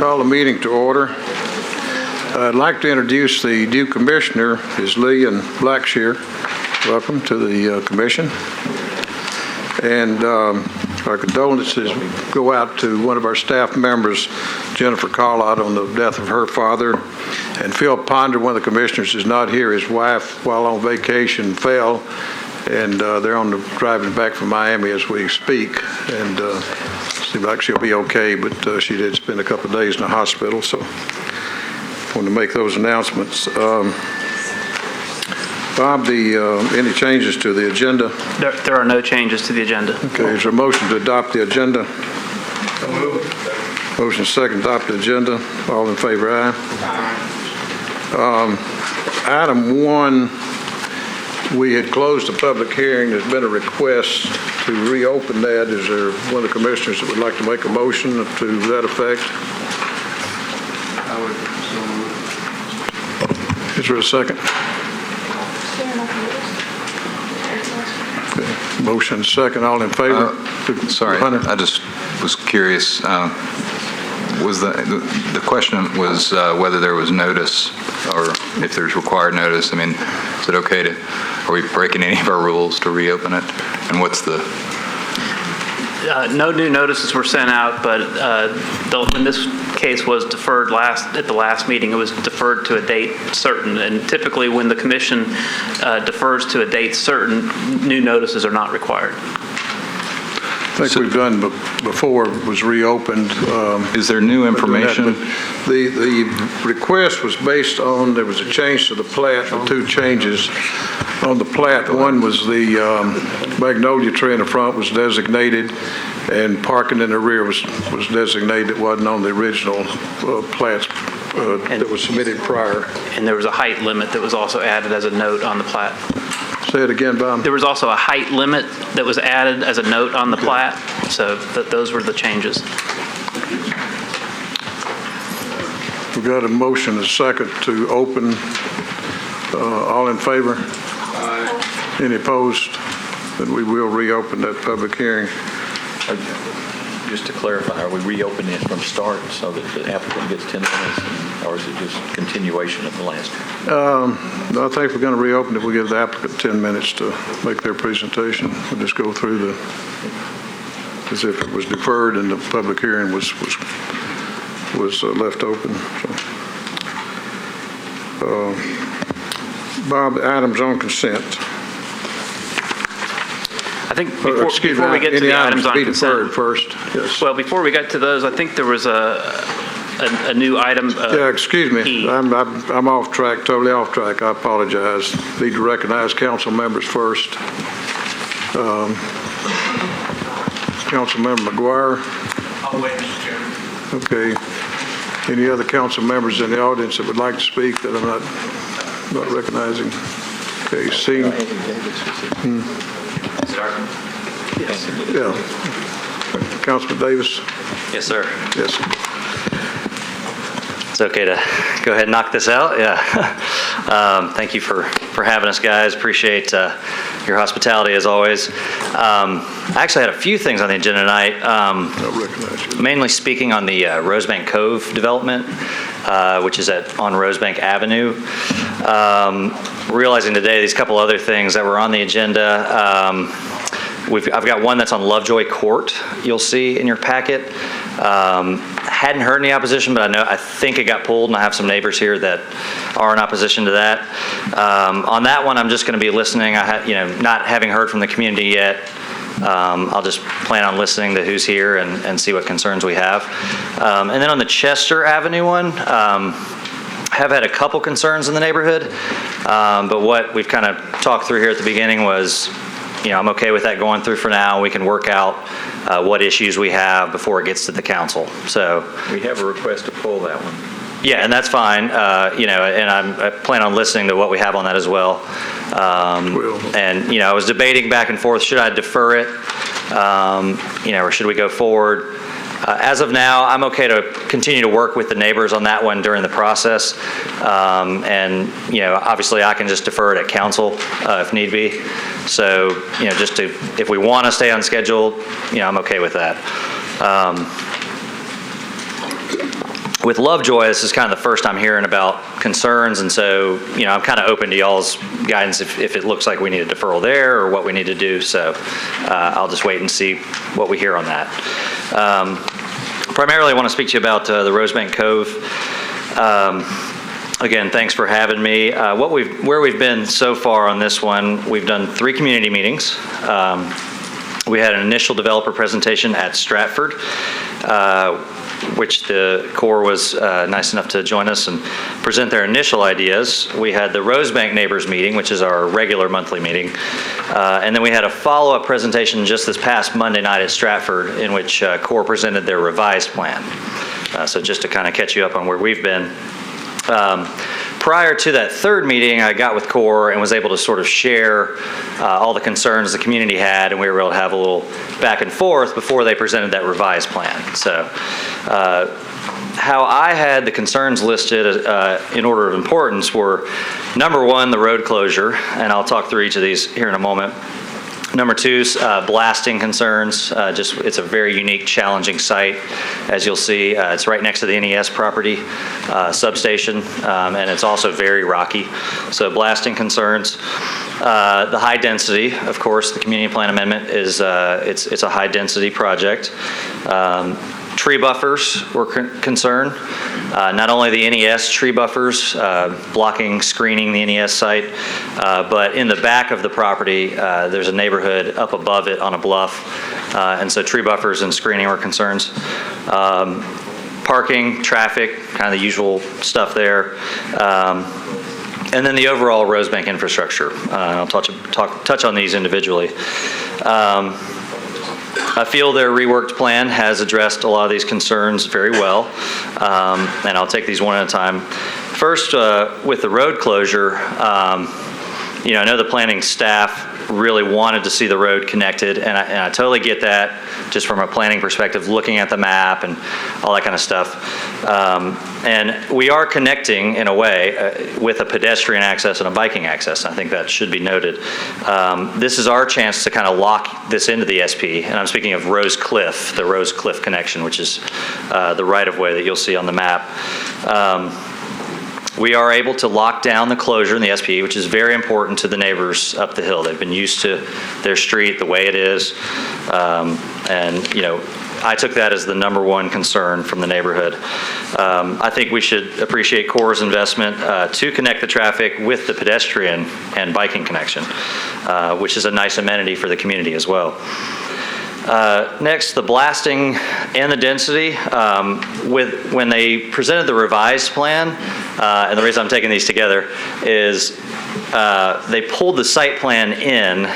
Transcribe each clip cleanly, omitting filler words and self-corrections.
call the meeting to order. I'd like to introduce the new commissioner, is Lee and Blackshear. Welcome to the commission. And our condolences go out to one of our staff members, Jennifer Carlott, on the death of her father. And Phil Ponder, one of the commissioners, is not here. His wife, while on vacation, fell, and they're on the driving back from Miami as we speak. And seems like she'll be okay, but she did spend a couple of days in the hospital, so I wanted to make those announcements. Bob, any changes to the agenda? There are no changes to the agenda. Okay, is there a motion to adopt the agenda? Motion second, adopt the agenda. All in favor, aye. Item 1, we had closed the public hearing. There's been a request to reopen that. Is there one of the commissioners that would like to make a motion to that effect? Is there a second? Okay. Motion second. All in favor? Sorry, Hunter? I just was curious. Was the question was whether there was notice or if there's required notice? I mean, is it okay to, are we breaking any of our rules to reopen it? And what's the? No new notices were sent out, but when this case was deferred at the last meeting, it was deferred to a date certain. And typically when the commission defers to a date certain, new notices are not required. I think we've done before it was reopened. Is there new information? The request was based on, there was a change to the plat, the two changes on the plat. One was the magnolia tree in the front was designated, and parking in the rear was designated. It wasn't on the original plats that was submitted prior. And there was a height limit that was also added as a note on the plat. Say it again, Bob. There was also a height limit that was added as a note on the plat, so those were the changes. We've got a motion and a second to open. All in favor? Aye. Any opposed? Then we will reopen that public hearing. Just to clarify, are we reopening it from start so that the applicant gets 10 minutes, or is it just continuation of the last? No, I think we're going to reopen it. We'll give the applicant 10 minutes to make their presentation. We'll just go through as if it was deferred and the public hearing was left open. So, Bob, the items on consent. I think before we get to the items on consent first. Yes. Well, before we got to those, I think there was a new item. Yeah, excuse me. I'm off track, totally off track. I apologize. Need to recognize council members first. Council member McGuire. I'll wait, Mr. Chairman. Okay. Any other council members in the audience that would like to speak that I'm not recognizing? Okay, seeing. Yes. Yeah. Councilman Davis. Yes, sir. Yes. It's okay to go ahead and knock this out. Yeah. Thank you for having us, guys. Appreciate your hospitality as always. I actually had a few things on the agenda tonight. Mainly speaking on the Rosebank Cove development, which is on Rosebank Avenue. Realizing today these couple other things that were on the agenda. I've got one that's on Lovejoy Court. You'll see in your packet. Hadn't heard any opposition, but I think it got pulled, and I have some neighbors here that are in opposition to that. On that one, I'm just going to be listening. Not having heard from the community yet. I'll just plan on listening to who's here and see what concerns we have. And then on the Chester Avenue one, have had a couple concerns in the neighborhood, but what we've kind of talked through here at the beginning was, I'm okay with that going through for now. We can work out what issues we have before it gets to the council. So We have a request to pull that one. yeah, and that's fine. And I plan on listening to what we have on that as well. And I was debating back and forth: should I defer it, or should we go forward? As of now, I'm okay to continue to work with the neighbors on that one during the process. And obviously I can just defer it at council if need be. So, if we want to stay on schedule, I'm okay with that. With Lovejoy, this is kind of the first I'm hearing about concerns, and so, I'm kind of open to y'all's guidance if it looks like we need a deferral there or what we need to do, so I'll just wait and see what we hear on that. Primarily, I want to speak to you about the Rosebank Cove. Again, thanks for having me. Where we've been so far on this one, we've done 3 community meetings. We had an initial developer presentation at Stratford, which the Corps was nice enough to join us and present their initial ideas. We had the Rosebank Neighbors meeting, which is our regular monthly meeting. And then we had a follow-up presentation just this past Monday night at Stratford in which Corps presented their revised plan. So just to kind of catch you up on where we've been. Prior to that third meeting, I got with Corps and was able to sort of share all the concerns the community had, and we were able to have a little back and forth before they presented that revised plan. So how I had the concerns listed in order of importance were, number 1, the road closure, and I'll talk through each of these here in a moment. Number 2, blasting concerns. It's a very unique, challenging site. As you'll see, it's right next to the NES property substation, and it's also very rocky. So blasting concerns. The high density, of course, the community plan amendment is it's a high density project. Tree buffers were concerned. Not only the NES tree buffers blocking, screening the NES site, but in the back of the property, there's a neighborhood up above it on a bluff, and so tree buffers and screening were concerns. Parking, traffic, kind of the usual stuff there. And then the overall Rosebank infrastructure. I'll touch on these individually. I feel their reworked plan has addressed a lot of these concerns very well, and I'll take these one at a time. First, with the road closure, I know the planning staff really wanted to see the road connected, and I totally get that just from a planning perspective, looking at the map and all that kind of stuff. And we are connecting, in a way, with a pedestrian access and a biking access. I think that should be noted. This is our chance to kind of lock this into the SP, and I'm speaking of Rose Cliff, the Rose Cliff connection, which is the right-of-way that you'll see on the map. We are able to lock down the closure in the SP, which is very important to the neighbors up the hill. They've been used to their street the way it is. I took that as the number 1 concern from the neighborhood. I think we should appreciate Corps' investment to connect the traffic with the pedestrian and biking connection, which is a nice amenity for the community as well. Next, the blasting and the density. When they presented the revised plan, and the reason I'm taking these together is they pulled the site plan in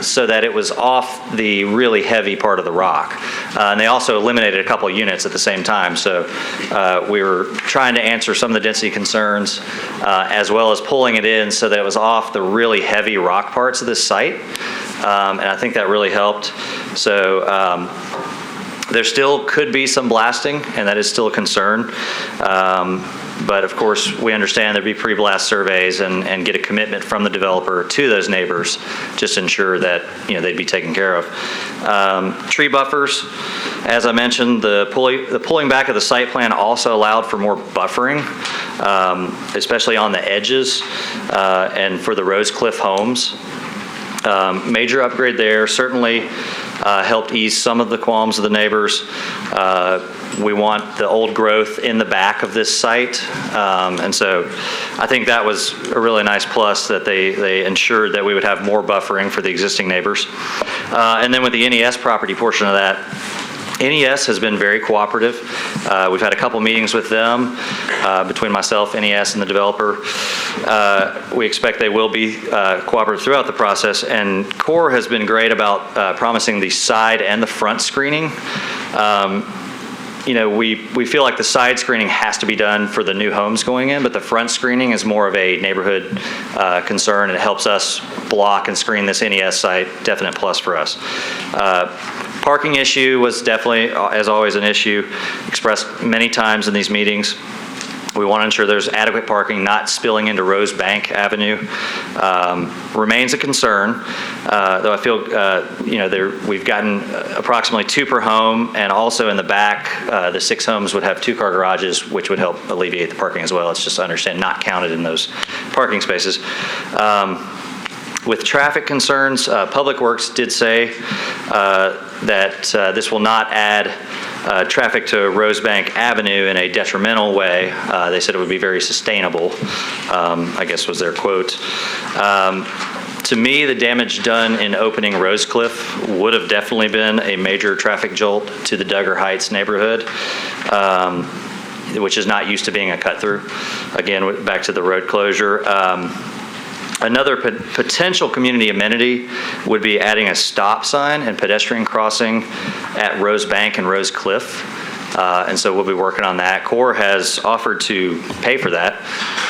so that it was off the really heavy part of the rock. And they also eliminated a couple of units at the same time. So we were trying to answer some of the density concerns as well as pulling it in so that it was off the really heavy rock parts of this site. And I think that really helped. So there still could be some blasting, and that is still a concern. But of course, we understand there'd be pre-blast surveys and get a commitment from the developer to those neighbors, just to ensure that they'd be taken care of. Tree buffers, as I mentioned, the pulling back of the site plan also allowed for more buffering, especially on the edges and for the Rose Cliff homes. Major upgrade there, certainly helped ease some of the qualms of the neighbors. We want the old growth in the back of this site, and so I think that was a really nice plus that they ensured that we would have more buffering for the existing neighbors. And then with the NES property portion of that, NES has been very cooperative. We've had a couple meetings with them between myself, NES, and the developer. We expect they will be cooperative throughout the process, and Corps has been great about promising the side and the front screening. We feel like the side screening has to be done for the new homes going in, but the front screening is more of a neighborhood concern, and it helps us block and screen this NES site. Definite plus for us. Parking issue was definitely, as always, an issue expressed many times in these meetings. We want to ensure there's adequate parking, not spilling into Rose Bank Avenue. Remains a concern, though I feel, we've gotten approximately 2 per home, and also in the back, the 6 homes would have 2-car garages, which would help alleviate the parking as well. It's just, understand, not counted in those parking spaces. With traffic concerns, Public Works did say that this will not add traffic to Rosebank Avenue in a detrimental way. They said it would be very sustainable, I guess was their quote. To me, the damage done in opening Rosecliff would have definitely been a major traffic jolt to the Duggar Heights neighborhood, which is not used to being a cut-through. Again, back to the road closure. Another potential community amenity would be adding a stop sign and pedestrian crossing at Rose Bank and Rose Cliff. And so we'll be working on that. Corps has offered to pay for that.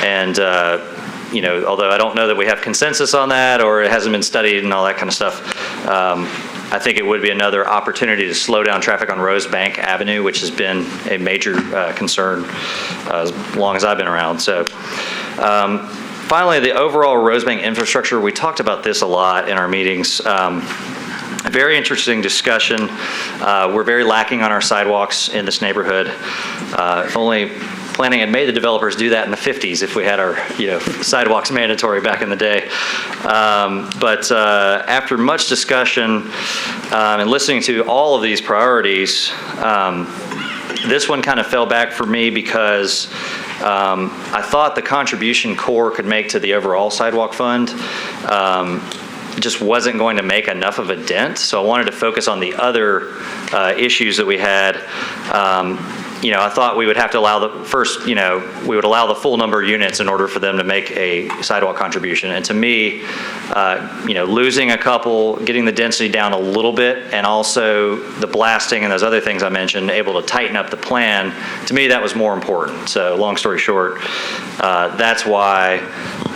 And, although I don't know that we have consensus on that or it hasn't been studied and all that kind of stuff, I think it would be another opportunity to slow down traffic on Rose Bank Avenue, which has been a major concern as long as I've been around. So. Finally, the overall Rosebank infrastructure, we talked about this a lot in our meetings. Very interesting discussion. We're very lacking on our sidewalks in this neighborhood. If only planning had made the developers do that in the 50s if we had our sidewalks mandatory back in the day. But after much discussion and listening to all of these priorities, this one kind of fell back for me because I thought the contribution Corps could make to the overall sidewalk fund just wasn't going to make enough of a dent. So I wanted to focus on the other issues that we had. I thought we would have to allow we would allow the full number of units in order for them to make a sidewalk contribution. And to me, losing a couple, getting the density down a little bit, and also the blasting and those other things I mentioned, able to tighten up the plan, to me that was more important. So long story short, that's why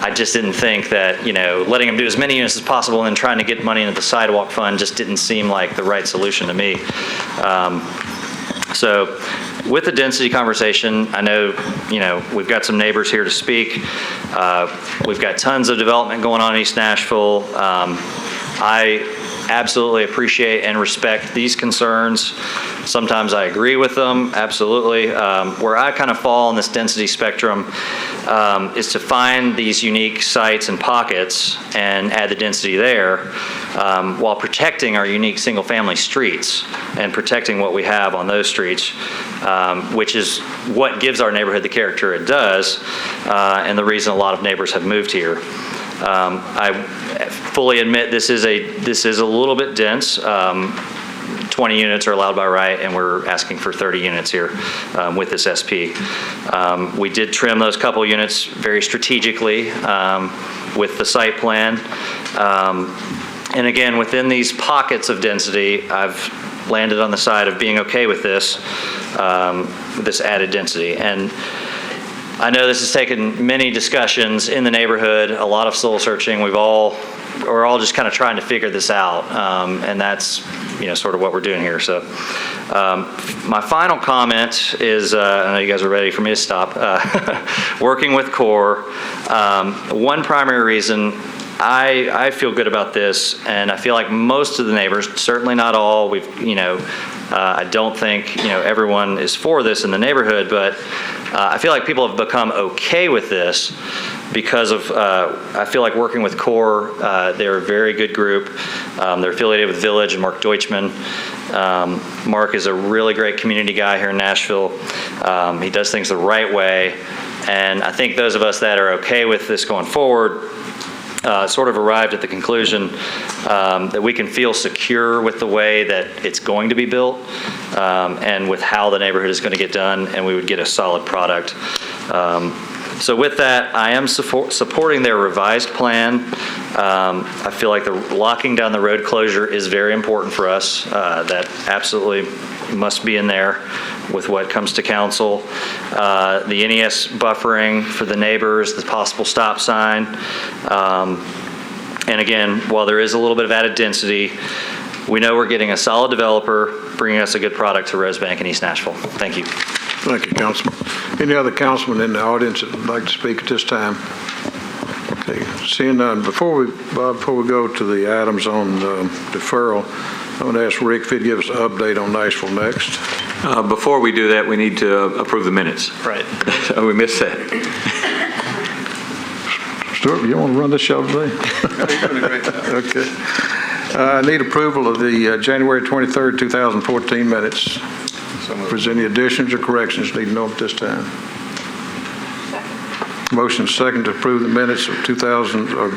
I just didn't think that, letting them do as many units as possible and then trying to get money into the sidewalk fund just didn't seem like the right solution to me. So with the density conversation, I know, we've got some neighbors here to speak. We've got tons of development going on in East Nashville. I absolutely appreciate and respect these concerns. Sometimes I agree with them, absolutely. Where I kind of fall on this density spectrum is to find these unique sites and pockets and add the density there while protecting our unique single-family streets and protecting what we have on those streets, which is what gives our neighborhood the character it does, and the reason a lot of neighbors have moved here. I fully admit this is a little bit dense. 20 units are allowed by right, and we're asking for 30 units here with this SP. We did trim those couple units very strategically with the site plan. And again, within these pockets of density, I've landed on the side of being okay with this added density. And I know this has taken many discussions in the neighborhood, a lot of soul searching. We're all just kind of trying to figure this out, and that's sort of what we're doing here. So my final comment is, I know you guys are ready for me to stop, working with Corps. One primary reason I feel good about this, and I feel like most of the neighbors, certainly not all, I don't think everyone is for this in the neighborhood, but I feel like people have become okay with this because of, I feel like working with Corps, they're a very good group. They're affiliated with Village and Mark Deutschman. Mark is a really great community guy here in Nashville. He does things the right way, and I think those of us that are okay with this going forward sort of arrived at the conclusion that we can feel secure with the way that it's going to be built and with how the neighborhood is going to get done, and we would get a solid product. So with that, I am supporting their revised plan. I feel like locking down the road closure is very important for us. That absolutely must be in there with what comes to council. The NES buffering for the neighbors, the possible stop sign. And again, while there is a little bit of added density, we know we're getting a solid developer bringing us a good product to Rosebank and East Nashville. Thank you. Thank you, Councilman. Any other councilman in the audience that would like to speak at this time? Okay, seeing none, before we go to the items on deferral, I'm going to ask Rick if he'd give us an update on Nashville Next. Before we do that, we need to approve the minutes. Right. So we missed that. Stuart, you want to run this show today? You're doing a great job. Okay. I need approval of the January 23rd, 2014 minutes. If there's any additions or corrections, need to know at this time. Motion second to approve the minutes of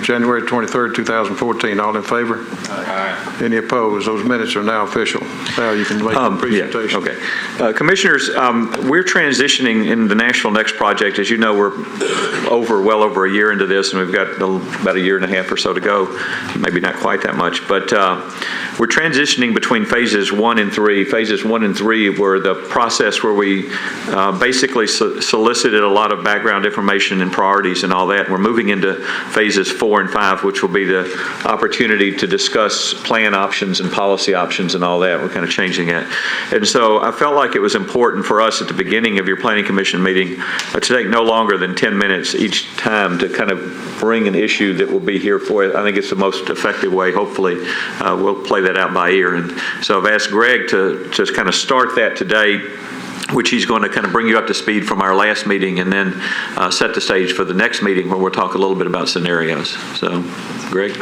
January 23rd, 2014. All in favor? Aye. Any opposed? Those minutes are now official. Now you can make the presentation. Yeah, okay. Commissioners, we're transitioning in the Nashville Next project. As you know, we're well over a year into this, and we've got about a year and a half or so to go. Maybe not quite that much, but we're transitioning between phases 1 and 3. Phases 1 and 3 were the process where we basically solicited a lot of background information and priorities and all that. We're moving into phases 4 and 5, which will be the opportunity to discuss plan options and policy options and all that. We're kind of changing it. And so I felt like it was important for us at the beginning of your Planning Commission meeting to take no longer than 10 minutes each time to kind of bring an issue that will be here for you. I think it's the most effective way. Hopefully, we'll play that out by ear. And so I've asked Greg to just kind of start that today, which he's going to kind of bring you up to speed from our last meeting, and then set the stage for the next meeting where we'll talk a little bit about scenarios. So, Greg?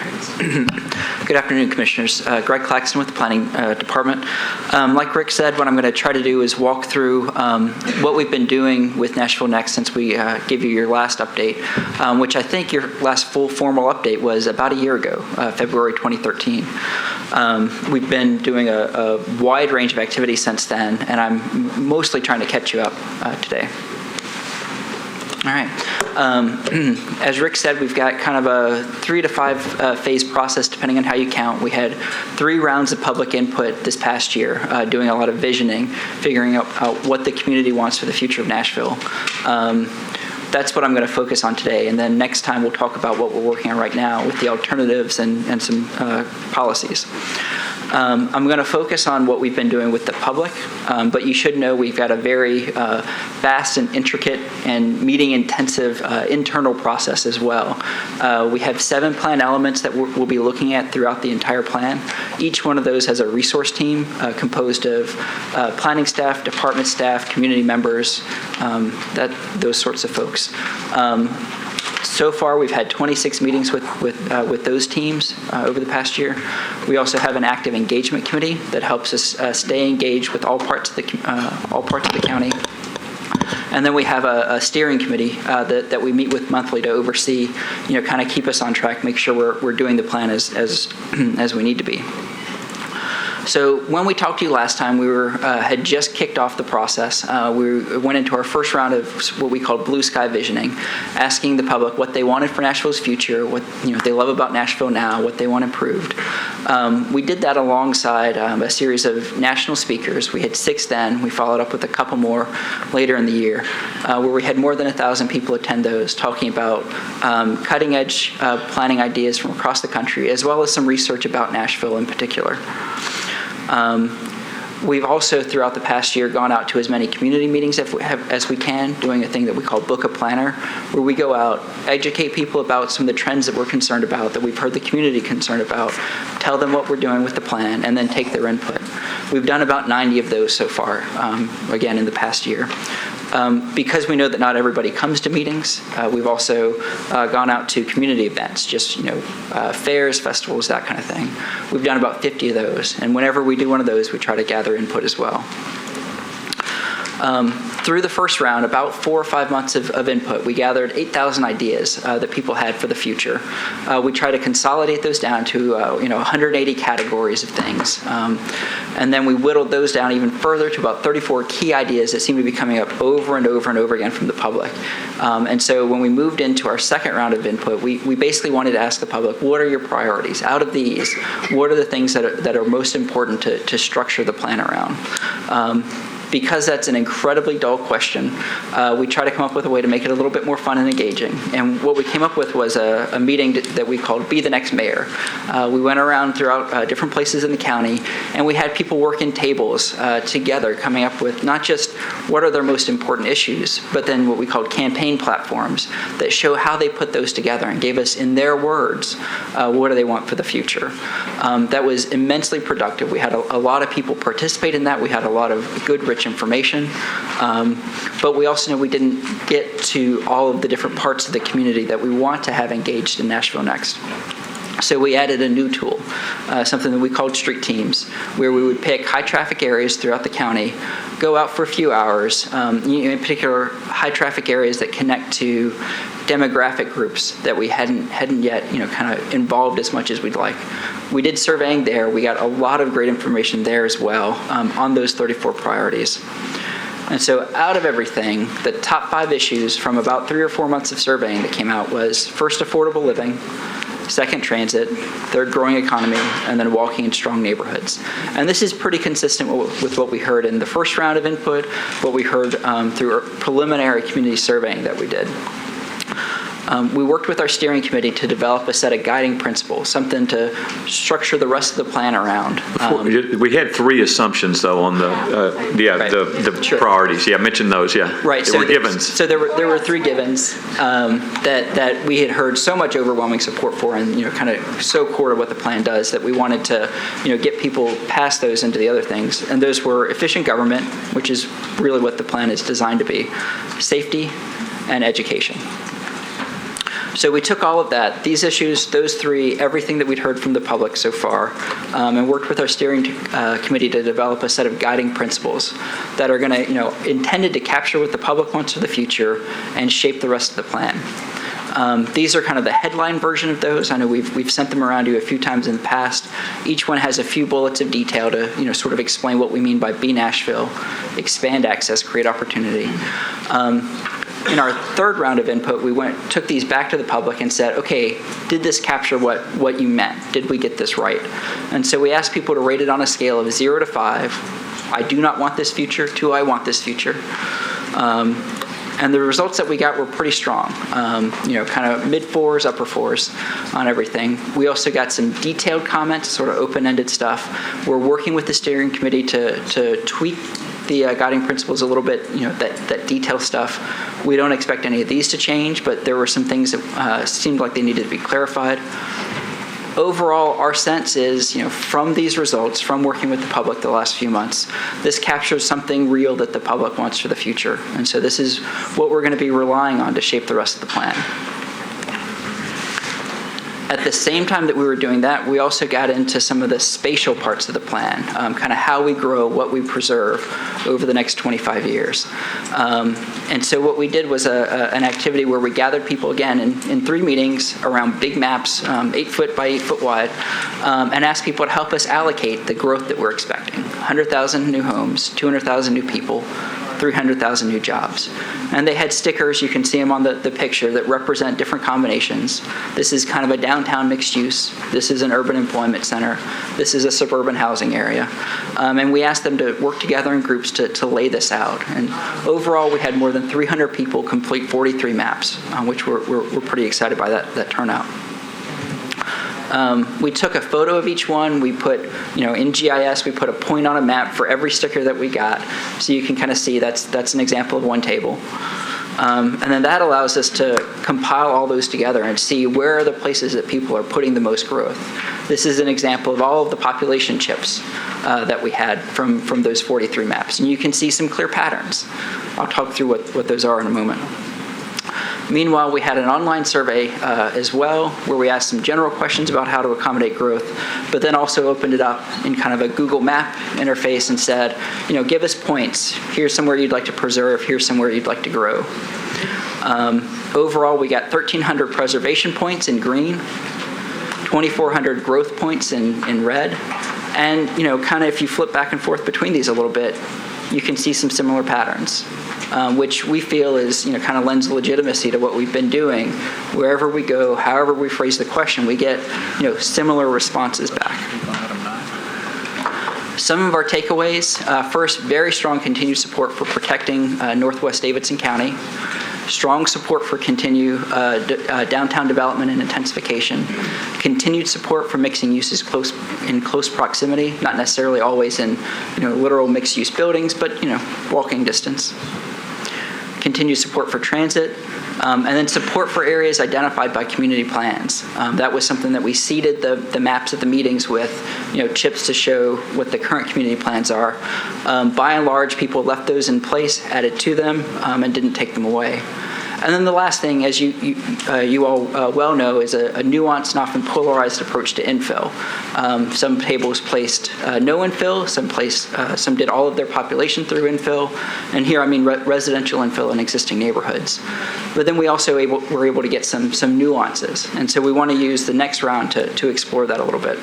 Good afternoon, Commissioners. Greg Claxton with the Planning Department. Like Rick said, what I'm going to try to do is walk through what we've been doing with Nashville Next since we gave you your last update, which I think your last full formal update was about a year ago, February 2013. We've been doing a wide range of activities since then, and I'm mostly trying to catch you up today. All right. As Rick said, we've got kind of a 3 to 5 phase process, depending on how you count. We had 3 rounds of public input this past year, doing a lot of visioning, figuring out what the community wants for the future of Nashville. That's what I'm going to focus on today. And then next time we'll talk about what we're working on right now with the alternatives and some policies. I'm going to focus on what we've been doing with the public, but you should know we've got a very vast and intricate and meeting-intensive internal process as well. We have 7 plan elements that we'll be looking at throughout the entire plan. Each one of those has a resource team composed of planning staff, department staff, community members, those sorts of folks. So far, we've had 26 meetings with those teams over the past year. We also have an active engagement committee that helps us stay engaged with all parts of the county. And then we have a steering committee that we meet with monthly to oversee, kind of keep us on track, make sure we're doing the plan as we need to be. So when we talked to you last time, we had just kicked off the process. We went into our first round of what we called blue sky visioning, asking the public what they wanted for Nashville's future, what they love about Nashville now, what they want improved. We did that alongside a series of national speakers. We had 6 then. We followed up with a couple more later in the year, where we had more than 1,000 people attend those, talking about cutting-edge planning ideas from across the country, as well as some research about Nashville in particular. We've also, throughout the past year, gone out to as many community meetings as we can, doing a thing that we call Book a Planner, where we go out, educate people about some of the trends that we're concerned about, that we've heard the community concerned about, tell them what we're doing with the plan, and then take their input. We've done about 90 of those so far, again, in the past year. Because we know that not everybody comes to meetings, we've also gone out to community events, just fairs, festivals, that kind of thing. We've done about 50 of those, and whenever we do one of those, we try to gather input as well. Through the first round, about 4 or 5 months of input, we gathered 8,000 ideas that people had for the future. We try to consolidate those down to 180 categories of things. And then we whittled those down even further to about 34 key ideas that seem to be coming up over and over and over again from the public. And so when we moved into our second round of input, we basically wanted to ask the public, what are your priorities? Out of these, what are the things that are most important to structure the plan around? because that's an incredibly dull question, we try to come up with a way to make it a little bit more fun and engaging. And what we came up with was a meeting that we called Be the Next Mayor. We went around throughout different places in the county, and we had people work in tables together, coming up with not just what are their most important issues, but then what we called campaign platforms that show how they put those together and gave us, in their words, what do they want for the future. That was immensely productive. We had a lot of people participate in that. We had a lot of good, rich information. But we also know we didn't get to all of the different parts of the community that we want to have engaged in Nashville Next. So we added a new tool, something that we called street teams, where we would pick high traffic areas throughout the county, go out for a few hours, in particular high traffic areas that connect to demographic groups that we hadn't yet, kind of involved as much as we'd like. We did surveying there. We got a lot of great information there as well on those 34 priorities. And so out of everything, the top 5 issues from about 3 or 4 months of surveying that came out was first, affordable living, second, transit, third, growing economy, and then walking in strong neighborhoods. And this is pretty consistent with what we heard in the first round of input, what we heard through preliminary community surveying that we did. We worked with our steering committee to develop a set of guiding principles, something to structure the rest of the plan around. We had 3 assumptions, though, on the Right. the Sure. priorities. Yeah, mention those. Yeah, Right. They were givens. So there were 3 givens that we had heard so much overwhelming support for, and kind of so core to what the plan does, that we wanted to get people past those into the other things. And those were efficient government, which is really what the plan is designed to be, safety, and education. So we took all of that, these issues, those 3, everything that we'd heard from the public so far, and worked with our steering committee to develop a set of guiding principles that are going to, intended to capture what the public wants for the future and shape the rest of the plan. These are kind of the headline version of those. I know we've sent them around to you a few times in the past. Each one has a few bullets of detail to sort of explain what we mean by Be Nashville, expand access, create opportunity. In our third round of input, we took these back to the public and said, okay, did this capture what you meant? Did we get this right? And so we asked people to rate it on a scale of 0 to 5. I do not want this future, to I want this future. And the results that we got were pretty strong, kind of mid-4s, upper 4s on everything. We also got some detailed comments, sort of open-ended stuff. We're working with the steering committee to tweak the guiding principles a little bit, that detail stuff. We don't expect any of these to change, but there were some things that seemed like they needed to be clarified. Overall, our sense is, from these results, from working with the public the last few months, this captures something real that the public wants for the future. And so this is what we're going to be relying on to shape the rest of the plan. At the same time that we were doing that, we also got into some of the spatial parts of the plan, kind of how we grow, what we preserve over the next 25 years. And so what we did was an activity where we gathered people again in 3 meetings around big maps, 8 foot by 8 foot wide, and asked people to help us allocate the growth that we're expecting. 100,000 new homes, 200,000 new people, 300,000 new jobs. And they had stickers, you can see them on the picture, that represent different combinations. This is kind of a downtown mixed use. This is an urban employment center. This is a suburban housing area. And we asked them to work together in groups to lay this out. And overall, we had more than 300 people complete 43 maps, which we're pretty excited by that turnout. We took a photo of each one. We put, in GIS, we put a point on a map for every sticker that we got. So you can kind of see that's an example of one table. And then that allows us to compile all those together and see where are the places that people are putting the most growth. This is an example of all of the population chips that we had from those 43 maps. And you can see some clear patterns. I'll talk through what those are in a moment. Meanwhile, we had an online survey as well, where we asked some general questions about how to accommodate growth, but then also opened it up in kind of a Google Map interface and said, give us points. Here's somewhere you'd like to preserve. Here's somewhere you'd like to grow. Overall, we got 1,300 preservation points in green, 2,400 growth points in red. And, kind of if you flip back and forth between these a little bit, you can see some similar patterns, which we feel is, kind of lends legitimacy to what we've been doing. Wherever we go, however we phrase the question, we get, similar responses back. Some of our takeaways, first, very strong continued support for protecting Northwest Davidson County, strong support for downtown development and intensification, continued support for mixing uses in close proximity, not necessarily always in literal mixed-use buildings, but walking distance. Continued support for transit, and then support for areas identified by community plans. That was something that we seeded the maps at the meetings with, chips to show what the current community plans are. By and large, people left those in place, added to them, and didn't take them away. And then the last thing, as you all well know, is a nuanced and often polarized approach to infill. Some tables placed no infill, some did all of their population through infill, and here I mean residential infill in existing neighborhoods. But then we also were able to get some nuances, and so we want to use the next round to explore that a little bit.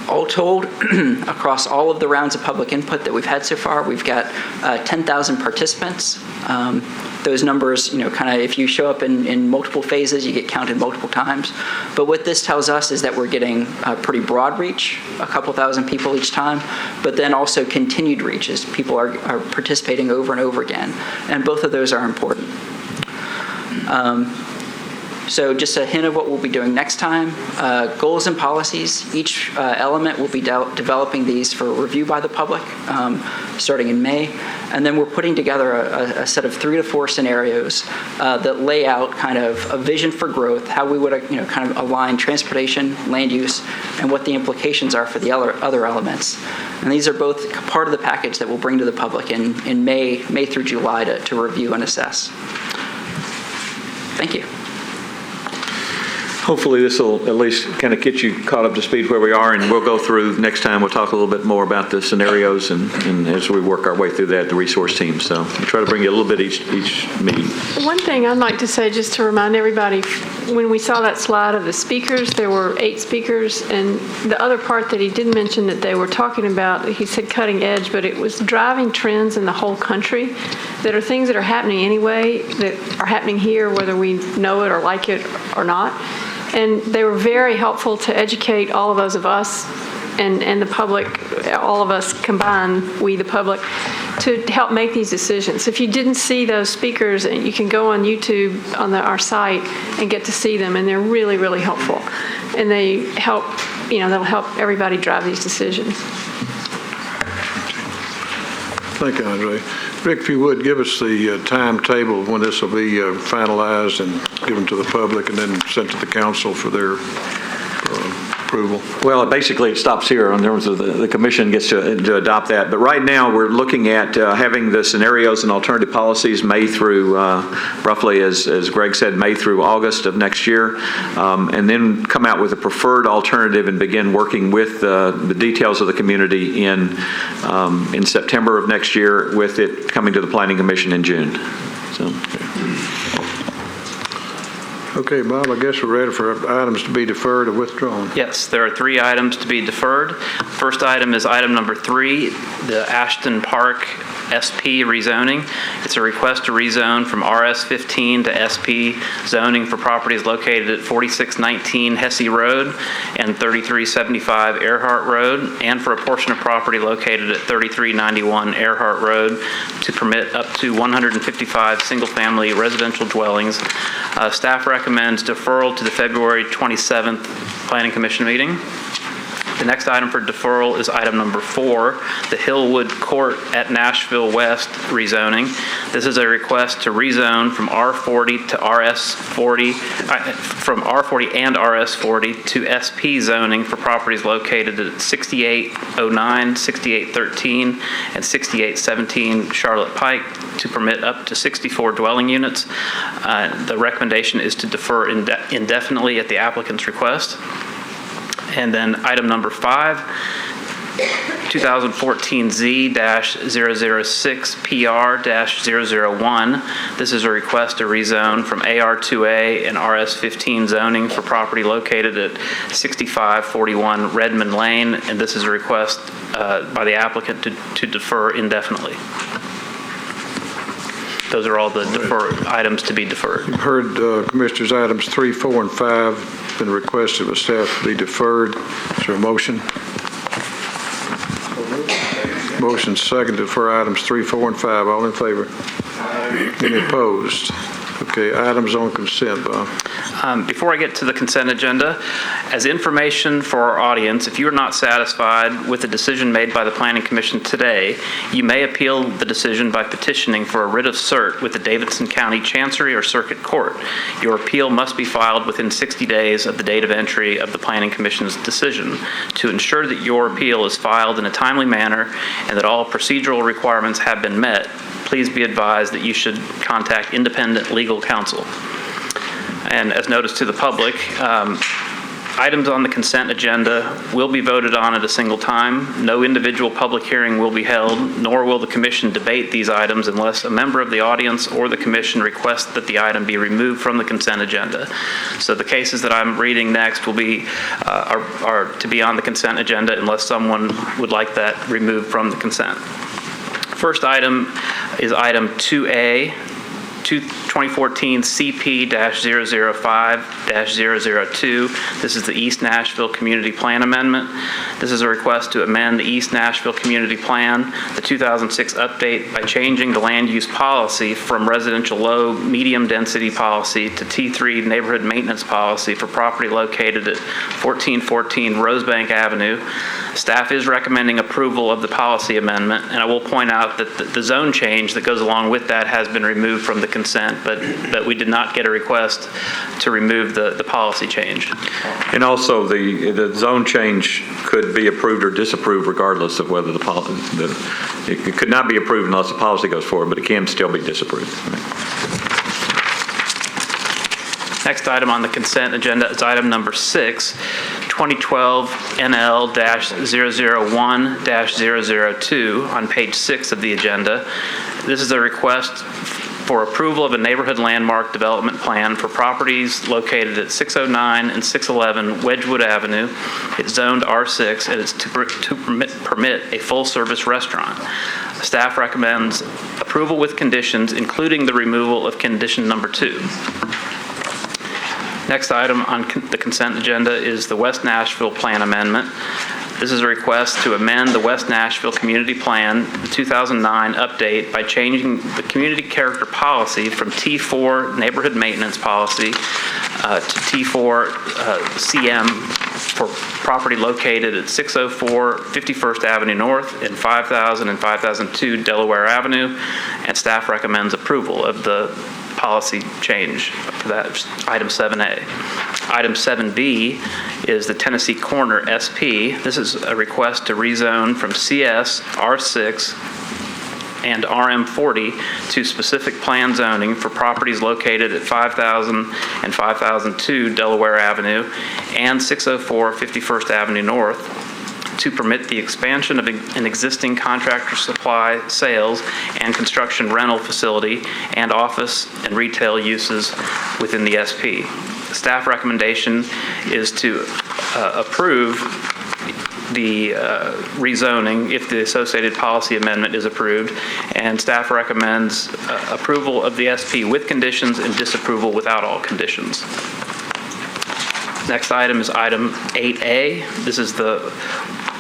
All told, across all of the rounds of public input that we've had so far, we've got 10,000 participants. Those numbers, kind of if you show up in multiple phases, you get counted multiple times. But what this tells us is that we're getting a pretty broad reach, a couple thousand people each time, but then also continued reach as people are participating over and over again. And both of those are important. So just a hint of what we'll be doing next time. Goals and policies. Each element will be developing these for review by the public starting in May. And then we're putting together a set of 3 to 4 scenarios that lay out kind of a vision for growth, how we would kind of align transportation, land use, and what the implications are for the other elements. And these are both part of the package that we'll bring to the public in May through July to review and assess. Thank you. Hopefully this will at least kind of get you caught up to speed where we are, and we'll go through, next time we'll talk a little bit more about the scenarios and as we work our way through that, the resource team. So we'll try to bring you a little bit each meeting. One thing I'd like to say, just to remind everybody, when we saw that slide of the speakers, there were 8 speakers, and the other part that he did mention that they were talking about, he said cutting edge, but it was driving trends in the whole country that are things that are happening anyway, that are happening here, whether we know it or like it or not. And they were very helpful to educate all of those of us and the public, all of us combined, we the public, to help make these decisions. If you didn't see those speakers, you can go on YouTube on our site and get to see them, and they're really, really helpful. And they help, they'll help everybody drive these decisions. Thank you, Andre. Rick, if you would, give us the timetable when this will be finalized and given to the public and then sent to the council for their approval. Well, basically it stops here in terms of the commission gets to adopt that. But right now we're looking at having the scenarios and alternative policies May through, roughly as Greg said, May through August of next year, and then come out with a preferred alternative and begin working with the details of the community in September of next year, with it coming to the Planning Commission in June. So. Okay, Bob, I guess we're ready for items to be deferred or withdrawn. Yes, there are 3 items to be deferred. First item is item number 3, the Ashton Park SP rezoning. It's a request to rezone from RS15 to SP zoning for properties located at 4619 Hesse Road and 3375 Earhart Road, and for a portion of property located at 3391 Earhart Road to permit up to 155 single-family residential dwellings. Staff recommends deferral to the February 27th Planning Commission meeting. The next item for deferral is item number 4, the Hillwood Court at Nashville West rezoning. This is a request to rezone from R40 to RS40, from R40 and RS40 to SP zoning for properties located at 6809, 6813, and 6817 Charlotte Pike to permit up to 64 dwelling units. The recommendation is to defer indefinitely at the applicant's request. And then item number 5, 2014Z-006PR-001. This is a request to rezone from AR2A and RS15 zoning for property located at 6541 Redmond Lane, and this is a request by the applicant to defer indefinitely. Those are all the items to be deferred. You've heard Commissioners' items 3, 4, and 5 been requested with staff to be deferred. Is there a motion? Motion second to defer items 3, 4, and 5. All in favor? Any opposed? Okay, items on consent, Bob. Before I get to the consent agenda, as information for our audience, if you are not satisfied with the decision made by the Planning Commission today, you may appeal the decision by petitioning for a writ of cert with the Davidson County Chancery or Circuit Court. Your appeal must be filed within 60 days of the date of entry of the Planning Commission's decision. To ensure that your appeal is filed in a timely manner and that all procedural requirements have been met, please be advised that you should contact independent legal counsel. And as noticed to the public, items on the consent agenda will be voted on at a single time. No individual public hearing will be held, nor will the commission debate these items unless a member of the audience or the commission requests that the item be removed from the consent agenda. So the cases that I'm reading next will be are to be on the consent agenda unless someone would like that removed from the consent. First item is item 2A, 2014 CP-005-002. This is the East Nashville Community Plan Amendment. This is a request to amend the East Nashville Community Plan, the 2006 update, by changing the land use policy from residential low medium density policy to T3 neighborhood maintenance policy for property located at 1414 Rosebank Avenue. Staff is recommending approval of the policy amendment, and I will point out that the zone change that goes along with that has been removed from the consent, but we did not get a request to remove the policy change. And also, the zone change could be approved or disapproved regardless of whether it could not be approved unless the policy goes forward, but it can still be disapproved. Next item on the consent agenda is item number 6, 2012 NL-001-002 on page 6 of the agenda. This is a request for approval of a neighborhood landmark development plan for properties located at 609 and 611 Wedgwood Avenue. It's zoned R6 and it's to permit a full-service restaurant. Staff recommends approval with conditions, including the removal of condition number 2. Next item on the consent agenda is the West Nashville Plan Amendment. This is a request to amend the West Nashville Community Plan, the 2009 update, by changing the community character policy from T4 neighborhood maintenance policy to T4 CM for property located at 604 51st Avenue North and 5000 and 5002 Delaware Avenue, and staff recommends approval of the policy change for that, item 7A. Item 7B is the Tennessee Corner SP. This is a request to rezone from CS R6 and RM40 to specific plan zoning for properties located at 5000 and 5002 Delaware Avenue and 604 51st Avenue North, to permit the expansion of an existing contractor supply sales and construction rental facility and office and retail uses within the SP. The staff recommendation is to approve the rezoning if the associated policy amendment is approved, and staff recommends approval of the SP with conditions and disapproval without all conditions. Next item is item 8A. This is the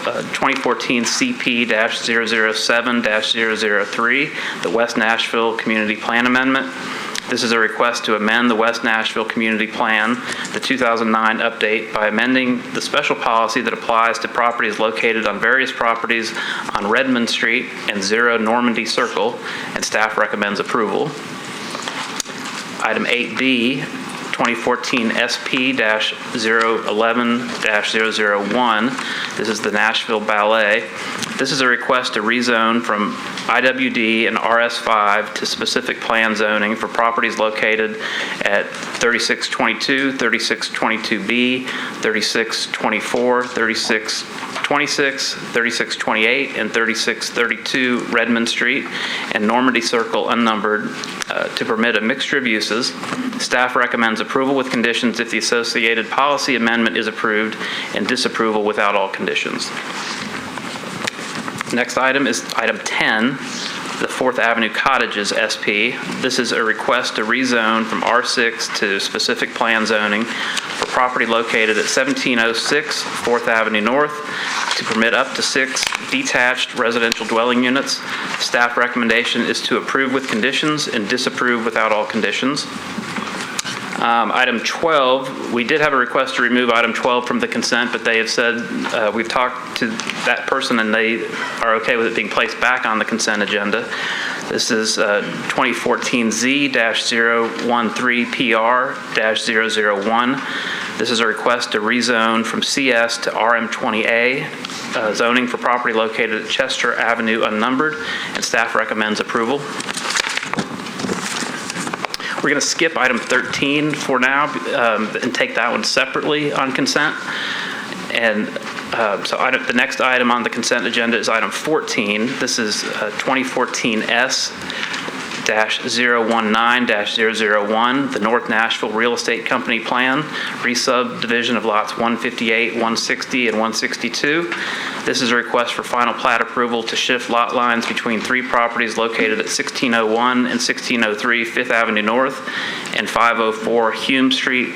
2014 CP-007-003, the West Nashville Community Plan Amendment. This is a request to amend the West Nashville Community Plan, the 2009 update, by amending the special policy that applies to properties located on various properties on Redmond Street and 0 Normandy Circle, and staff recommends approval. Item 8B, 2014 SP-011-001. This is the Nashville Ballet. This is a request to rezone from IWD and RS5 to specific plan zoning for properties located at 3622, 3622B, 3624, 3626, 3628, and 3632 Redmond Street and Normandy Circle unnumbered to permit a mixture of uses. Staff recommends approval with conditions if the associated policy amendment is approved, and disapproval without all conditions. Next item is item 10, the 4th Avenue Cottages SP. This is a request to rezone from R6 to specific plan zoning for property located at 1706 4th Avenue North to permit up to 6 detached residential dwelling units. Staff recommendation is to approve with conditions and disapprove without all conditions. Item 12, we did have a request to remove item 12 from the consent, but they have said, we've talked to that person and they are okay with it being placed back on the consent agenda. This is 2014Z-013PR-001. This is a request to rezone from CS to RM20A, zoning for property located at Chester Avenue unnumbered, and staff recommends approval. We're going to skip item 13 for now and take that one separately on consent. And the next item on the consent agenda is item 14. This is 2014S-019-001, the North Nashville Real Estate Company Plan, re-subdivision of lots 158, 160, and 162. This is a request for final plat approval to shift lot lines between 3 properties located at 1601 and 1603 5th Avenue North and 504 Hume Street,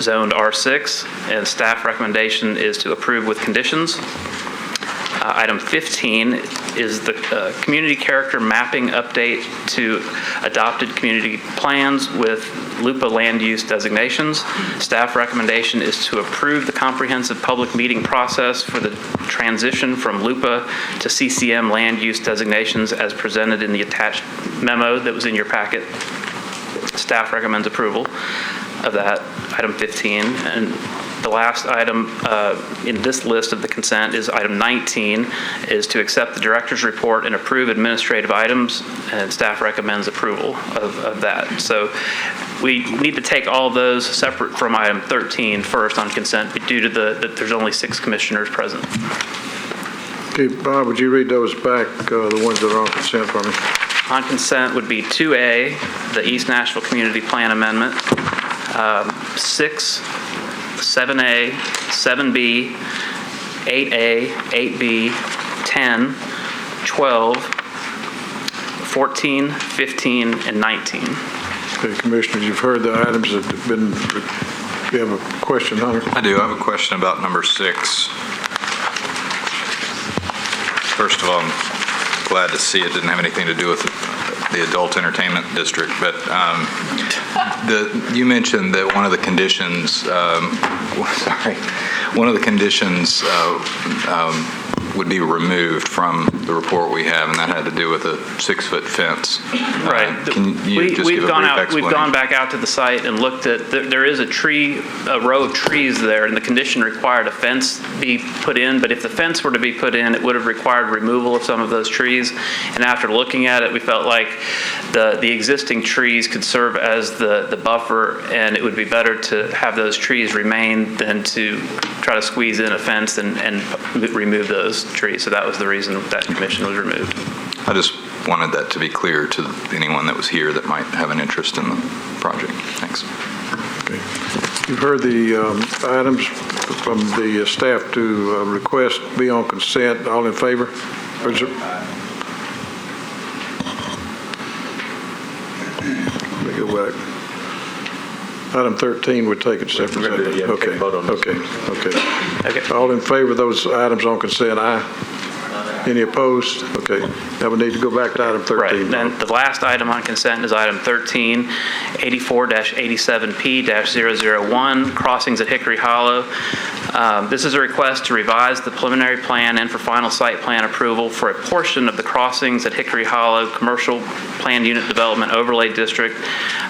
zoned R6, and staff recommendation is to approve with conditions. Item 15 is the community character mapping update to adopted community plans with LUPA land use designations. Staff recommendation is to approve the comprehensive public meeting process for the transition from LUPA to CCM land use designations as presented in the attached memo that was in your packet. Staff recommends approval of that, item 15. And the last item in this list of the consent is item 19, is to accept the director's report and approve administrative items, and staff recommends approval of that. So we need to take all of those separate from item 13 first on consent due to that there's only 6 commissioners present. Okay, Bob, would you read those back, the ones that are on consent for me? On consent would be 2A, the East Nashville Community Plan Amendment, 6, 7A, 7B, 8A, 8B, 10, 12, 14, 15, and 19. Okay, Commissioners, you've heard the items that have been, you have a question, Hunter? I do. I have a question about number 6. First of all, I'm glad to see it didn't have anything to do with the adult entertainment district, but you mentioned that one of the conditions, would be removed from the report we have, and that had to do with a 6-foot fence. Right. Can you just give a brief explanation? We've gone back out to the site and looked at, there is a row of trees there, and the condition required a fence be put in, but if the fence were to be put in, it would have required removal of some of those trees. And after looking at it, we felt like the existing trees could serve as the buffer, and it would be better to have those trees remain than to try to squeeze in a fence and remove those trees. So that was the reason that commission was removed. I just wanted that to be clear to anyone that was here that might have an interest in the project. Thanks. Okay. You've heard the items from the staff to request be on consent. All in favor? Or is it? Let me go back. Item 13 would take it separately. Okay. Okay. All in favor of those items on consent, aye. Any opposed? Okay. Now we need to go back to item 13. Right. Then the last item on consent is item 13, 84-87P-001, crossings at Hickory Hollow. This is a request to revise the preliminary plan and for final site plan approval for a portion of the crossings at Hickory Hollow Commercial Planned Unit Development Overlay District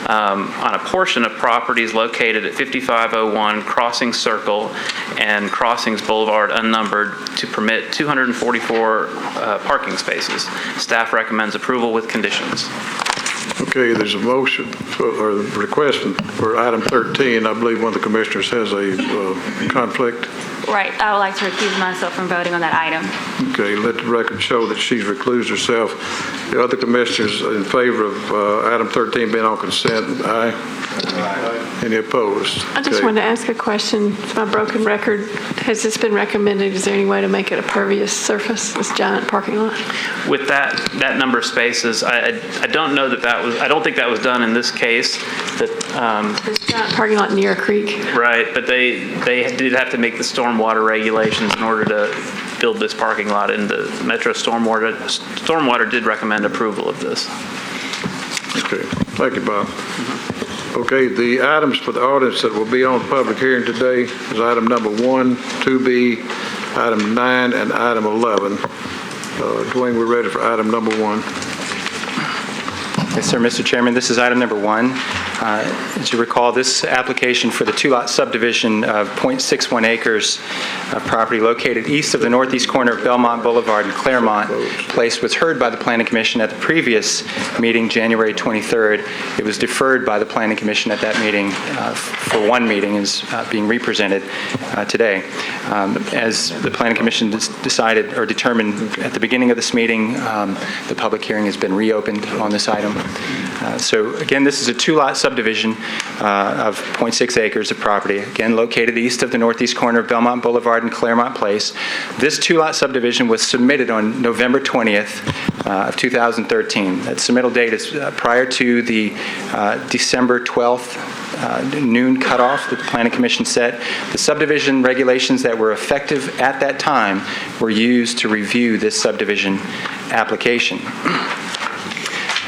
on a portion of properties located at 5501 Crossings Circle and Crossings Boulevard unnumbered to permit 244 parking spaces. Staff recommends approval with conditions. Okay, there's a motion or request for item 13. I believe one of the commissioners has a conflict. Right. I would like to recuse myself from voting on that item. Okay, let the record show that she's reclused herself. The other commissioners in favor of item 13 being on consent, aye? Aye. Any opposed? I just Okay. wanted to ask a question. It's my broken record. Has this been recommended? Is there any way to make it a pervious surface, this giant parking lot? With that number of spaces, I don't know I don't think that was done in this case. This giant parking lot near a creek? Right, but they did have to make the stormwater regulations in order to build this parking lot, and the Metro Stormwater did recommend approval of this. Okay, thank you, Bob. Okay, the items for the audience that will be on public hearing today is item number 1, 2B, item 9, and item 11. Dwayne, we're ready for item number 1. Yes, sir, Mr. Chairman. This is item number 1. As you recall, this application for the two-lot subdivision of .61 acres of property located east of the northeast corner of Belmont Boulevard and Claremont Place was heard by the Planning Commission at the previous meeting, January 23rd. It was deferred by the Planning Commission at that meeting for one meeting, is being represented today. As the Planning Commission decided or determined at the beginning of this meeting, the public hearing has been reopened on this item. So again, this is a two-lot subdivision of .6 acres of property, again located east of the northeast corner of Belmont Boulevard and Claremont Place. This two-lot subdivision was submitted on November 20th of 2013. That submittal date is prior to the December 12th noon cutoff that the Planning Commission set. The subdivision regulations that were effective at that time were used to review this subdivision application.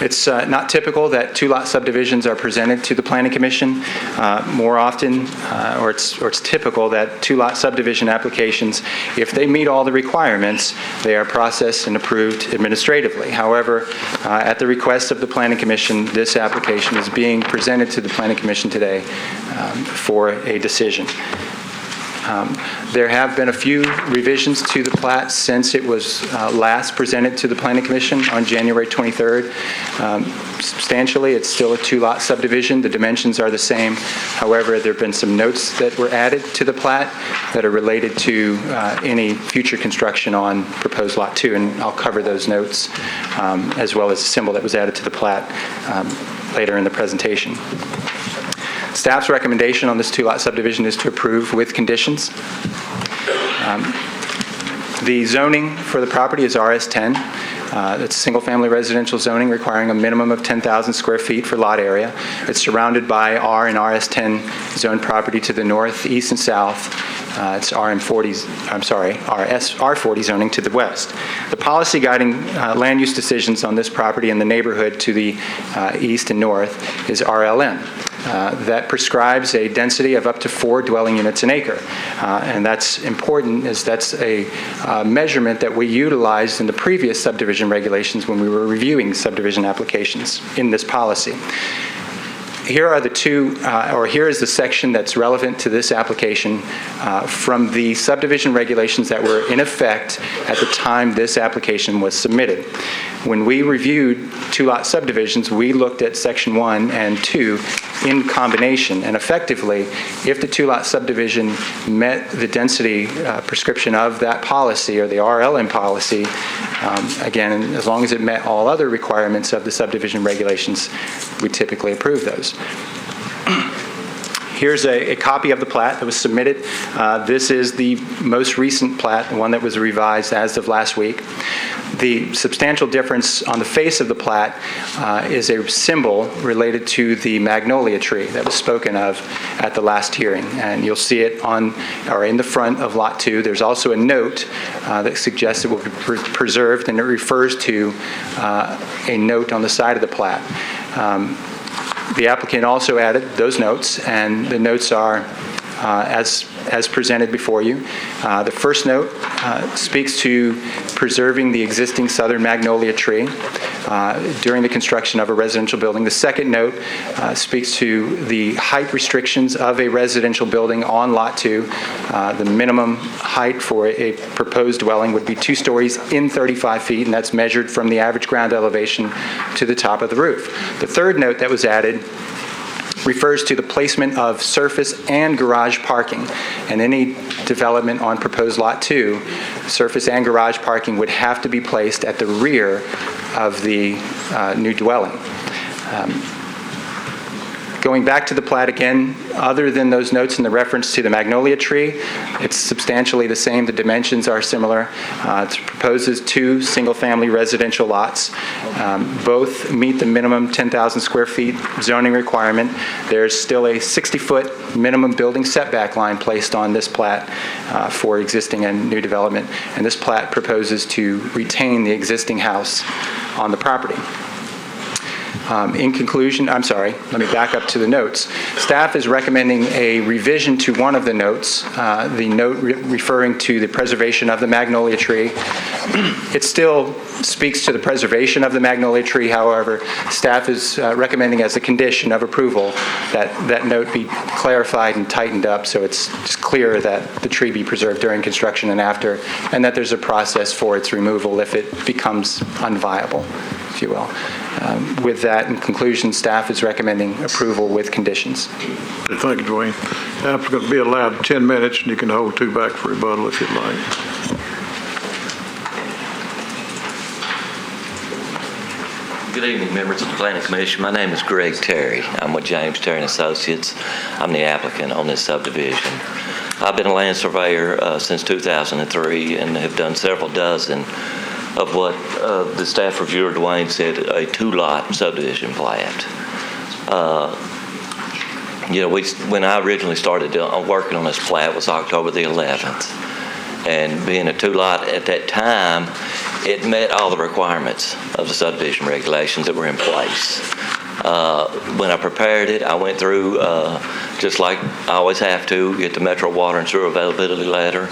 It's not typical that two-lot subdivisions are presented to the Planning Commission. More often, or it's typical that two-lot subdivision applications, if they meet all the requirements, they are processed and approved administratively. However, at the request of the Planning Commission, this application is being presented to the Planning Commission today for a decision. There have been a few revisions to the plat since it was last presented to the Planning Commission on January 23rd. Substantially, it's still a two-lot subdivision. The dimensions are the same. However, there have been some notes that were added to the plat that are related to any future construction on proposed Lot 2, and I'll cover those notes as well as a symbol that was added to the plat later in the presentation. Staff's recommendation on this two-lot subdivision is to approve with conditions. The zoning for the property is RS10. It's single-family residential zoning requiring a minimum of 10,000 square feet for lot area. It's surrounded by R and RS10 zoned property to the north, east, and south. It's R40 zoning to the west. The policy guiding land use decisions on this property in the neighborhood to the east and north is RLM. That prescribes a density of up to 4 dwelling units an acre. And that's important as that's a measurement that we utilized in the previous subdivision regulations when we were reviewing subdivision applications in this policy. Here are the here is the section that's relevant to this application from the subdivision regulations that were in effect at the time this application was submitted. When we reviewed two-lot subdivisions, we looked at Section 1 and 2 in combination, and effectively, if the two-lot subdivision met the density prescription of that policy or the RLM policy, again, as long as it met all other requirements of the subdivision regulations, we typically approve those. Here's a copy of the plat that was submitted. This is the most recent plat, the one that was revised as of last week. The substantial difference on the face of the plat is a symbol related to the magnolia tree that was spoken of at the last hearing. And you'll see it on or in the front of Lot 2. There's also a note that suggests it will be preserved, and it refers to a note on the side of the plat. The applicant also added those notes, and the notes are as presented before you. The first note speaks to preserving the existing southern magnolia tree during the construction of a residential building. The second note speaks to the height restrictions of a residential building on Lot 2. The minimum height for a proposed dwelling would be 2 stories in 35 feet, and that's measured from the average ground elevation to the top of the roof. The third note that was added refers to the placement of surface and garage parking, and any development on proposed Lot 2, surface and garage parking would have to be placed at the rear of the new dwelling. Going back to the plat again, other than those notes in the reference to the magnolia tree, it's substantially the same. The dimensions are similar. It proposes 2 single-family residential lots. Both meet the minimum 10,000 square feet zoning requirement. There's still a 60-foot minimum building setback line placed on this plat for existing and new development. And this plat proposes to retain the existing house on the property. In conclusion, I'm sorry, let me back up to the notes. Staff is recommending a revision to one of the notes, the note referring to the preservation of the magnolia tree. It still speaks to the preservation of the magnolia tree. However, staff is recommending as a condition of approval that that note be clarified and tightened up so it's just clear that the tree be preserved during construction and after, and that there's a process for its removal if it becomes unviable, if you will. With that, in conclusion, staff is recommending approval with conditions. Thank you, Dwayne. Applicant will be allowed 10 minutes, and you can hold 2 back for rebuttal if you'd like. Good evening, members of the Planning Commission. My name is Greg Terry. I'm with James Terry & Associates. I'm the applicant on this subdivision. I've been a land surveyor since 2003 and have done several dozen of what the staff reviewer, Dwayne, said a 2-lot subdivision plat. When I originally started working on this plat was October the 11th. And being a 2-lot at that time, it met all the requirements of the subdivision regulations that were in place. When I prepared it, I went through, just like I always have to, get the Metro Water and Sewer Availability Letter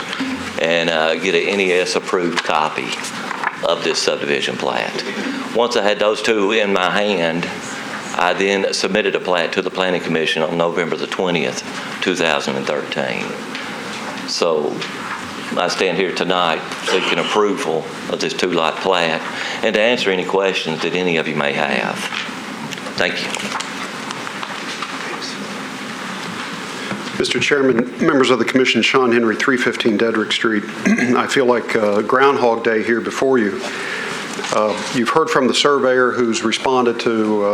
and get an NES approved copy of this subdivision plat. Once I had those 2 in my hand, I then submitted a plat to the Planning Commission on November the 20th, 2013. So I stand here tonight seeking approval of this 2-lot plat and to answer any questions that any of you may have. Thank you. Mr. Chairman, members of the Commission, Sean Henry, 315 Dedrick Street. I feel like Groundhog Day here before you. You've heard from the surveyor who's responded to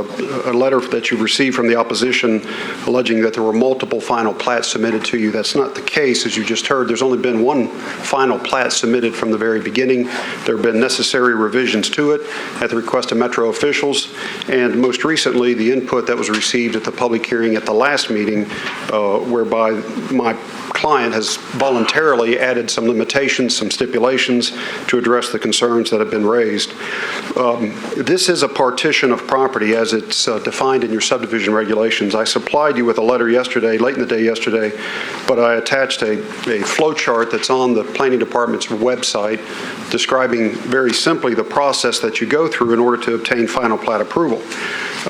a letter that you received from the opposition alleging that there were multiple final plats submitted to you. That's not the case, as you just heard. There's only been one final plat submitted from the very beginning. There have been necessary revisions to it at the request of Metro officials, and most recently the input that was received at the public hearing at the last meeting, whereby my client has voluntarily added some limitations, some stipulations to address the concerns that have been raised. This is a partition of property as it's defined in your subdivision regulations. I supplied you with a letter yesterday, late in the day yesterday, but I attached a flow chart that's on the Planning Department's website describing very simply the process that you go through in order to obtain final plat approval.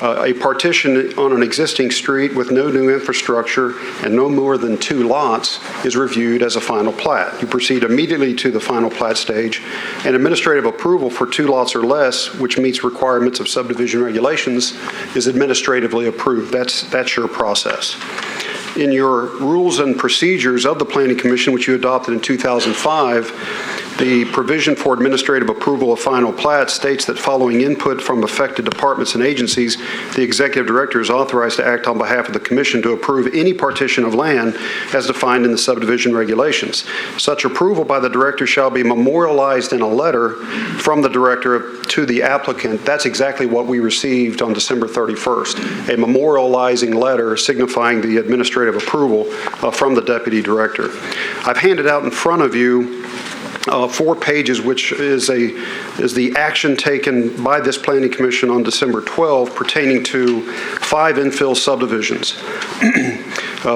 A partition on an existing street with no new infrastructure and no more than 2 lots is reviewed as a final plat. You proceed immediately to the final plat stage, and administrative approval for 2 lots or less, which meets requirements of subdivision regulations, is administratively approved. That's your process. In your rules and procedures of the Planning Commission, which you adopted in 2005, the provision for administrative approval of final plat states that following input from affected departments and agencies, the executive director is authorized to act on behalf of the commission to approve any partition of land as defined in the subdivision regulations. Such approval by the director shall be memorialized in a letter from the director to the applicant. That's exactly what we received on December 31st, a memorializing letter signifying the administrative approval from the deputy director. I've handed out in front of you 4 pages, which is the action taken by this Planning Commission on December 12 pertaining to 5 infill subdivisions.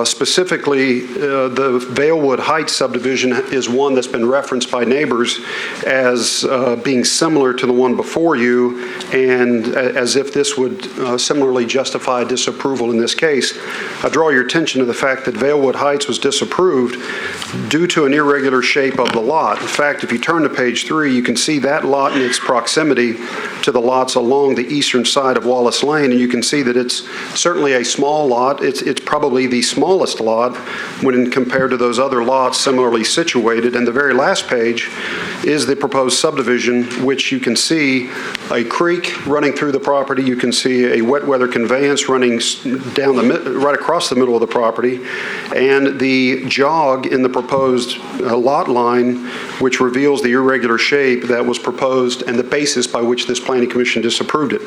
Specifically, the Valewood Heights subdivision is one that's been referenced by neighbors as being similar to the one before you, and as if this would similarly justify disapproval in this case. I draw your attention to the fact that Valewood Heights was disapproved due to an irregular shape of the lot. In fact, if you turn to page 3, you can see that lot in its proximity to the lots along the eastern side of Wallace Lane, and you can see that it's certainly a small lot. It's probably the smallest smallest lot when compared to those other lots similarly situated. And the very last page is the proposed subdivision, which you can see a creek running through the property. You can see a wet weather conveyance running down right across the middle of the property, and the jog in the proposed lot line, which reveals the irregular shape that was proposed and the basis by which this Planning Commission disapproved it.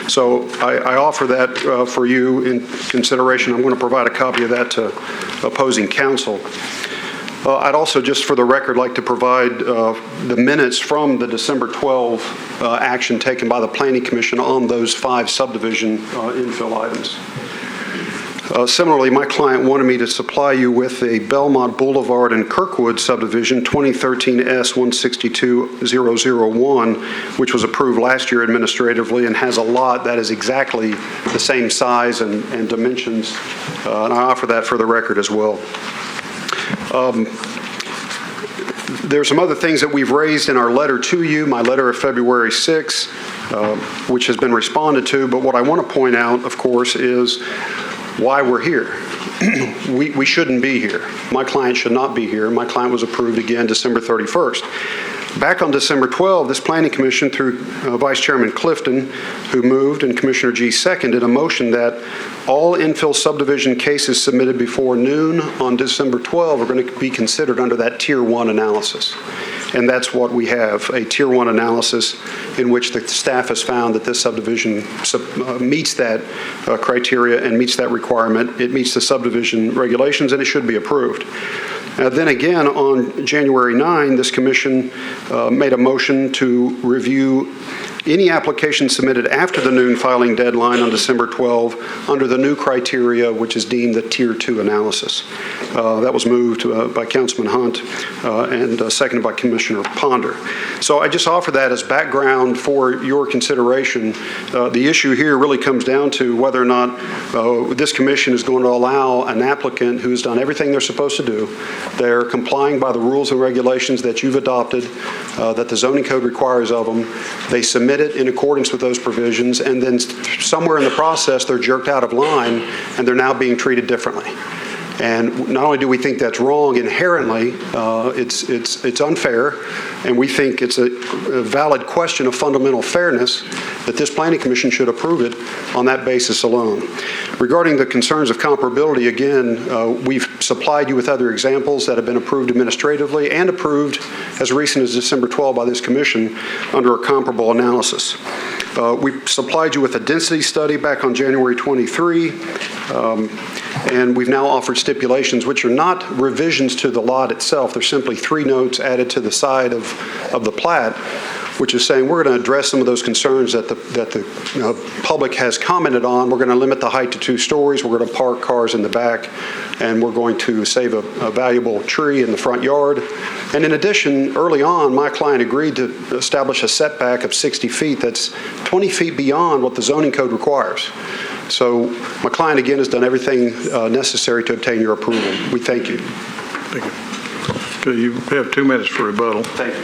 So I offer that for you in consideration. I'm going to provide a copy of that to opposing counsel. I'd also, just for the record, like to provide the minutes from the December 12 action taken by the Planning Commission on those 5 subdivision infill items. Similarly, my client wanted me to supply you with a Belmont Boulevard and Kirkwood subdivision, 2013 S162001, which was approved last year administratively and has a lot that is exactly the same size and dimensions. And I offer that for the record as well. There's some other things that we've raised in our letter to you, my letter of February 6, which has been responded to. But what I want to point out, of course, is why we're here. We shouldn't be here. My client should not be here. My client was approved again December 31st. Back on December 12, this Planning Commission, through Vice Chairman Clifton, who moved, and Commissioner G seconded, a motion that all infill subdivision cases submitted before noon on December 12 are going to be considered under that Tier 1 analysis. And that's what we have, a Tier 1 analysis in which the staff has found that this subdivision meets that criteria and meets that requirement. It meets the subdivision regulations, and it should be approved. Then again, on January 9, this commission made a motion to review any application submitted after the noon filing deadline on December 12 under the new criteria, which is deemed the Tier 2 analysis. That was moved by Councilman Hunt and seconded by Commissioner Ponder. So I just offer that as background for your consideration. The issue here really comes down to whether or not this commission is going to allow an applicant who has done everything they're supposed to do. They're complying by the rules and regulations that you've adopted, that the zoning code requires of them. They submit it in accordance with those provisions, and then somewhere in the process they're jerked out of line and they're now being treated differently. And not only do we think that's wrong inherently, it's unfair, and we think it's a valid question of fundamental fairness that this Planning Commission should approve it on that basis alone. Regarding the concerns of comparability, again, we've supplied you with other examples that have been approved administratively and approved as recent as December 12 by this commission under a comparable analysis. We supplied you with a density study back on January 23. And we've now offered stipulations which are not revisions to the lot itself. They're simply 3 notes added to the side of the plat, which is saying we're going to address some of those concerns that the public has commented on. We're going to limit the height to 2 stories. We're going to park cars in the back, and we're going to save a valuable tree in the front yard. And in addition, early on, my client agreed to establish a setback of 60 feet that's 20 feet beyond what the zoning code requires. So my client, again, has done everything necessary to obtain your approval. We thank you. Thank you. Okay, you have 2 minutes for rebuttal. Thank you.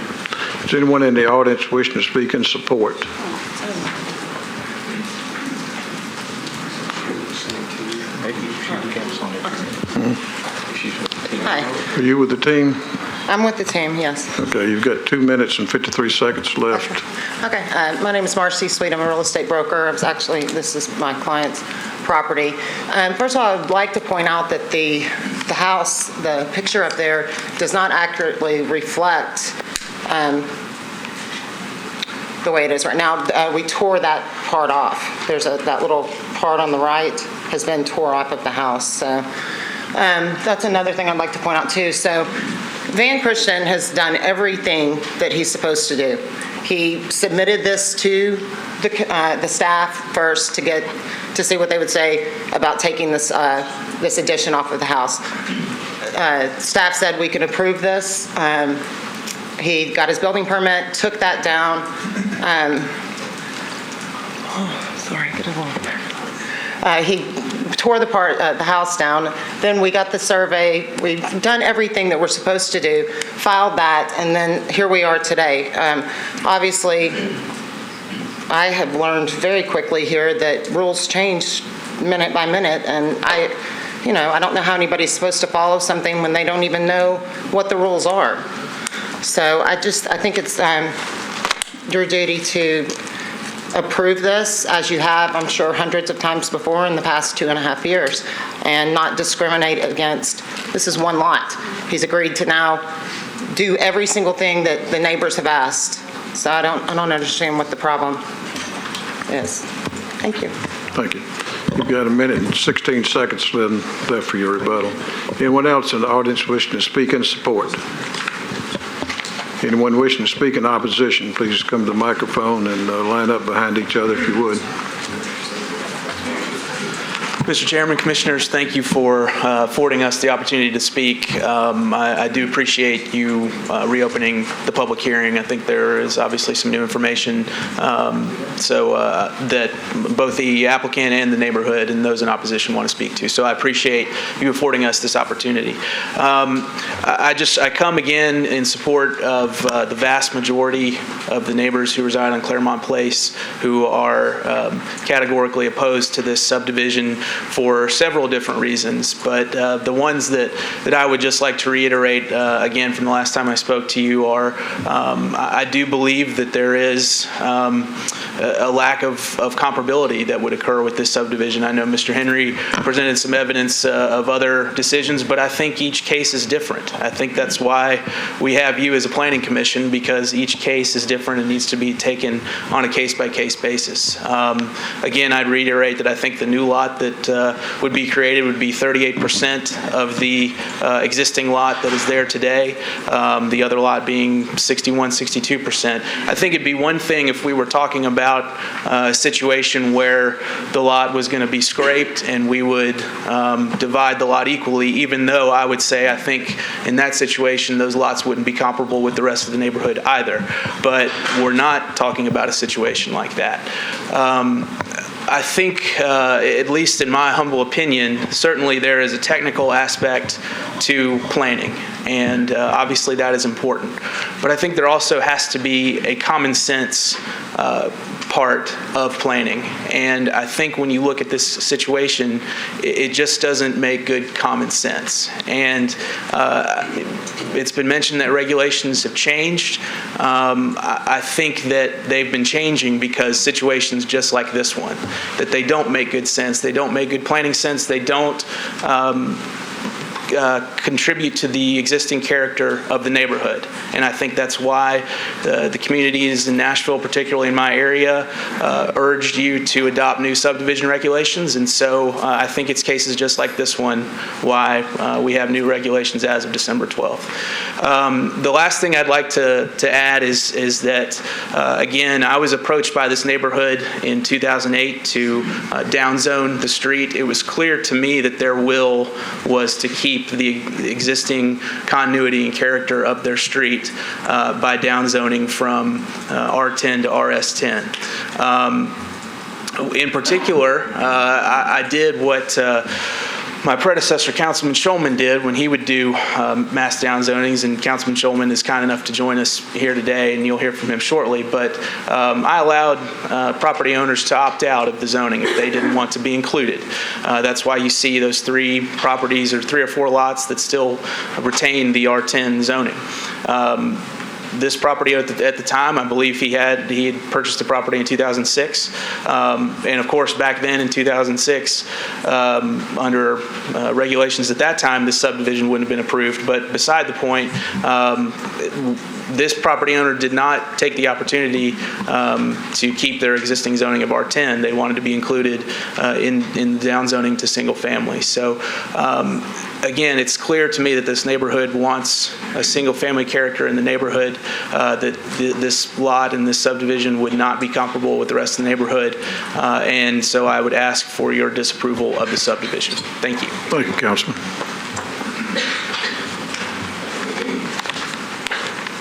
Is anyone in the audience wishing to speak in support? Hi, Are you with the team? I'm with the team, yes. Okay, you've got 2 minutes and 53 seconds left. Okay, my name is Marcy Sweet. I'm a real estate broker. This is my client's property. First of all, I would like to point out that the house, the picture up there, does not accurately reflect the way it is right now. We tore that part off. There's that little part on the right has been tore off of the house. So that's another thing I'd like to point out too. So Van Christian has done everything that he's supposed to do. He submitted this to the staff first to see what they would say about taking this addition off of the house. Staff said we could approve this. He got his building permit, took that down. He tore the house down. Then we got the survey. We've done everything that we're supposed to do, filed that, and then here we are today. Obviously, I have learned very quickly here that rules change minute by minute, and I don't know how anybody's supposed to follow something when they don't even know what the rules are. So I think it's your duty to approve this, as you have, I'm sure, hundreds of times before in the past 2.5 years, and not discriminate against, this is one lot. He's agreed to now do every single thing that the neighbors have asked. So I don't understand what the problem is. Thank you. Thank you. You've got 1 minute and 16 seconds left for your rebuttal. Anyone else in the audience wishing to speak in support? Anyone wishing to speak in opposition, please come to the microphone and line up behind each other if you would. Mr. Chairman, Commissioners, thank you for affording us the opportunity to speak. I do appreciate you reopening the public hearing. I think there is obviously some new information that both the applicant and the neighborhood and those in opposition want to speak to. So I appreciate you affording us this opportunity. I come again in support of the vast majority of the neighbors who reside on Claremont Place who are categorically opposed to this subdivision for several different reasons, but the ones that I would just like to reiterate again from the last time I spoke to you are I do believe that there is a lack of comparability that would occur with this subdivision. I know Mr. Henry presented some evidence of other decisions, but I think each case is different. I think that's why we have you as a planning commission, because each case is different and needs to be taken on a case-by-case basis. Again, I'd reiterate that I think the new lot that would be created would be 38% of the existing lot that is there today, the other lot being 62%. I think it'd be one thing if we were talking about a situation where the lot was going to be scraped and we would divide the lot equally, even though I would say I think in that situation those lots wouldn't be comparable with the rest of the neighborhood either. But we're not talking about a situation like that. I think, at least in my humble opinion, certainly there is a technical aspect to planning, and obviously that is important. But I think there also has to be a common sense part of planning. And I think when you look at this situation, it just doesn't make good common sense. And it's been mentioned that regulations have changed. I think that they've been changing because situations just like this one, that they don't make good sense, they don't make good planning sense, they don't contribute to the existing character of the neighborhood. And I think that's why the communities in Nashville, particularly in my area, urged you to adopt new subdivision regulations. And so I think it's cases just like this one why we have new regulations as of December 12th. The last thing I'd like to add is that, again, I was approached by this neighborhood in 2008 to downzone the street. It was clear to me that their will was to keep the existing continuity and character of their street by downzoning from R10 to RS10. In particular, I did what my predecessor, Councilman Schulman, did when he would do mass downzonings, and Councilman Schulman is kind enough to join us here today, and you'll hear from him shortly. But I allowed property owners to opt out of the zoning if they didn't want to be included. That's why you see those 3 properties or 3 or 4 lots that still retain the R10 zoning. This property at the time, I believe he had purchased the property in 2006. And of course, back then in 2006, under regulations at that time, this subdivision wouldn't have been approved. But beside the point, this property owner did not take the opportunity to keep their existing zoning of R10. They wanted to be included in the downzoning to single family. So again, it's clear to me that this neighborhood wants a single family character in the neighborhood, that this lot and this subdivision would not be comparable with the rest of the neighborhood. And so I would ask for your disapproval of the subdivision. Thank you. Thank you, Councilman.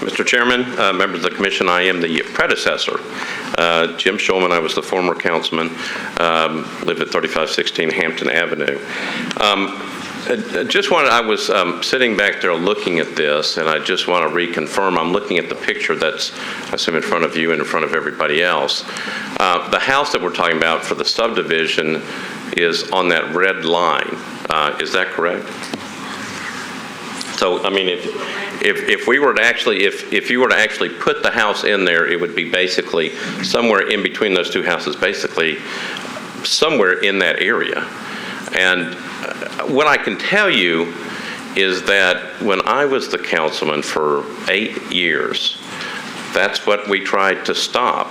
Mr. Chairman, members of the commission, I am the predecessor. Jim Schulman, I was the former councilman, lived at 3516 Hampton Avenue. I was sitting back there looking at this, and I just want to reconfirm, I'm looking at the picture that's, I assume, in front of you and in front of everybody else. The house that we're talking about for the subdivision is on that red line. Is that correct? So, I mean, if we were to actually, if you were to actually put the house in there, it would be basically somewhere in between those two houses, basically somewhere in that area. And what I can tell you is that when I was the councilman for 8 years, that's what we tried to stop.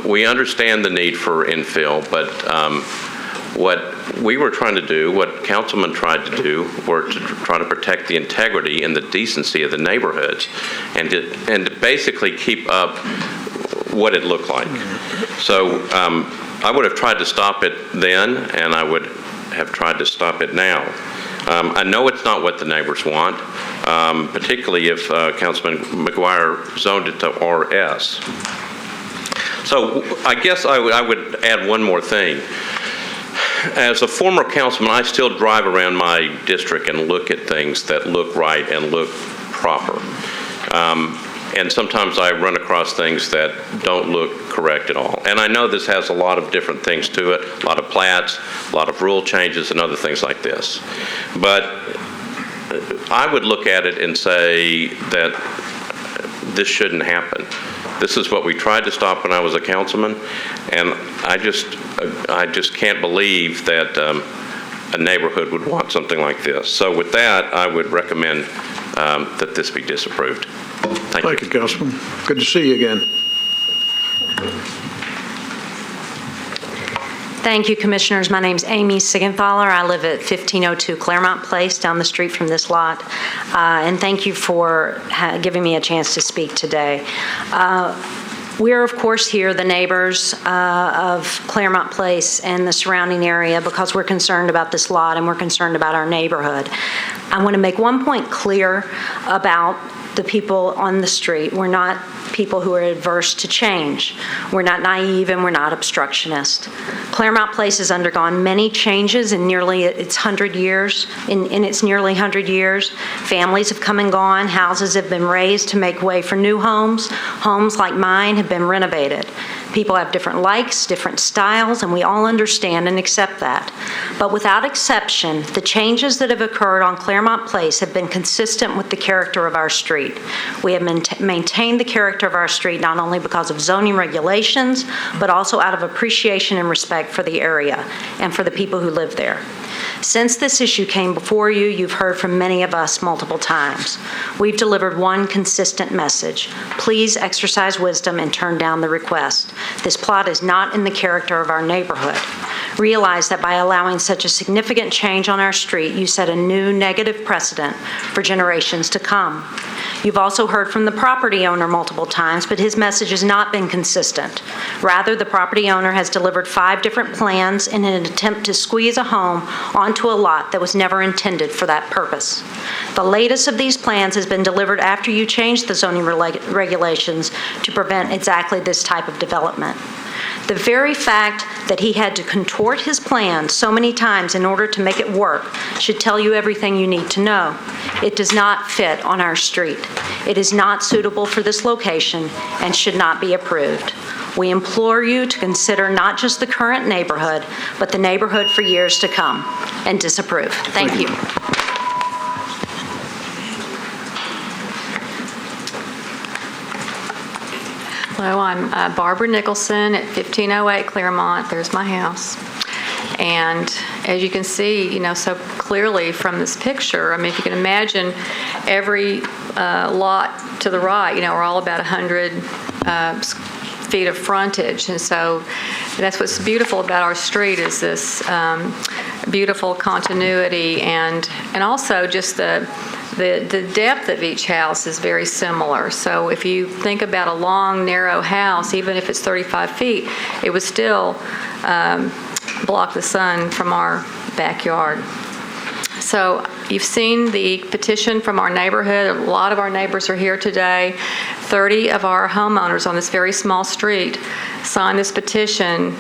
We understand the need for infill, but what we were trying to do, what councilmen tried to do, were to try to protect the integrity and the decency of the neighborhoods, and to basically keep up what it looked like. So I would have tried to stop it then, and I would have tried to stop it now. I know it's not what the neighbors want, particularly if Councilman McGuire zoned it to RS. So I guess I would add one more thing. As a former councilman, I still drive around my district and look at things that look right and look proper. And sometimes I run across things that don't look correct at all. And I know this has a lot of different things to it, a lot of plats, a lot of rule changes and other things like this. But I would look at it and say that this shouldn't happen. This is what we tried to stop when I was a councilman, and I just can't believe that a neighborhood would want something like this. So with that, I would recommend that this be disapproved. Thank you, Councilman. Good to see you again. Thank you, Commissioners. My name's Amy Sigenthaler. I live at 1502 Claremont Place, down the street from this lot. And thank you for giving me a chance to speak today. We're, of course, here, the neighbors of Claremont Place and the surrounding area, because we're concerned about this lot and we're concerned about our neighborhood. I want to make one point clear about the people on the street. We're not people who are adverse to change. We're not naive and we're not obstructionist. Claremont Place has undergone many changes in nearly its 100 years. In its nearly 100 years, families have come and gone. Houses have been raised to make way for new homes. Homes like mine have been renovated. People have different likes, different styles, and we all understand and accept that. But without exception, the changes that have occurred on Claremont Place have been consistent with the character of our street. We have maintained the character of our street not only because of zoning regulations, but also out of appreciation and respect for the area and for the people who live there. Since this issue came before you, you've heard from many of us multiple times. We've delivered one consistent message. Please exercise wisdom and turn down the request. This plot is not in the character of our neighborhood. Realize that by allowing such a significant change on our street, you set a new negative precedent for generations to come. You've also heard from the property owner multiple times, but his message has not been consistent. Rather, the property owner has delivered 5 different plans in an attempt to squeeze a home onto a lot that was never intended for that purpose. The latest of these plans has been delivered after you changed the zoning regulations to prevent exactly this type of development. The very fact that he had to contort his plan so many times in order to make it work should tell you everything you need to know. It does not fit on our street. It is not suitable for this location and should not be approved. We implore you to consider not just the current neighborhood, but the neighborhood for years to come, and disapprove. Thank you. Hello, I'm Barbara Nicholson at 1508 Claremont. There's my house. And as you can see, so clearly from this picture, I mean, if you can imagine every lot to the right, are all about 100 feet of frontage. And so that's what's beautiful about our street is this beautiful continuity and also just the depth of each house is very similar. So if you think about a long, narrow house, even if it's 35 feet, it would still block the sun from our backyard. So you've seen the petition from our neighborhood. A lot of our neighbors are here today. 30 of our homeowners on this very small street signed this petition,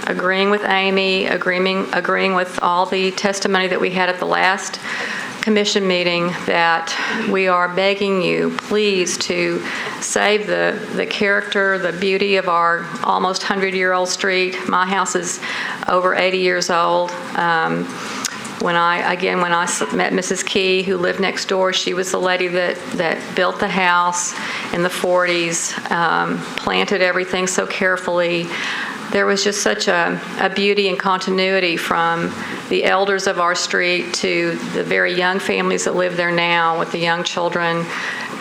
agreeing with Amy, agreeing with all the testimony that we had at the last commission meeting, that we are begging you, please, to save the character, the beauty of our almost 100-year-old street. My house is over 80 years old. When I met Mrs. Key, who lived next door, she was the lady that built the house in the 40s, planted everything so carefully. There was just such a beauty and continuity from the elders of our street to the very young families that live there now with the young children.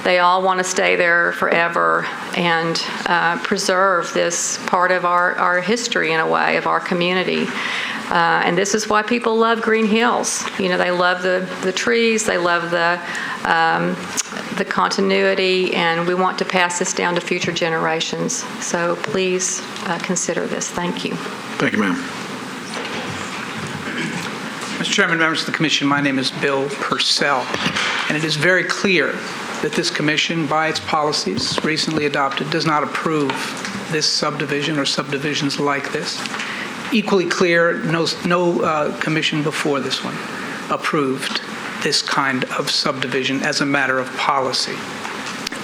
They all want to stay there forever and preserve this part of our history, in a way, of our community. And this is why people love Green Hills. You know, they love the trees, they love the continuity, and we want to pass this down to future generations. So please consider this. Thank you. Thank you, ma'am. Mr. Chairman, members of the commission, my name is Bill Purcell, and it is very clear that this commission, by its policies recently adopted, does not approve this subdivision or subdivisions like this. Equally clear, no commission before this one approved this kind of subdivision as a matter of policy.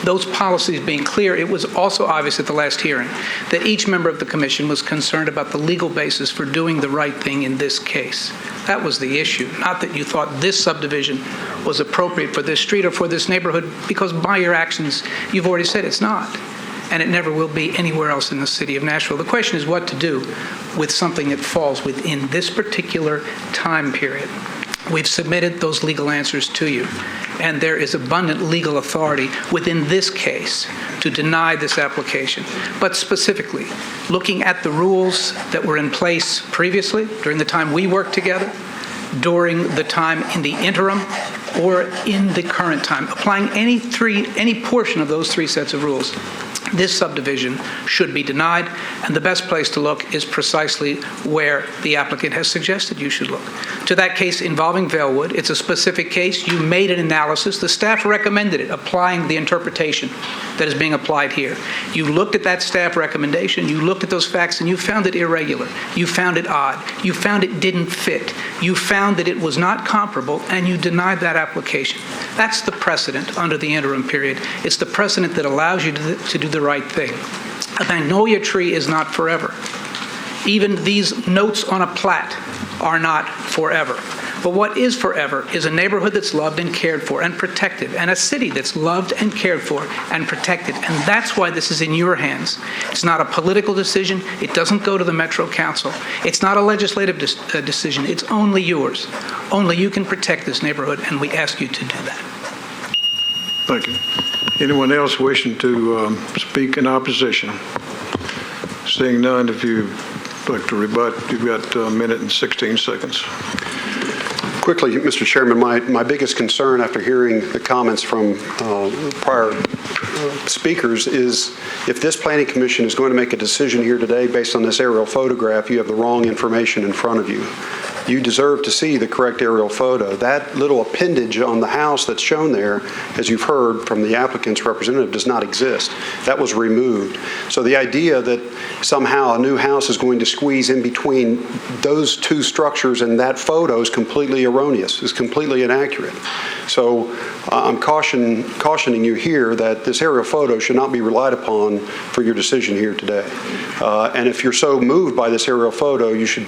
Those policies being clear, it was also obvious at the last hearing that each member of the commission was concerned about the legal basis for doing the right thing in this case. That was the issue, not that you thought this subdivision was appropriate for this street or for this neighborhood, because by your actions, you've already said it's not, and it never will be anywhere else in the city of Nashville. The question is what to do with something that falls within this particular time period. We've submitted those legal answers to you, and there is abundant legal authority within this case to deny this application. But specifically, looking at the rules that were in place previously, during the time we worked together, during the time in the interim, or in the current time, applying any portion of those three sets of rules, this subdivision should be denied, and the best place to look is precisely where the applicant has suggested you should look. To that case involving Vailwood, it's a specific case. You made an analysis. The staff recommended it, applying the interpretation that is being applied here. You looked at that staff recommendation, you looked at those facts, and you found it irregular. You found it odd. You found it didn't fit. You found that it was not comparable, and you denied that application. That's the precedent under the interim period. It's the precedent that allows you to do the right thing. A magnolia tree is not forever. Even these notes on a plat are not forever. But what is forever is a neighborhood that's loved and cared for and protected, and a city that's loved and cared for and protected. And that's why this is in your hands. It's not a political decision. It doesn't go to the Metro Council. It's not a legislative decision. It's only yours. Only you can protect this neighborhood, and we ask you to do that. Thank you. Anyone else wishing to speak in opposition? Seeing none, if you'd like to rebut, you've got a minute and 16 seconds. Quickly, Mr. Chairman, my biggest concern after hearing the comments from prior speakers is if this Planning Commission is going to make a decision here today based on this aerial photograph, you have the wrong information in front of you. You deserve to see the correct aerial photo. That little appendage on the house that's shown there, as you've heard from the applicant's representative, does not exist. That was removed. So the idea that somehow a new house is going to squeeze in between those two structures and that photo is completely erroneous, is completely inaccurate. So I'm cautioning you here that this aerial photo should not be relied upon for your decision here today. And if you're so moved by this aerial photo, you should,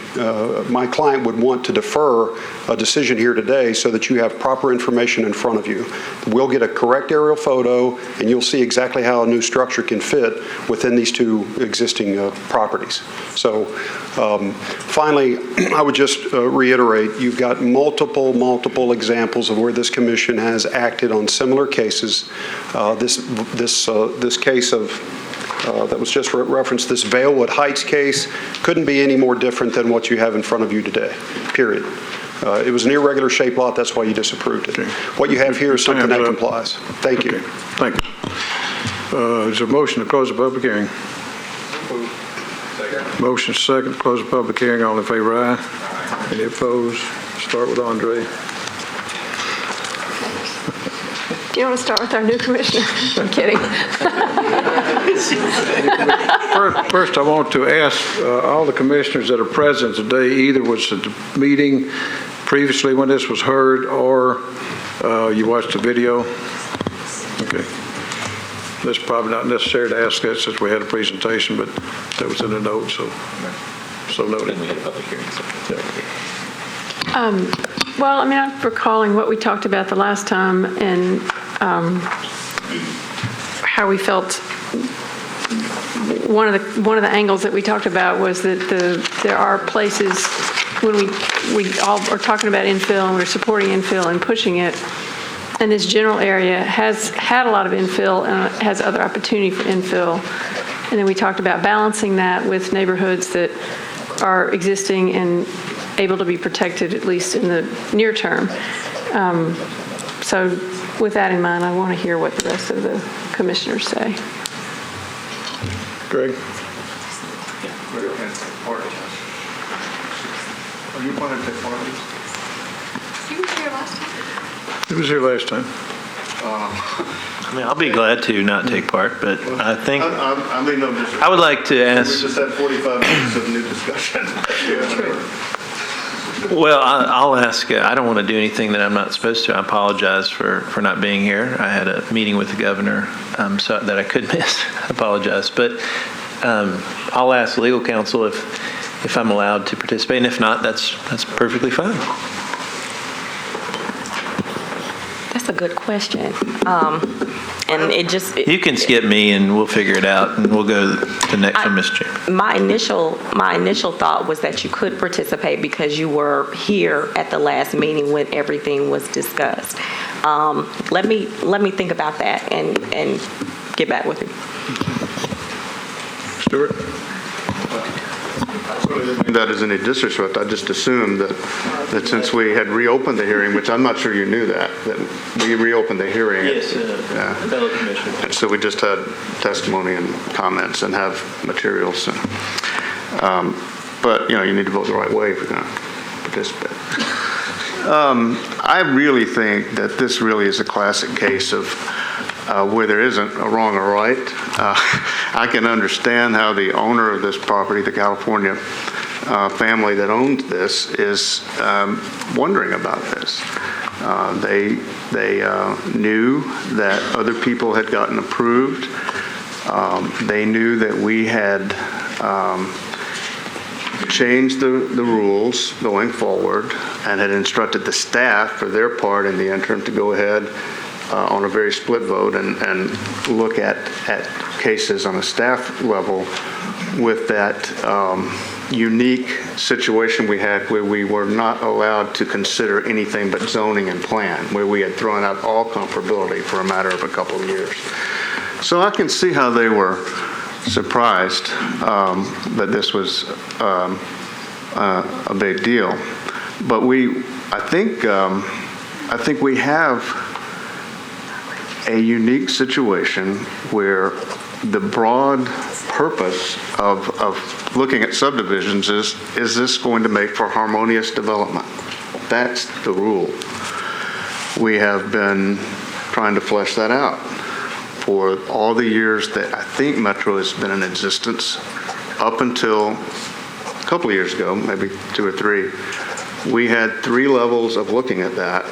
my client would want to defer a decision here today so that you have proper information in front of you. We'll get a correct aerial photo, and you'll see exactly how a new structure can fit within these two existing properties. So finally, I would just reiterate, you've got multiple examples of where this commission has acted on similar cases. This case of that was just referenced, this Vailwood Heights case, couldn't be any more different than what you have in front of you today, period. It was an irregular shaped lot, that's why you disapproved it. Okay. What you have here is something that complies. Thank you. Thank you. Is there a motion to close the public hearing? Motion second, close the public hearing. All in favor, aye. Any opposed? Start with Andre. Do you want to start with our new commissioner? I'm kidding. First, I want to ask all the commissioners that are present today, either was at the meeting previously when this was heard or you watched the video. Okay. That's probably not necessary to ask that since we had a presentation, but that was in the notes, so noted. Then we had a public hearing. Well, I mean, I'm recalling what we talked about the last time and how we felt. One of the angles that we talked about was that there are places when we all are talking about infill and we're supporting infill and pushing it, and this general area has had a lot of infill and has other opportunity for infill. And then we talked about balancing that with neighborhoods that are existing and able to be protected, at least in the near term. So with that in mind, I want to hear what the rest of the commissioners say. Greg? Are you planning to take part? You were here last time. He was here last time. I mean, I'll be glad to not take part, but I think I mean, no disrespect. I would like to We ask. just had 45 minutes of new discussion. Well, I'll ask. I don't want to do anything that I'm not supposed to. I apologize for not being here. I had a meeting with the governor so that I could miss. I apologize, but I'll ask legal counsel if I'm allowed to participate, and if not, that's perfectly fine. That's a good question. And it just... You can skip me and we'll figure it out, and we'll go to next one, Mr. Chairman. My initial thought was that you could participate because you were here at the last meeting when everything was discussed. Let me think about that and get back with you. Stuart? I didn't mean that as any disrespect. I just assumed that since we had reopened the hearing, which I'm not sure you knew that we reopened the hearing. Yes, fellow commissioner. And so we just had testimony and comments and have materials. But, you need to vote the right way if you're going to participate. I really think that this really is a classic case of where there isn't a wrong or right. I can understand how the owner of this property, the California family that owns this, is wondering about this. They knew that other people had gotten approved. They knew that we had changed the rules going forward and had instructed the staff for their part in the interim to go ahead on a very split vote and look at cases on a staff level with that unique situation we had where we were not allowed to consider anything but zoning and plan, where we had thrown out all comparability for a matter of a couple of years. So I can see how they were surprised that this was a big deal. But I think we have a unique situation where the broad purpose of looking at subdivisions is this going to make for harmonious development? That's the rule. We have been trying to flesh that out for all the years that I think Metro has been in existence, up until a couple of years ago, maybe 2 or 3. We had 3 levels of looking at that.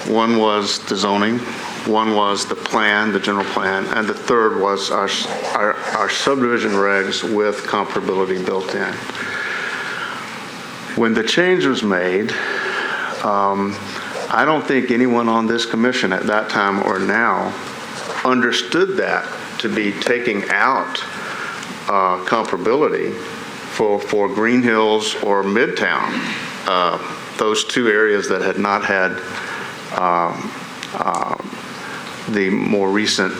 One was the zoning, one was the plan, the general plan, and the third was our subdivision regs with comparability built in. When the change was made, I don't think anyone on this commission at that time or now understood that to be taking out comparability for Green Hills or Midtown, those 2 areas that had not had the more recent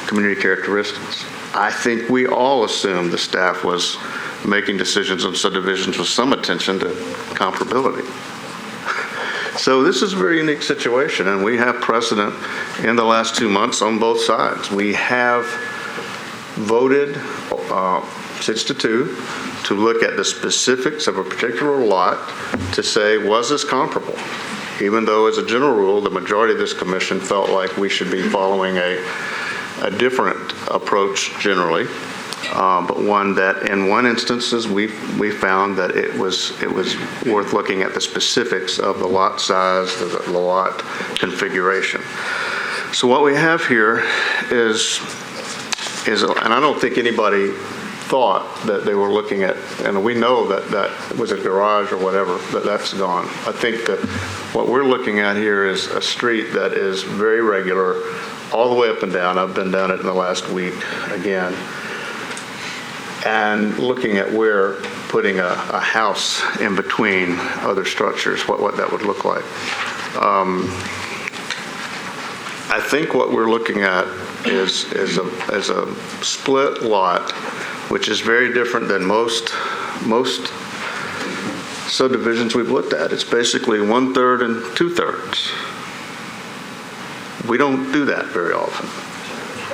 community characteristics. I think we all assumed the staff was making decisions on subdivisions with some attention to comparability. So this is a very unique situation, and we have precedent in the last 2 months on both sides. We have voted 6-2 to look at the specifics of a particular lot to say, was this comparable? Even though, as a general rule, the majority of this commission felt like we should be following a different approach generally, but one that in one instances we found that it was worth looking at the specifics of the lot size, the lot configuration. So what we have here is, and I don't think anybody thought that they were looking at, and we know that that was a garage or whatever, that's gone. I think that what we're looking at here is a street that is very regular, all the way up and down. I've been down it in the last week again. And looking at where putting a house in between other structures, what that would look like. I think what we're looking at is a split lot, which is very different than most subdivisions we've looked at. It's basically 1/3 and 2/3. We don't do that very often.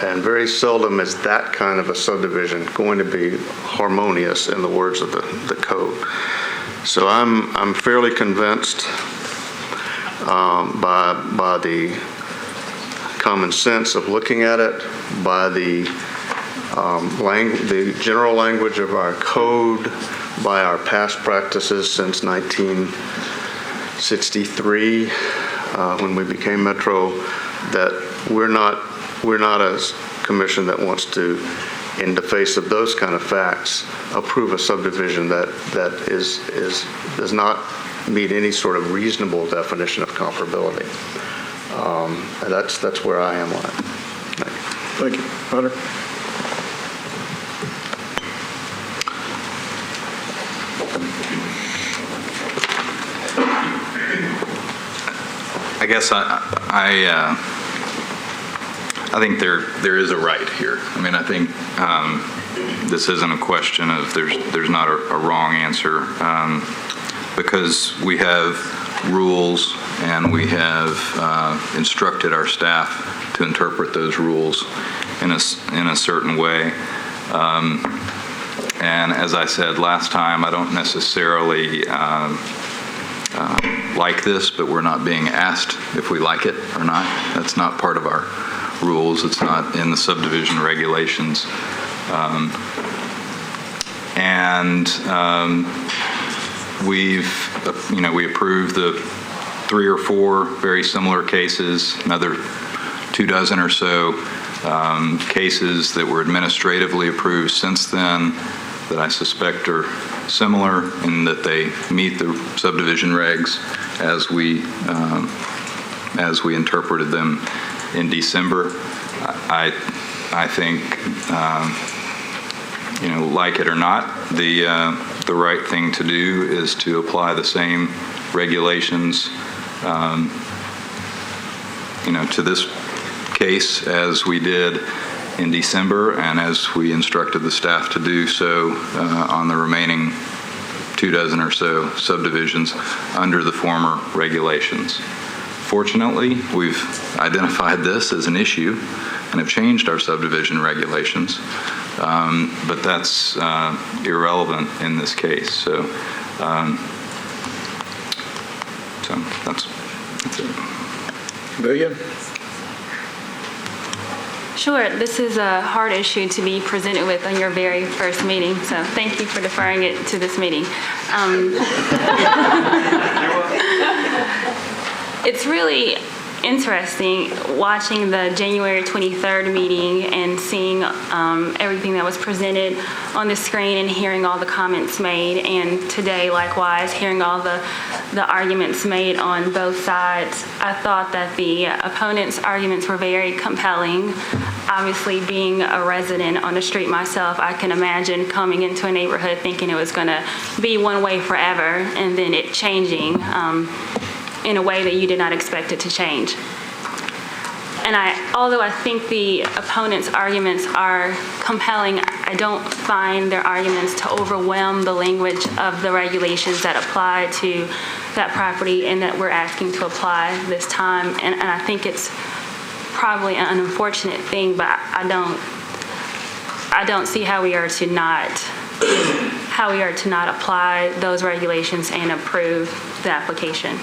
And very seldom is that kind of a subdivision going to be harmonious, in the words of the code. So I'm fairly convinced by the common sense of looking at it, by the general language of our code, by our past practices since 1963, when we became Metro, that we're not a commission that wants to, in the face of those kind of facts, approve a subdivision that does not meet any sort of reasonable definition of comparability. And that's where I am on it. Thank you. Hunter? I guess I think there is a right here. I mean, I think this isn't a question of there's not a wrong answer, because we have rules and we have instructed our staff to interpret those rules in a certain way. And as I said last time, I don't necessarily like this, but we're not being asked if we like it or not. That's not part of our rules. It's not in the subdivision regulations. We approved the 3 or 4 very similar cases, another 24 or so cases that were administratively approved since then that I suspect are similar in that they meet the subdivision regs as we interpreted them in December. I think, like it or not, the right thing to do is to apply the same regulations, to this case as we did in December, and as we instructed the staff to do so on the remaining 24 or so subdivisions under the former regulations. Fortunately, we've identified this as an issue and have changed our subdivision regulations, but that's irrelevant in this case. So that's it. Vivian? Sure. This is a hard issue to be presented with on your very first meeting, so thank you for deferring it to this meeting. It's really interesting watching the January 23rd meeting and seeing everything that was presented on the screen and hearing all the comments made, and today likewise hearing all the arguments made on both sides. I thought that the opponents' arguments were very compelling. Obviously, being a resident on the street myself, I can imagine coming into a neighborhood thinking it was going to be one way forever, and then it changing in a way that you did not expect it to change. And although I think the opponents' arguments are compelling, I don't find their arguments to overwhelm the language of the regulations that apply to that property and that we're asking to apply this time. And I think it's probably an unfortunate thing, but I don't see how we are to not apply those regulations and approve the application.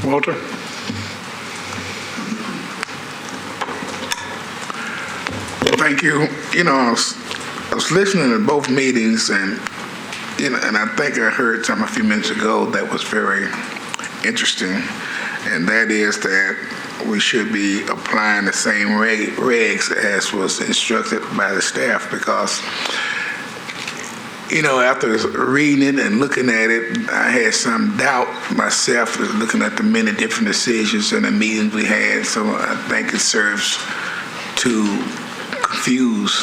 Walter? Thank you. I was listening to both meetings, and I think I heard something a few minutes ago that was very interesting, and that is that we should be applying the same regs as was instructed by the staff, because after reading it and looking at it, I had some doubt myself looking at the many different decisions and the meetings we had. So I think it serves to confuse,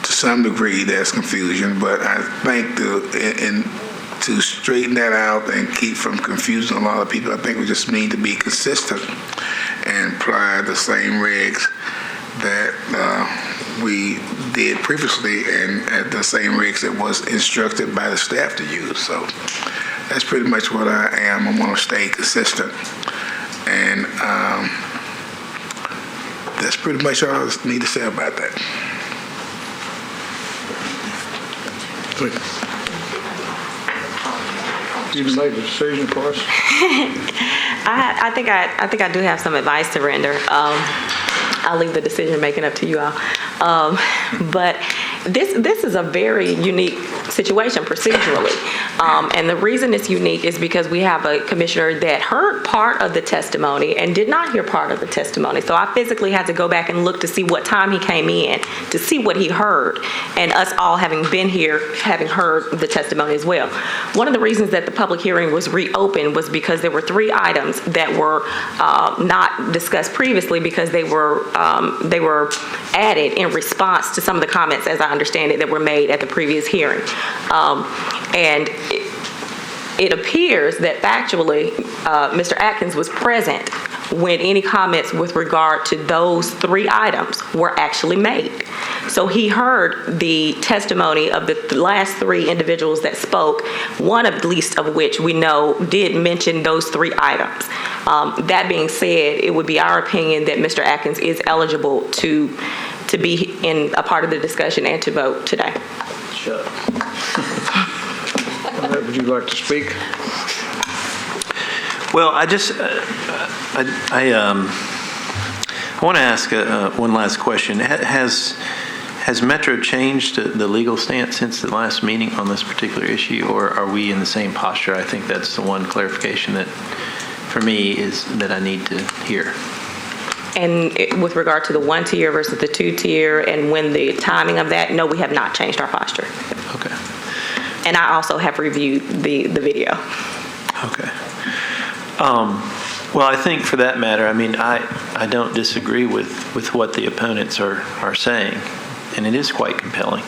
to some degree, there's confusion. But I think to straighten that out and keep from confusing a lot of people, I think we just need to be consistent and apply the same regs that we did previously and at the same regs that was instructed by the staff to use. So that's pretty much what I am. I want to stay consistent. And that's pretty much all I need to say about that. You made the decision for us? I think I do have some advice to render. I'll leave the decision making up to you all. But this is a very unique situation procedurally. And the reason it's unique is because we have a commissioner that heard part of the testimony and did not hear part of the testimony. So I physically had to go back and look to see what time he came in to see what he heard, and us all having been here, having heard the testimony as well. One of the reasons that the public hearing was reopened was because there were 3 items that were not discussed previously because they were added in response to some of the comments, as I understand it, that were made at the previous hearing. And it appears that factually Mr. Atkins was present when any comments with regard to those 3 items were actually made. So he heard the testimony of the last 3 individuals that spoke, one at least of which we know did mention those 3 items. That being said, it would be our opinion that Mr. Atkins is eligible to be in a part of the discussion and to vote today. Sure. Would you like to speak? Well, I want to ask one last question. Has Metro changed the legal stance since the last meeting on this particular issue, or are we in the same posture? I think that's the one clarification that, for me, is that I need to hear. And with regard to the 1-tier versus the 2-tier and when the timing of that, no, we have not changed our posture. Okay. And I also have reviewed the video. Okay. Well, I think for that matter, I mean, I don't disagree with what the opponents are saying, and it is quite compelling.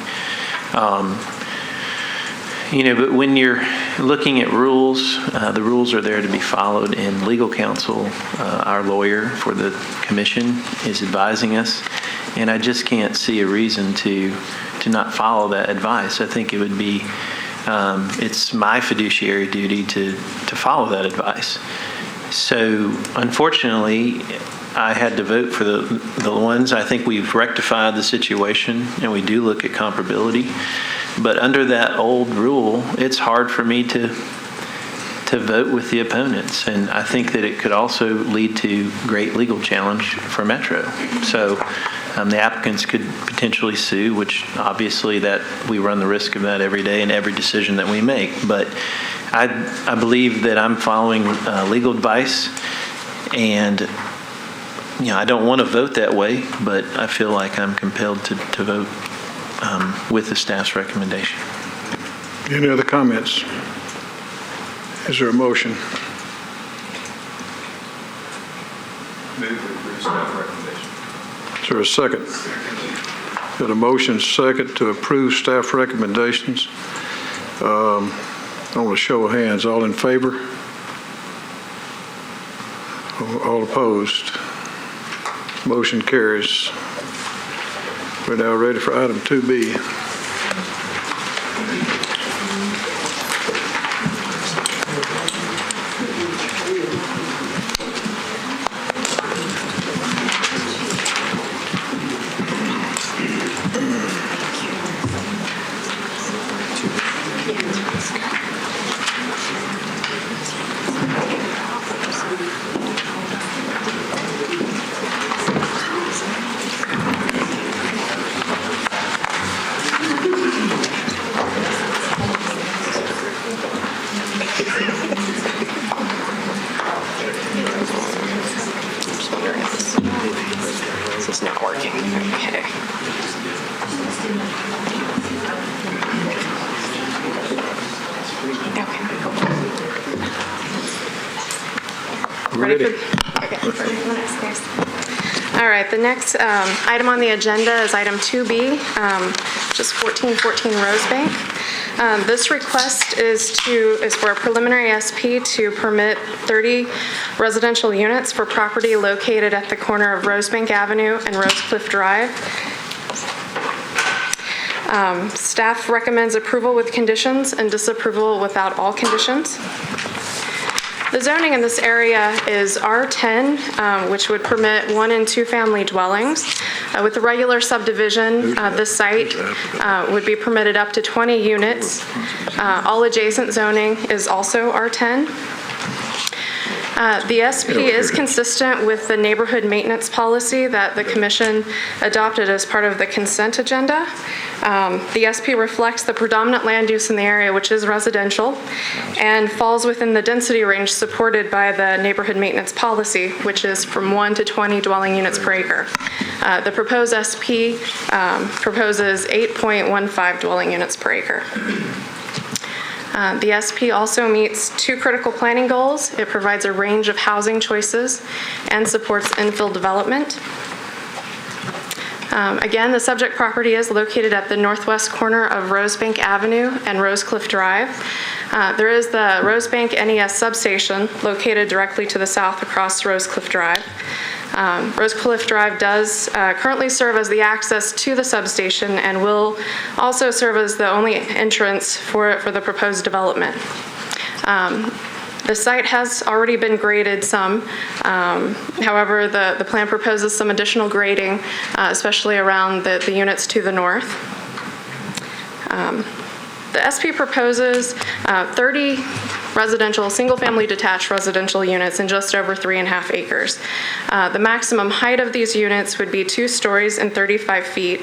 But when you're looking at rules, the rules are there to be followed, and legal counsel, our lawyer for the commission, is advising us, and I just can't see a reason to not follow that advice. I think it would be, it's my fiduciary duty to follow that advice. So unfortunately, I had to vote for the ones. I think we've rectified the situation, and we do look at comparability. But under that old rule, it's hard for me to vote with the opponents. And I think that it could also lead to great legal challenge for Metro. So the applicants could potentially sue, which obviously that we run the risk of that every day in every decision that we make. But I believe that I'm following legal advice, and I don't want to vote that way, but I feel like I'm compelled to vote with the staff's recommendation. Any other comments? Is there a motion? Is there a second? Got a motion second to approve staff recommendations. On a show of hands, all in favor? All opposed? Motion carries. We're now ready for item 2B. It's not working. Okay. Ready? All right, the next item on the agenda is item 2B, which is 1414 Rosebank. This request is for a preliminary SP to permit 30 residential units for property located at the corner of Rosebank Avenue and Rosecliff Drive. Staff recommends approval with conditions and disapproval without all conditions. The zoning in this area is R10, which would permit 1 and 2 family dwellings. With the regular subdivision, this site would be permitted up to 20 units. All adjacent zoning is also R10. The SP is consistent with the neighborhood maintenance policy that the Commission adopted as part of the consent agenda. The SP reflects the predominant land use in the area, which is residential, and falls within the density range supported by the neighborhood maintenance policy, which is from 1 to 20 dwelling units per acre. The proposed SP proposes 8.15 dwelling units per acre. The SP also meets 2 critical planning goals. It provides a range of housing choices and supports infill development. Again, the subject property is located at the northwest corner of Rosebank Avenue and Rosecliff Drive. There is the Rosebank NES substation located directly to the south across Rosecliff Drive. Rosecliff Drive does currently serve as the access to the substation and will also serve as the only entrance for the proposed development. The site has already been graded some. However, the plan proposes some additional grading, especially around the units to the north. The SP proposes 30 residential, single-family detached residential units in just over 3.5 acres. The maximum height of these units would be 2 stories and 35 feet.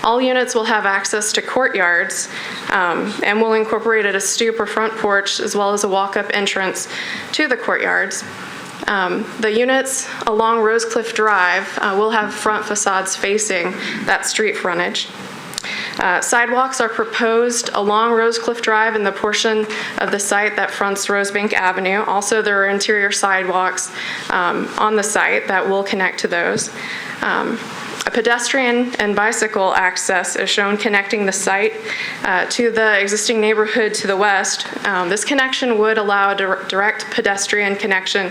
All units will have access to courtyards and will incorporate a stoop or front porch as well as a walk-up entrance to the courtyards. The units along Rosecliff Drive will have front facades facing that street frontage. Sidewalks are proposed along Rosecliff Drive in the portion of the site that fronts Rosebank Avenue. Also, there are interior sidewalks on the site that will connect to those. A pedestrian and bicycle access is shown connecting the site to the existing neighborhood to the west. This connection would allow a direct pedestrian connection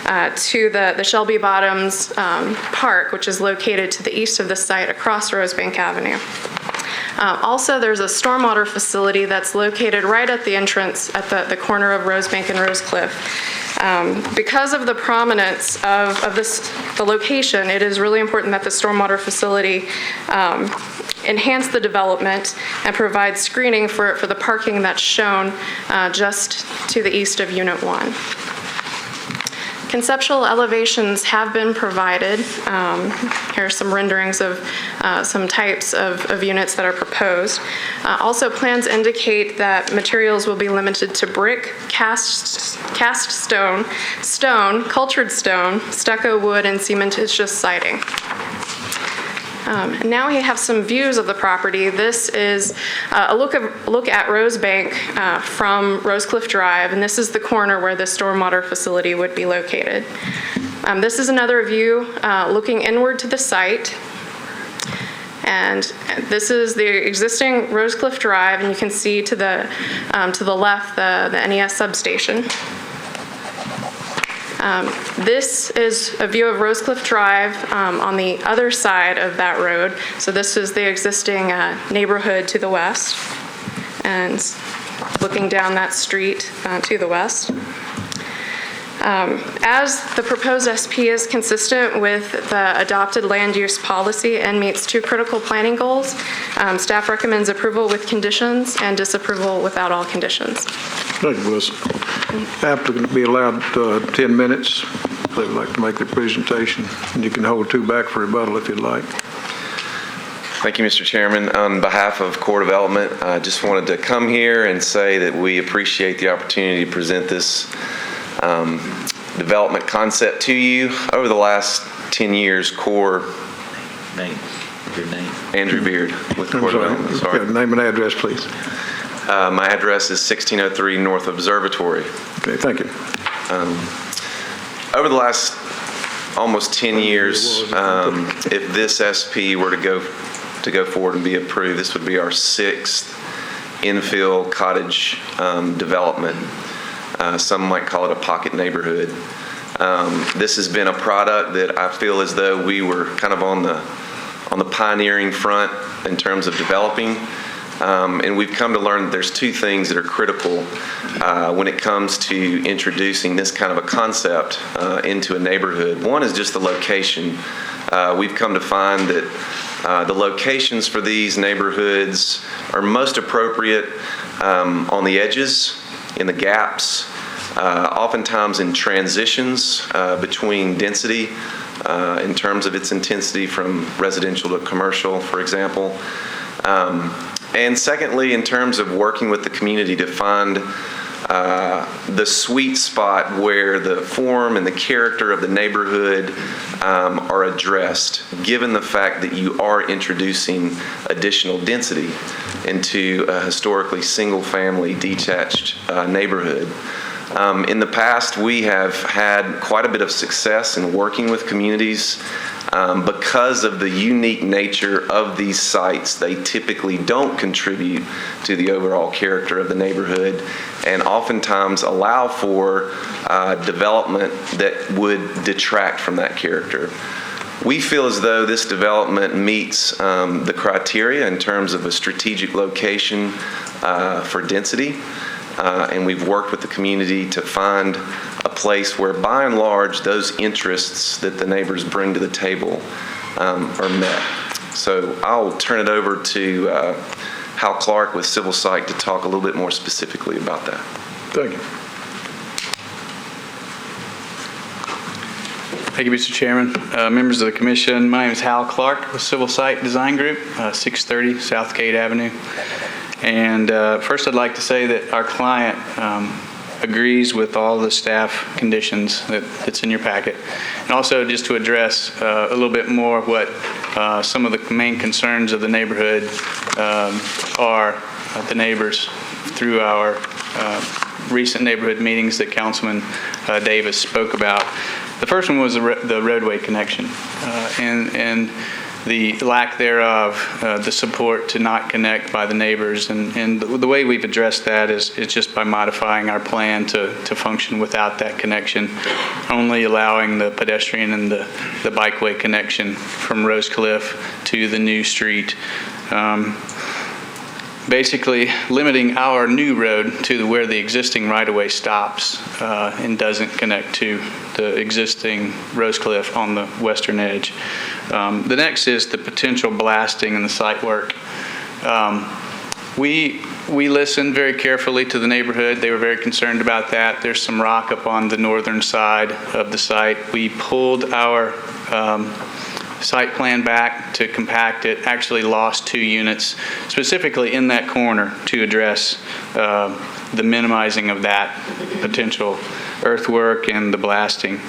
to the Shelby Bottoms Park, which is located to the east of the site across Rosebank Avenue. Also, there's a stormwater facility that's located right at the entrance at the corner of Rosebank and Rosecliff. Because of the prominence of the location, it is really important that the stormwater facility enhance the development and provide screening for the parking that's shown just to the east of Unit 1. Conceptual elevations have been provided. Here are some renderings of some types of units that are proposed. Also, plans indicate that materials will be limited to brick, cast stone, cultured stone, stucco wood, and cementitious siding. And now we have some views of the property. This is a look at Rosebank from Rosecliff Drive, and this is the corner where the stormwater facility would be located. This is another view looking inward to the site. And this is the existing Rosecliff Drive, and you can see to the left the NES substation. This is a view of Rosecliff Drive on the other side of that road. So this is the existing neighborhood to the west, and looking down that street to the west. As the proposed SP is consistent with the adopted land use policy and meets 2 critical planning goals, staff recommends approval with conditions and disapproval without all conditions. Thank you, Melissa. Applicant will be allowed 10 minutes if they would like to make their presentation, and you can hold 2 back for rebuttal if you'd like. Thank you, Mr. Chairman. On behalf of Core Development, I just wanted to come here and say that we appreciate the opportunity to present this development concept to you. Over the last 10 years, Core Your name. Andrew Beard with the Court of Development. Sorry. Yeah, name and address, please. My address is 1603 North Observatory. Okay, thank you. Over the last almost 10 years, if this SP were to go forward and be approved, this would be our 6th infill cottage development. Some might call it a pocket neighborhood. This has been a product that I feel as though we were kind of on the pioneering front in terms of developing. And we've come to learn that there's 2 things that are critical when it comes to introducing this kind of a concept into a neighborhood. One is just the location. We've come to find that the locations for these neighborhoods are most appropriate on the edges, in the gaps, oftentimes in transitions between density in terms of its intensity from residential to commercial, for example. And secondly, in terms of working with the community to find the sweet spot where the form and the character of the neighborhood are addressed, given the fact that you are introducing additional density into a historically single-family detached neighborhood. In the past, we have had quite a bit of success in working with communities. Because of the unique nature of these sites, they typically don't contribute to the overall character of the neighborhood and oftentimes allow for development that would detract from that character. We feel as though this development meets the criteria in terms of a strategic location for density. And we've worked with the community to find a place where, by and large, those interests that the neighbors bring to the table are met. So I'll turn it over to Hal Clark with Civil Site to talk a little bit more specifically about that. Thank you. Thank you, Mr. Chairman. Members of the Commission, my name is Hal Clark with Civil Site Design Group, 630 Southgate Avenue. And first I'd like to say that our client agrees with all the staff conditions that's in your packet. And also just to address a little bit more what some of the main concerns of the neighborhood are, the neighbors, through our recent neighborhood meetings that Councilman Davis spoke about. The first one was the roadway connection and the lack thereof, the support to not connect by the neighbors. And the way we've addressed that is just by modifying our plan to function without that connection, only allowing the pedestrian and the bikeway connection from Rose Cliff to the new street. Basically limiting our new road to where the existing right-of-way stops and doesn't connect to the existing Rose Cliff on the western edge. The next is the potential blasting and the site work. We listened very carefully to the neighborhood. They were very concerned about that. There's some rock up on the northern side of the site. We pulled our site plan back to compact it, actually lost 2 units, specifically in that corner to address the minimizing of that potential earthwork and the blasting.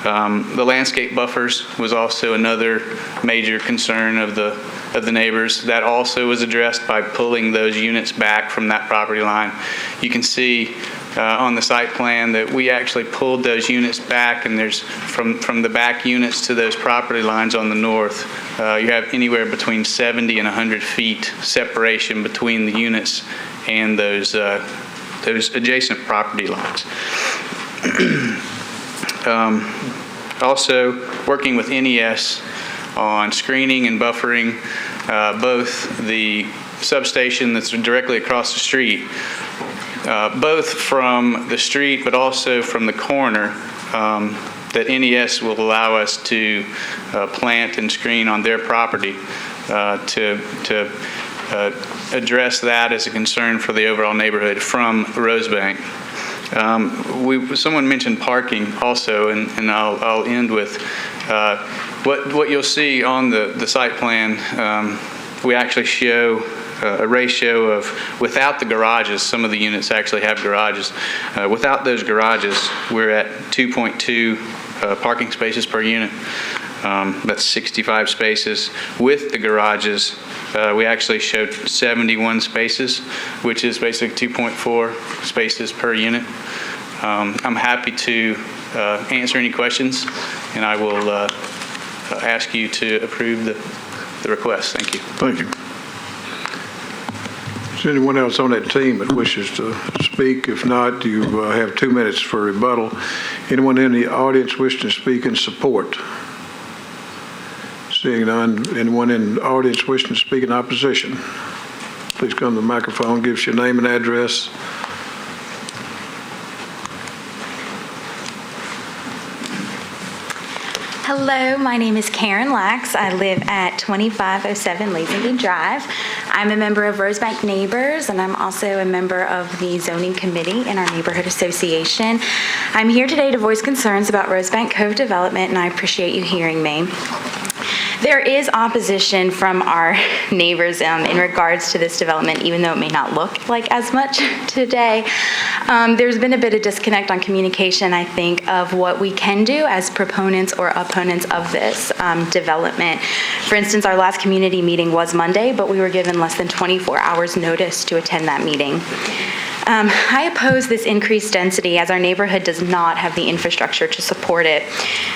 The landscape buffers was also another major concern of the neighbors. That also was addressed by pulling those units back from that property line. You can see on the site plan that we actually pulled those units back, and there's from the back units to those property lines on the north, you have anywhere between 70 and 100 feet separation between the units and those adjacent property lines. Also, working with NES on screening and buffering both the substation that's directly across the street, both from the street but also from the corner, that NES will allow us to plant and screen on their property to address that as a concern for the overall neighborhood from Rosebank. Someone mentioned parking also, and I'll end with what you'll see on the site plan. We actually show a ratio of, without the garages, some of the units actually have garages. Without those garages, we're at 2.2 parking spaces per unit. That's 65 spaces. With the garages, we actually showed 71 spaces, which is basically 2.4 spaces per unit. I'm happy to answer any questions, and I will ask you to approve the request. Thank you. Thank you. Is there anyone else on that team that wishes to speak? If not, you have 2 minutes for rebuttal. Anyone in the audience wishing to speak in support? Seeing none, anyone in the audience wishing to speak in opposition? Please come to the microphone, give us your name and address. Hello, my name is Karen Lax. I live at 2507 Lazenby Drive. I'm a member of Rosebank Neighbors, and I'm also a member of the zoning committee in our neighborhood association. I'm here today to voice concerns about Rosebank Cove development, and I appreciate you hearing me. There is opposition from our neighbors in regards to this development, even though it may not look like as much today. There's been a bit of disconnect on communication, I think, of what we can do as proponents or opponents of this development. For instance, our last community meeting was Monday, but we were given less than 24 hours notice to attend that meeting. I oppose this increased density as our neighborhood does not have the infrastructure to support it.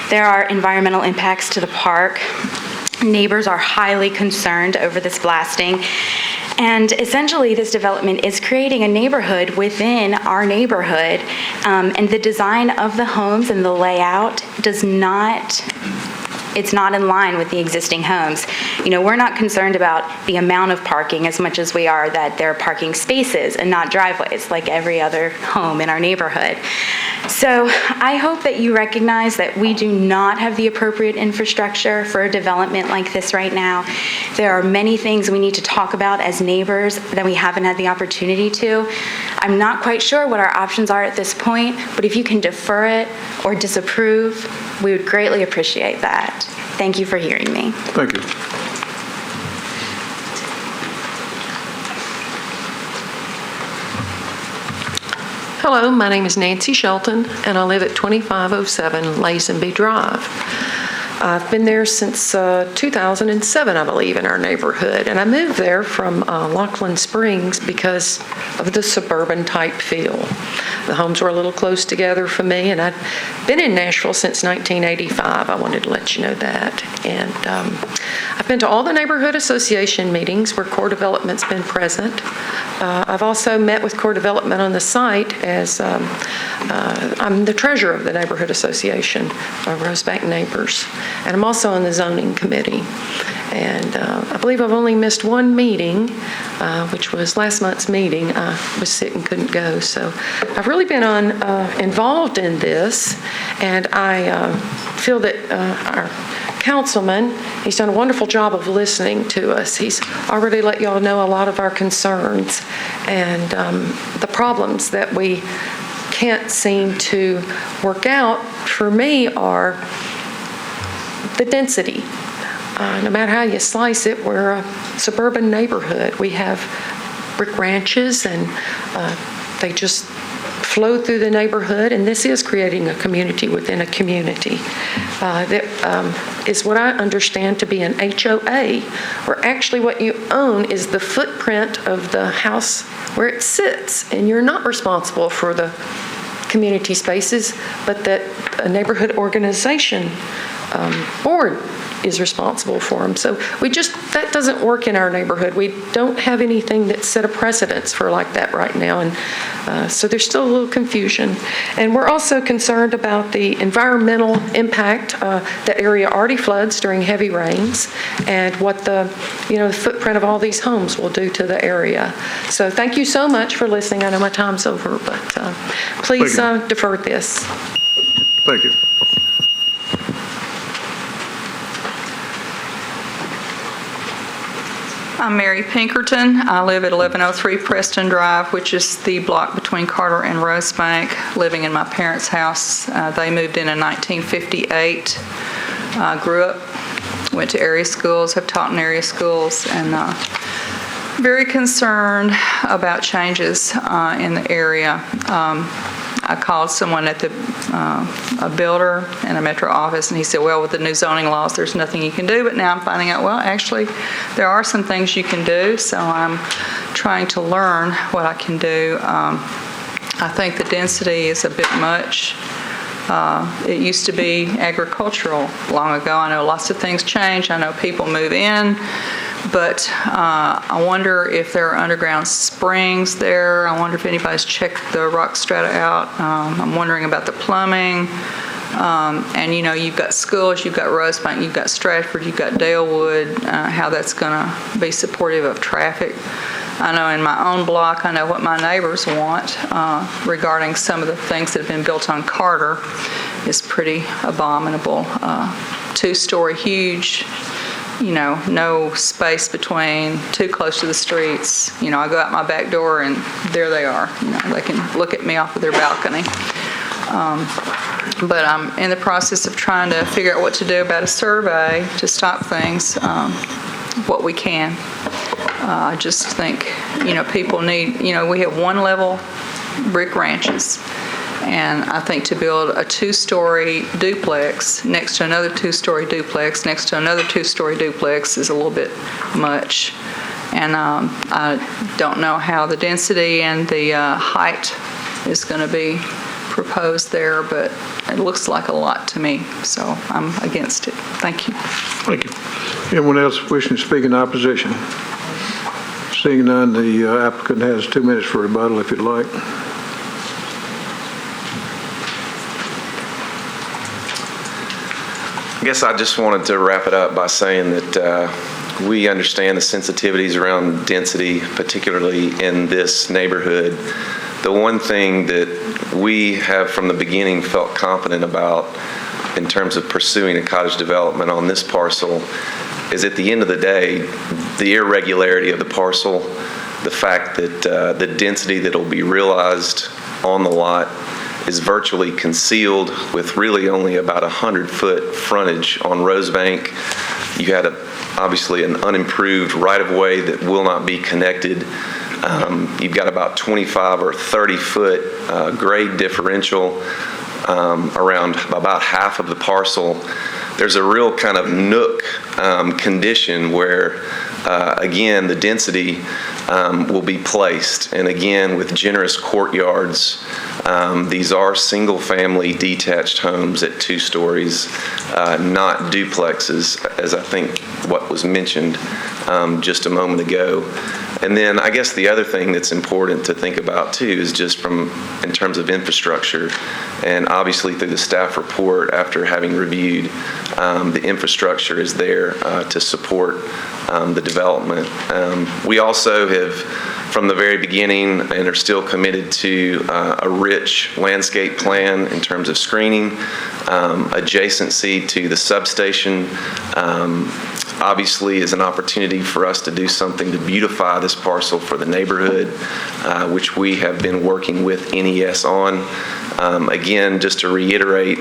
There are environmental impacts to the park. Neighbors are highly concerned over this blasting. And essentially, this development is creating a neighborhood within our neighborhood. And the design of the homes and the layout it's not in line with the existing homes. You know, we're not concerned about the amount of parking as much as we are that there are parking spaces and not driveways like every other home in our neighborhood. So I hope that you recognize that we do not have the appropriate infrastructure for a development like this right now. There are many things we need to talk about as neighbors that we haven't had the opportunity to. I'm not quite sure what our options are at this point, but if you can defer it or disapprove, we would greatly appreciate that. Thank you for hearing me. Thank you. Hello, my name is Nancy Shelton, and I live at 2507 Lazenby Drive. I've been there since 2007, I believe, in our neighborhood, and I moved there from Laughlin Springs because of the suburban type feel. The homes were a little close together for me, and I've been in Nashville since 1985. I wanted to let you know that. And I've been to all the neighborhood association meetings where core development's been present. I've also met with core development on the site as I'm the treasurer of the neighborhood association, Rosebank Neighbors. And I'm also on the zoning committee. And I believe I've only missed one meeting, which was last month's meeting. I was sick and couldn't go. So I've really been involved in this, and I feel that our councilman, he's done a wonderful job of listening to us. He's already let y'all know a lot of our concerns and the problems that we can't seem to work out, for me, are the density. No matter how you slice it, we're a suburban neighborhood. We have brick ranches, and they just flow through the neighborhood, and this is creating a community within a community. That is what I understand to be an HOA, where actually what you own is the footprint of the house where it sits, and you're not responsible for the community spaces, but that a neighborhood organization board is responsible for them. So that doesn't work in our neighborhood. We don't have anything that set a precedence for like that right now. And so there's still a little confusion. And we're also concerned about the environmental impact. That area already floods during heavy rains, and what the footprint of all these homes will do to the area. So thank you so much for listening. I know my time's over, but please defer this. Thank you. I'm Mary Pinkerton. I live at 1103 Preston Drive, which is the block between Carter and Rosebank, living in my parents' house. They moved in 1958. Grew up, went to area schools, have taught in area schools, and very concerned about changes in the area. I called someone at a builder in a metro office, and he said, well, with the new zoning laws, there's nothing you can do. But now I'm finding out, well, actually, there are some things you can do, so I'm trying to learn what I can do. I think the density is a bit much. It used to be agricultural long ago. I know lots of things change. I know people move in, but I wonder if there are underground springs there. I wonder if anybody's checked the rock strata out. I'm wondering about the plumbing. And you've got schools, you've got Rosebank, you've got Stratford, you've got Dalewood, how that's going to be supportive of traffic. I know in my own block, I know what my neighbors want regarding some of the things that have been built on Carter is pretty abominable. Two-story huge, no space between, too close to the streets. I go out my back door and there they are. They can look at me off of their balcony. But I'm in the process of trying to figure out what to do about a survey to stop things, what we can. I just think, people need, we have one-level brick ranches. And I think to build a two-story duplex next to another two-story duplex, next to another two-story duplex is a little bit much. And I don't know how the density and the height is going to be proposed there, but it looks like a lot to me, so I'm against it. Thank you. Thank you. Anyone else wishing to speak in opposition? Seeing none, the applicant has 2 minutes for rebuttal if you'd like. I guess I just wanted to wrap it up by saying that we understand the sensitivities around density, particularly in this neighborhood. The one thing that we have from the beginning felt confident about in terms of pursuing a cottage development on this parcel is at the end of the day, the irregularity of the parcel, the fact that the density that will be realized on the lot is virtually concealed with really only about 100-foot frontage on Rosebank. You had obviously an unimproved right-of-way that will not be connected. You've got about 25 or 30-foot grade differential around about half of the parcel. There's a real kind of nook condition where, again, the density will be placed. And again, with generous courtyards, these are single-family detached homes at 2 stories, not duplexes, as I think what was mentioned just a moment ago. And then I guess the other thing that's important to think about too is just in terms of infrastructure, and obviously through the staff report after having reviewed, the infrastructure is there to support the development. We also have from the very beginning and are still committed to a rich landscape plan in terms of screening, adjacency to the substation, obviously is an opportunity for us to do something to beautify this parcel for the neighborhood, which we have been working with NES on. Again, just to reiterate,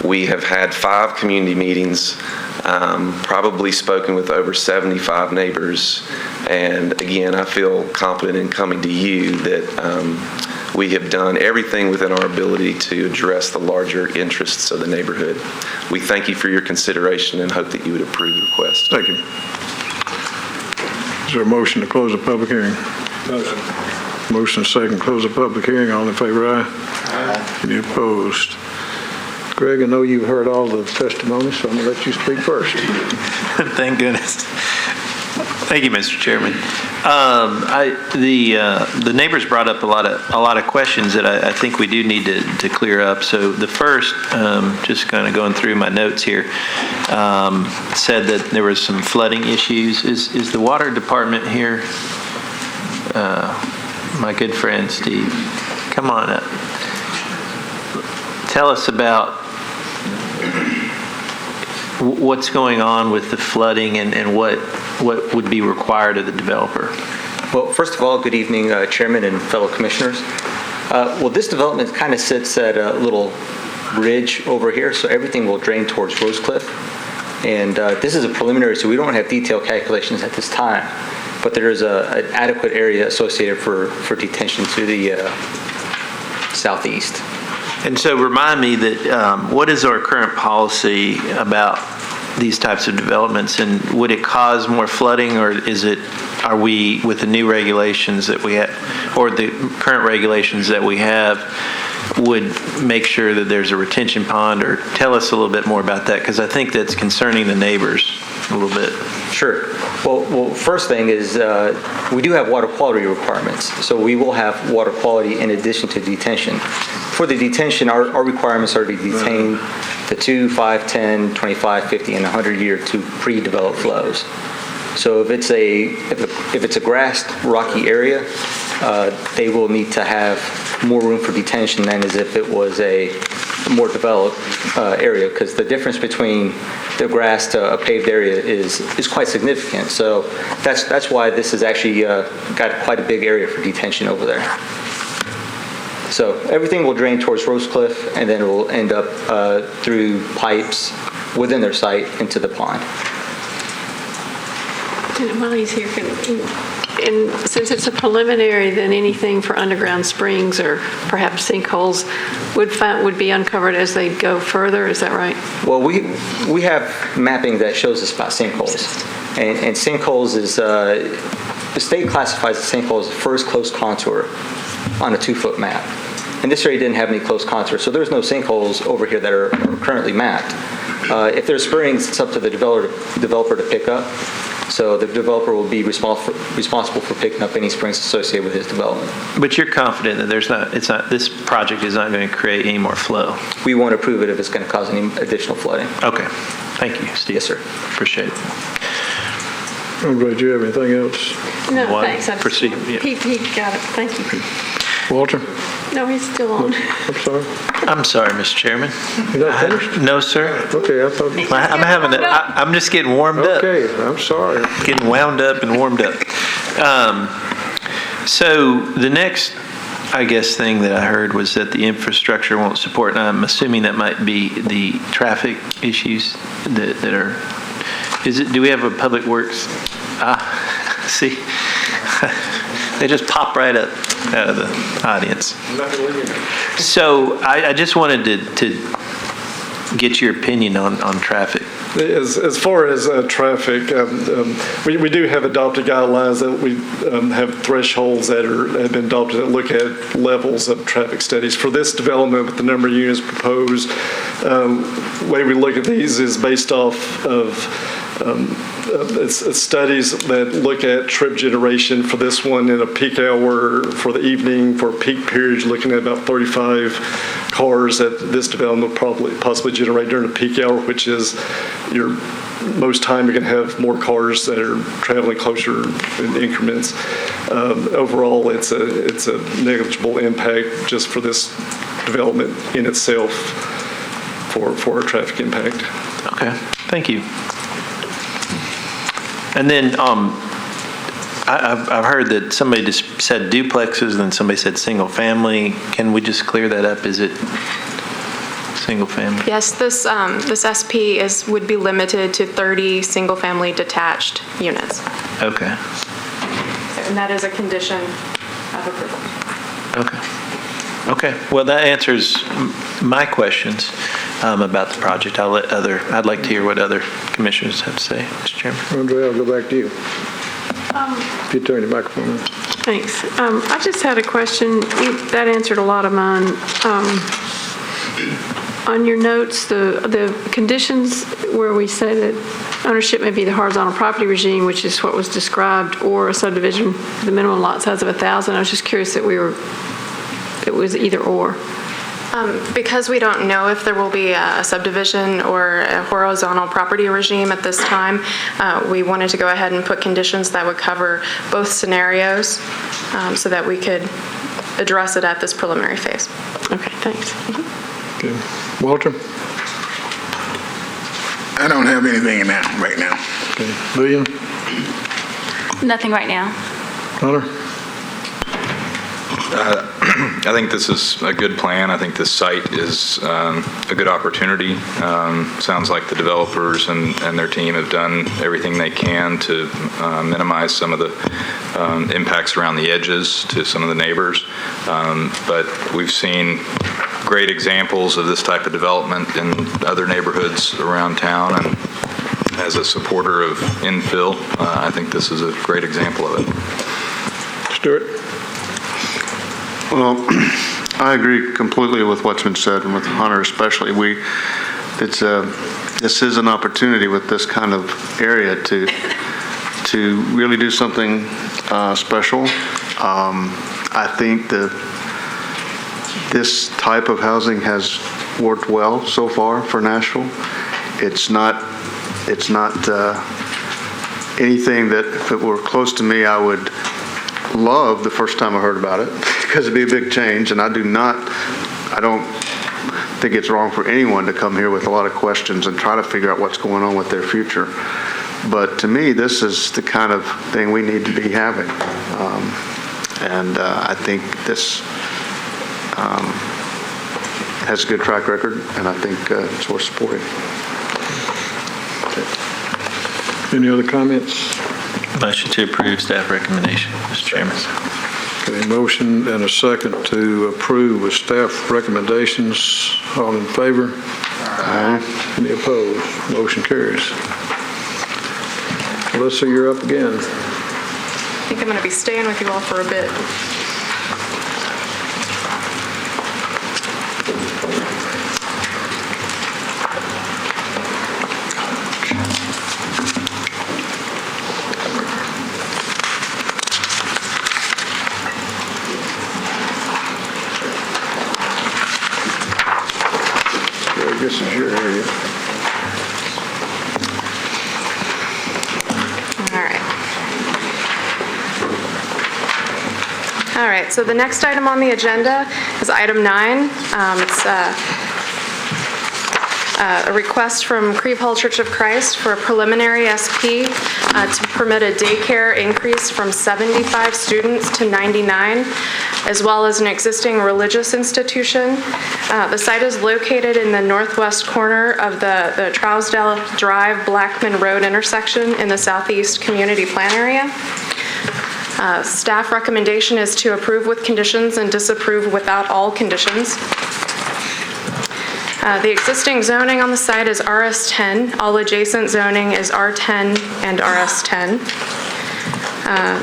we have had 5 community meetings, probably spoken with over 75 neighbors, and again, I feel confident in coming to you that we have done everything within our ability to address the larger interests of the neighborhood. We thank you for your consideration and hope that you would approve the request. Thank you. Is there a motion to close the public hearing? Motion. Motion second, close the public hearing. All in favor, aye? Aye. Any opposed? Greg, I know you've heard all the testimony, so I'm going to let you speak first. Thank goodness. Thank you, Mr. Chairman. The neighbors brought up a lot of questions that I think we do need to clear up. So the first, just kind of going through my notes here, said that there was some flooding issues. Is the water department here? My good friend Steve, come on up. Tell us about what's going on with the flooding and what would be required of the developer. Well, first of all, good evening, Chairman and fellow commissioners. Well, this development kind of sits at a little ridge over here, so everything will drain towards Rosecliff. And this is a preliminary, so we don't have detailed calculations at this time. But there is an adequate area associated for detention to the southeast. And so remind me that, what is our current policy about these types of developments, and would it cause more flooding, or are we, with the new regulations that we have, or the current regulations that we have, would make sure that there's a retention pond? Or tell us a little bit more about that, because I think that's concerning the neighbors a little bit. Sure. Well, first thing is we do have water quality requirements. So we will have water quality in addition to detention. For the detention, our requirements are to detain the 2, 5, 10, 25, 50, and 100-year to pre-developed flows. So if it's a grassed, rocky area, they will need to have more room for detention than as if it was a more developed area, because the difference between the grass to a paved area is quite significant. So that's why this has actually got quite a big area for detention over there. So everything will drain towards Rosecliff, and then it will end up through pipes within their site into the pond. And while he's here, and since it's a preliminary, then anything for underground springs or perhaps sinkholes would be uncovered as they go further. Is that right? Well, we have mapping that shows us about sinkholes, and sinkholes is the state classifies the sinkhole as the first close contour on a 2-foot map. And this area didn't have any close contour, so there's no sinkholes over here that are currently mapped. If there's springs, it's up to the developer to pick up. So the developer will be responsible for picking up any springs associated with his development. But you're confident that this project is not going to create any more flow? We won't approve it if it's going to cause any additional flooding. Okay. Thank you, Steve. Yes, sir. Appreciate it. Andre, do you have anything else? No, One, thanks. proceed, yeah. He got it. Thank you. Walter? No, he's still on. I'm sorry. I'm sorry, Mr. Chairman. You're not finished? No, sir. Okay, I thought. I'm just getting warmed up. Okay, I'm sorry. Getting wound up and warmed up. So the next, I guess, thing that I heard was that the infrastructure won't support, and I'm assuming that might be the traffic issues that are, do we have a public works? See, they just pop right up out of the audience. So I just wanted to get your opinion on traffic. As far as traffic, we do have adopted guidelines that we have thresholds that have been adopted that look at levels of traffic studies. For this development, with the number of units proposed, the way we look at these is based off of it's studies that look at trip generation for this one in a peak hour for the evening. For peak periods, looking at about 35 cars that this development will possibly generate during the peak hour, which is most time you're going to have more cars that are traveling closer in increments. Overall, it's a negligible impact just for this development in itself for a traffic impact. Okay, thank you. And then I've heard that somebody just said duplexes, and then somebody said single family. Can we just clear that up? Is it single family? Yes, this SP would be limited to 30 single-family detached units. Okay. And that is a condition of approval. Okay. Well, that answers my questions about the project. I'd like to hear what other commissioners have to say, Mr. Chairman. Andre, I'll go back to you. If you turn your microphone on. Thanks. I just had a question. That answered a lot of mine. On your notes, the conditions where we say that ownership may be the horizontal property regime, which is what was described, or a subdivision, the minimum lot size of 1,000. I was just curious that it was either or. Because we don't know if there will be a subdivision or a horizontal property regime at this time, we wanted to go ahead and put conditions that would cover both scenarios so that we could address it at this preliminary phase. Okay, thanks. Okay. Walter? I don't have anything right now. Okay. William? Nothing right now. Hunter? I think this is a good plan. I think this site is a good opportunity. Sounds like the developers and their team have done everything they can to minimize some of the impacts around the edges to some of the neighbors. But we've seen great examples of this type of development in other neighborhoods around town, and as a supporter of infill, I think this is a great example of it. Stuart? Well, I agree completely with what's been said, and with Hunter especially. This is an opportunity with this kind of area to really do something special. I think that this type of housing has worked well so far for Nashville. It's not anything that, if it were close to me, I would love the first time I heard about it, because it'd be a big change. And I don't think it's wrong for anyone to come here with a lot of questions and try to figure out what's going on with their future. But to me, this is the kind of thing we need to be having. I think this has a good track record, and I think it's worth supporting. Any other comments? Motion to approve staff recommendation, Mr. Chairman. Okay, motion and a second to approve with staff recommendations. All in favor? Aye. Any opposed? Motion carries. Melissa, you're up again. I think I'm going to be staying with you all for a bit. This is your area. All right, so the next item on the agenda is item 9. It's a request from Creve Hall Church of Christ for a preliminary SP to permit a daycare increase from 75 students to 99, as well as an existing religious institution. The site is located in the northwest corner of the Trousdale Drive Blackman Road intersection in the Southeast Community Plan area. Staff recommendation is to approve with conditions and disapprove without all conditions. The existing zoning on the site is RS10. All adjacent zoning is R10 and RS10.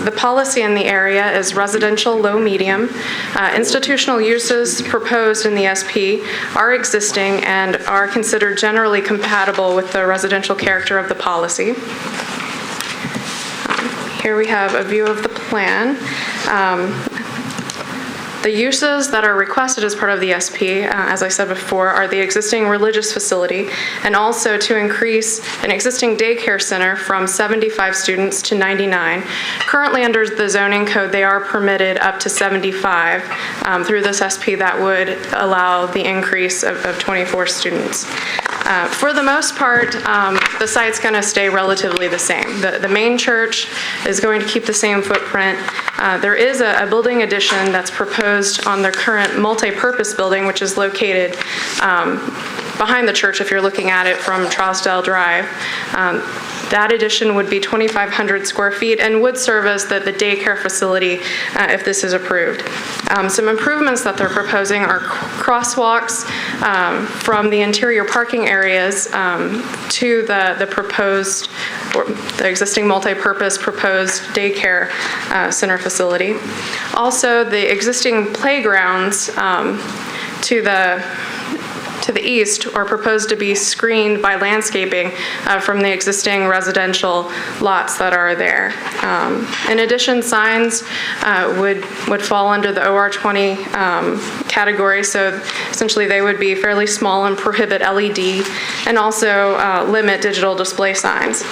The policy in the area is residential low-medium. Institutional uses proposed in the SP are existing and are considered generally compatible with the residential character of the policy. Here we have a view of the plan. The uses that are requested as part of the SP, as I said before, are the existing religious facility, and also to increase an existing daycare center from 75 students to 99. Currently, under the zoning code, they are permitted up to 75. Through this SP, that would allow the increase of 24 students. For the most part, the site's going to stay relatively the same. The main church is going to keep the same footprint. There is a building addition that's proposed on their current multi-purpose building, which is located behind the church if you're looking at it from Trousdale Drive. That addition would be 2,500 square feet and would serve as the daycare facility if this is approved. Some improvements that they're proposing are crosswalks from the interior parking areas to the proposed, or the existing multi-purpose proposed daycare center facility. Also, the existing playgrounds to the east are proposed to be screened by landscaping from the existing residential lots that are there. In addition, signs would fall under the OR20 category, so essentially they would be fairly small and prohibit LED, and also limit digital display signs.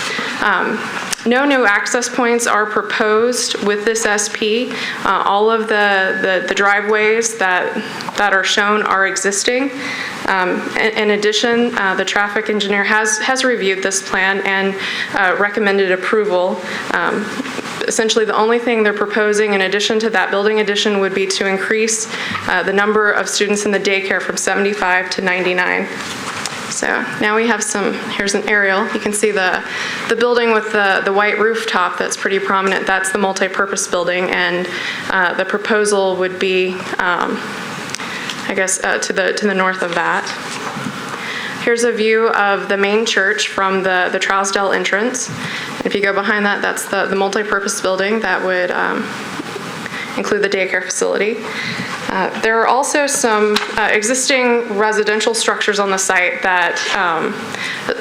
No new access points are proposed with this SP. All of the driveways that are shown are existing. In addition, the traffic engineer has reviewed this plan and recommended approval. Essentially, the only thing they're proposing in addition to that building addition would be to increase the number of students in the daycare from 75 to 99. So now we have here's an aerial. You can see the building with the white rooftop that's pretty prominent. That's the multi-purpose building, and the proposal would be I guess, to the north of that. Here's a view of the main church from the Trousdale entrance. And if you go behind that, that's the multi-purpose building that would include the daycare facility. There are also some existing residential structures on the site that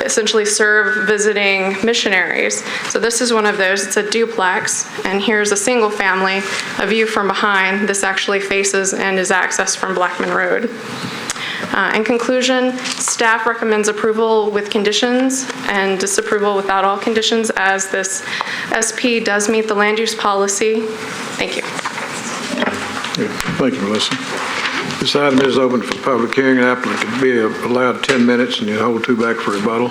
essentially serve visiting missionaries. So this is one of those. It's a duplex, and here's a single family, a view from behind. This actually faces and is accessed from Blackman Road. In conclusion, staff recommends approval with conditions and disapproval without all conditions, as this SP does meet the land use policy. Thank you. Thank you, Melissa. This item is open for public hearing. An applicant can be allowed 10 minutes, and you hold 2 back for rebuttal.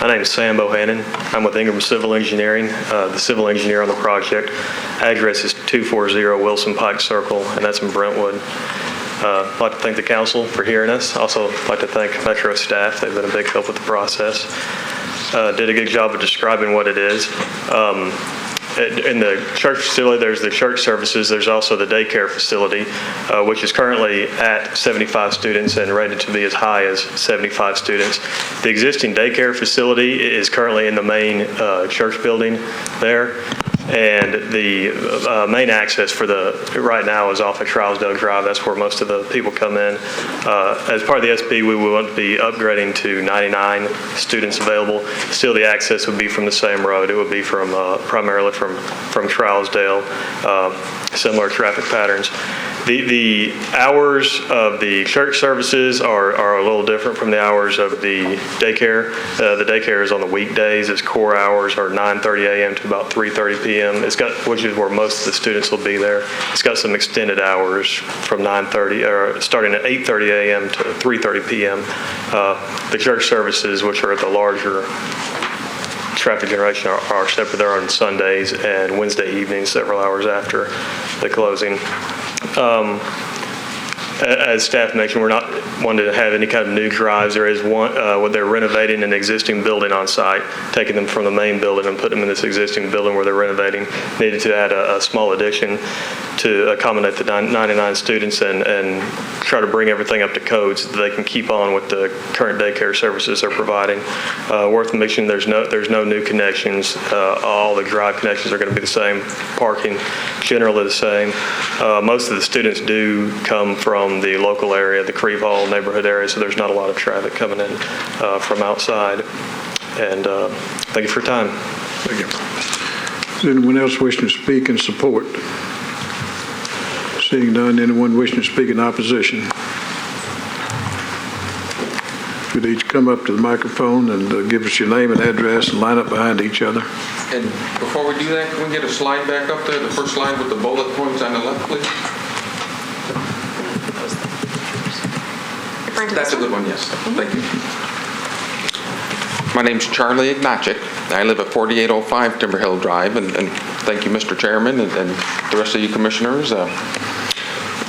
My name is Sam Bohannon. I'm with Ingram Civil Engineering, the civil engineer on the project. Address is 240 Wilson Pike Circle, and that's in Brentwood. I'd like to thank the council for hearing us. Also like to thank Metro staff. They've been a big help with the process. Did a good job of describing what it is. In the church facility, there's the church services. There's also the daycare facility, which is currently at 75 students and rated to be as high as 75 students. The existing daycare facility is currently in the main church building there. And the main access for right now is off of Trousdale Drive. That's where most of the people come in. As part of the SP, we want to be upgrading to 99 students available. Still, the access would be from the same road. It would be from primarily from Trousdale, similar traffic patterns. The hours of the church services are a little different from the hours of the daycare. The daycare is on the weekdays. Its core hours are 9:30 a.m. to about 3:30 p.m. Which is where most of the students will be there. It's got some extended hours from 9:30 or starting at 8:30 a.m. to 3:30 p.m. The church services, which are at the larger traffic generation, are separate. They're on Sundays and Wednesday evenings, several hours after the closing. As staff mentioned, we're not wanting to have any kind of new drives. There is one, where they're renovating an existing building on site, taking them from the main building and putting them in this existing building where they're renovating. Needed to add a small addition to accommodate the 99 students and try to bring everything up to code so that they can keep on with the current daycare services they're providing. Worth mentioning, there's no new connections. All the drive connections are going to be the same. Parking generally the same. Most of the students do come from the local area, the Creve Hall neighborhood area, so there's not a lot of traffic coming in from outside. And thank you for your time. Thank you. Is anyone else wishing to speak in support? Seeing none, anyone wishing to speak in opposition? Could each come up to the microphone and give us your name and address and line up behind each other? And before we do that, can we get a slide back up there, the first slide with the bullet points on the left, please? That's a good one, yes. Thank you. My name's Charlie Ignacek. I live at 4805 Timber Hill Drive, and thank you, Mr. Chairman, and the rest of you commissioners. And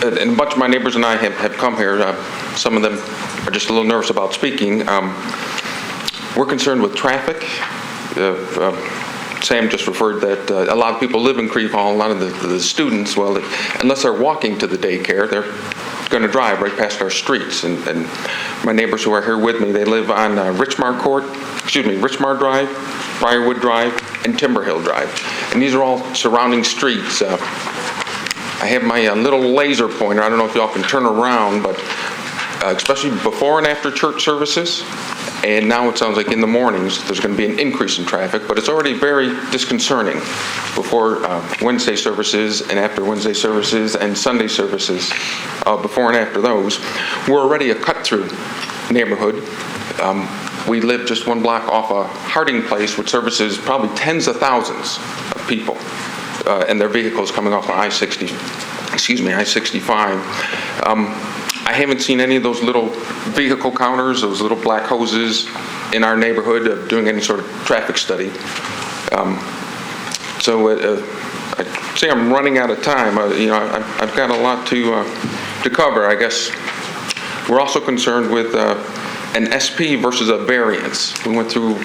a bunch of my neighbors and I have come here. Some of them are just a little nervous about speaking. We're concerned with traffic. Sam just referred that a lot of people live in Creve Hall. A lot of the students, well, unless they're walking to the daycare, they're going to drive right past our streets. And my neighbors who are here with me, they live on Richmar Drive, Briarwood Drive, and Timber Hill Drive. And these are all surrounding streets. I have my little laser pointer. I don't know if y'all can turn around, but especially before and after church services, and now it sounds like in the mornings there's going to be an increase in traffic, but it's already very disconcerting before Wednesday services and after Wednesday services and Sunday services, before and after those. We're already a cut-through neighborhood. We live just one block off a Harding Place, which services probably tens of thousands of people and their vehicles coming off of I-65. I haven't seen any of those little vehicle counters, those little black hoses in our neighborhood doing any sort of traffic study. So I'd say I'm running out of time. I've got a lot to cover. I guess we're also concerned with an SP versus a variance. We went through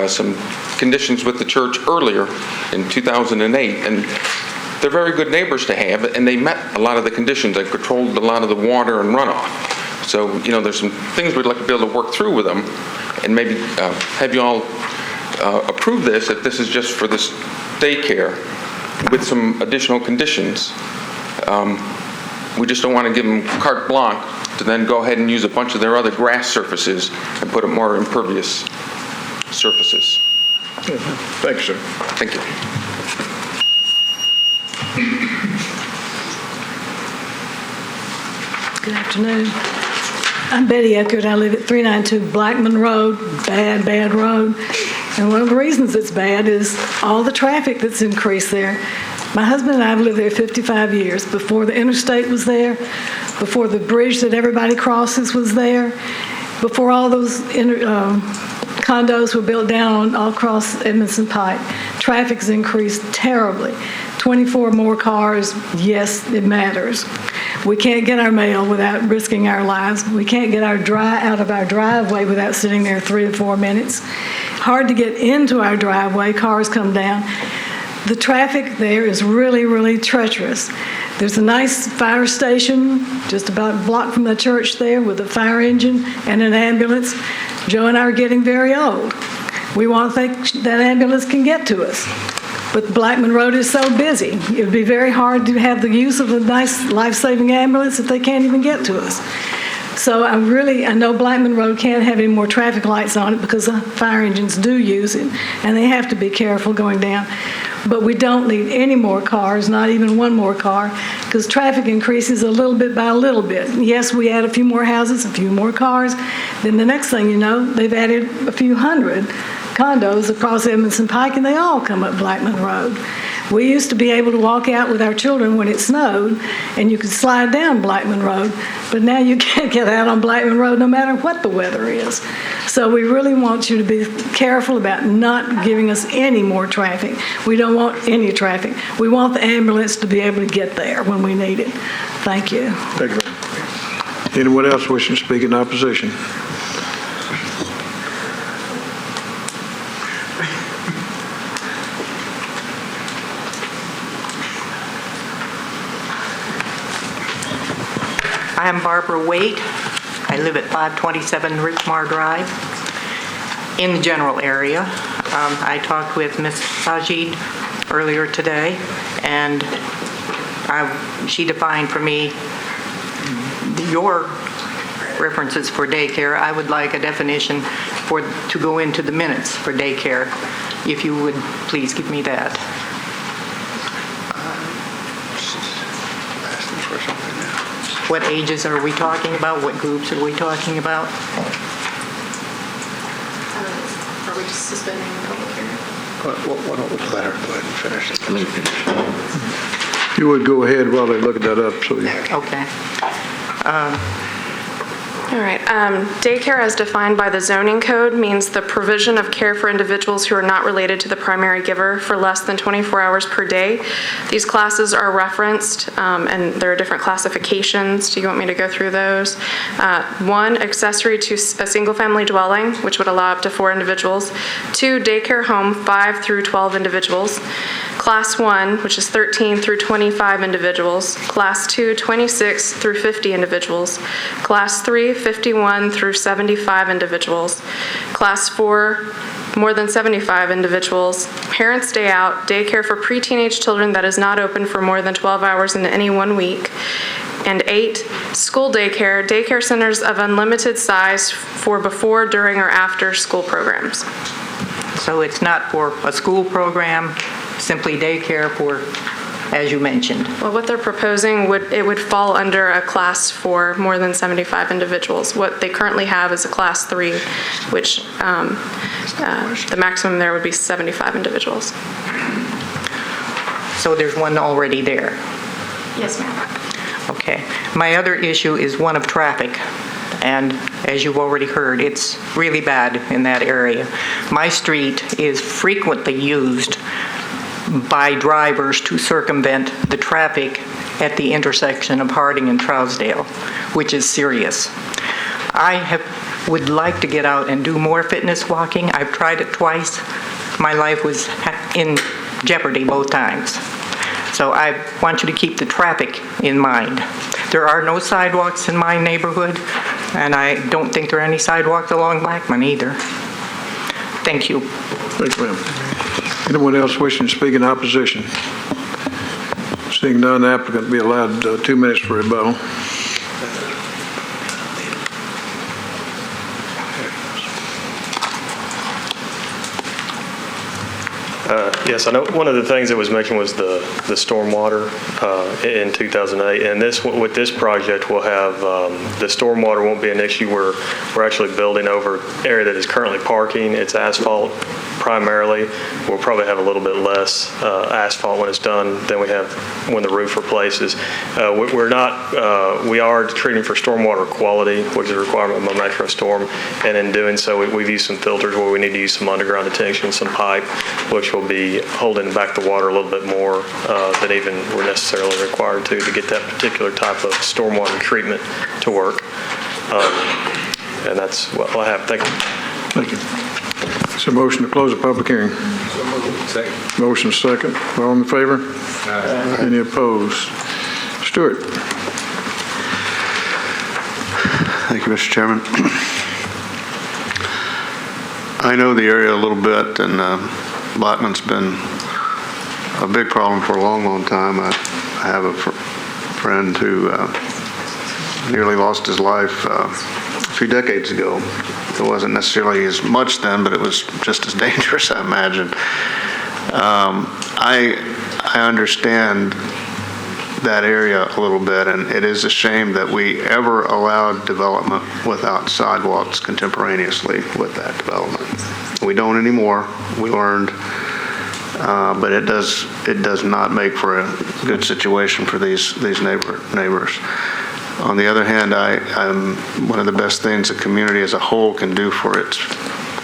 some conditions with the church earlier in 2008, and they're very good neighbors to have, and they met a lot of the conditions. They controlled a lot of the water and runoff. So, there's some things we'd like to be able to work through with them, and maybe have you all approve this if this is just for this daycare with some additional conditions. We just don't want to give them carte blanche to then go ahead and use a bunch of their other grass surfaces and put up more impervious surfaces. Thank you, sir. Thank you. Good afternoon. I'm Betty Eckert. I live at 392 Blackman Road, bad road. And one of the reasons it's bad is all the traffic that's increased there. My husband and I have lived there 55 years. Before the interstate was there, before the bridge that everybody crosses was there, before all those condos were built down all across Edmondson Pike, traffic's increased terribly. 24 more cars, yes, it matters. We can't get our mail without risking our lives. We can't get out of our driveway without sitting there 3 to 4 minutes. Hard to get into our driveway, cars come down. The traffic there is really, really treacherous. There's a nice fire station just about a block from the church there with a fire engine and an ambulance. Joe and I are getting very old. We want to think that ambulance can get to us. But Blackman Road is so busy. It would be very hard to have the use of a nice life-saving ambulance if they can't even get to us. So I know Blackman Road can't have any more traffic lights on it because the fire engines do use it, and they have to be careful going down. But we don't need any more cars, not even one more car, because traffic increases a little bit by a little bit. Yes, we add a few more houses, a few more cars. Then the next thing you know, they've added a few hundred condos across Edmondson Pike, and they all come up Blackman Road. We used to be able to walk out with our children when it snowed, and you could slide down Blackman Road, but now you can't get out on Blackman Road no matter what the weather is. So we really want you to be careful about not giving us any more traffic. We don't want any traffic. We want the ambulance to be able to get there when we need it. Thank you. Thank you. Anyone else wishing to speak in opposition? I am Barbara Waite. I live at 527 Richmar Drive in the general area. I talked with Ms. Sajid earlier today, and she defined for me your references for daycare. I would like a definition to go into the minutes for daycare, if you would please give me that. What ages are we talking about? What groups are we talking about? Are we just suspending the public hearing? Why don't we let her go ahead and finish it? You would go ahead while they look that up. Okay. All right. Daycare as defined by the zoning code means the provision of care for individuals who are not related to the primary giver for less than 24 hours per day. These classes are referenced, and there are different classifications. Do you want me to go through those? 1, accessory to a single-family dwelling, which would allow up to 4 individuals. 2, daycare home, 5 through 12 individuals. Class 1, which is 13 through 25 individuals. Class 2, 26 through 50 individuals. Class 3, 51 through 75 individuals. Class 4, more than 75 individuals. Parents day out, daycare for pre-teenage children that is not open for more than 12 hours in any 1 week. And 8, school daycare, daycare centers of unlimited size for before, during, or after school programs. So it's not for a school program, simply daycare for, as you mentioned. Well, what they're proposing would fall under a class for more than 75 individuals. What they currently have is a class 3, which the maximum there would be 75 individuals. So there's one already there. Yes, ma'am. Okay. My other issue is one of traffic. And as you've already heard, it's really bad in that area. My street is frequently used by drivers to circumvent the traffic at the intersection of Harding and Trousdale, which is serious. I have would like to get out and do more fitness walking. I've tried it twice. My life was in jeopardy both times. So I want you to keep the traffic in mind. There are no sidewalks in my neighborhood, and I don't think there are any sidewalks along Blackman either. Thank you. Thank you, ma'am. Anyone else wishing to speak in opposition? Seeing none, the applicant will be allowed 2 minutes for rebuttal. Yes, I know one of the things that was mentioned was the stormwater in 2008. And with this project, we'll have the stormwater won't be an issue. We're actually building over area that is currently parking. It's asphalt primarily. We'll probably have a little bit less asphalt when it's done than we have when the roof replaces. We are treating for stormwater quality, which is a requirement of a Metro Storm. And in doing so, we've used some filters where we need to use some underground detention, some pipe, which will be holding back the water a little bit more than even we're necessarily required to get that particular type of stormwater treatment to work. And that's what I have. Thank you. Thank you. Is there a motion to close the public hearing? Second. Motion second. All in favor? Aye. Any opposed? Stewart. Thank you, Mr. Chairman. I know the area a little bit, and Blackman's been a big problem for a long, long time. I have a friend who nearly lost his life a few decades ago. It wasn't necessarily as much then, but it was just as dangerous, I imagine. I understand that area a little bit, and it is a shame that we ever allowed development without sidewalks contemporaneously with that development. We don't anymore. We learned, but it does not make for a good situation for these neighbors. On the other hand, one of the best things a community as a whole can do for its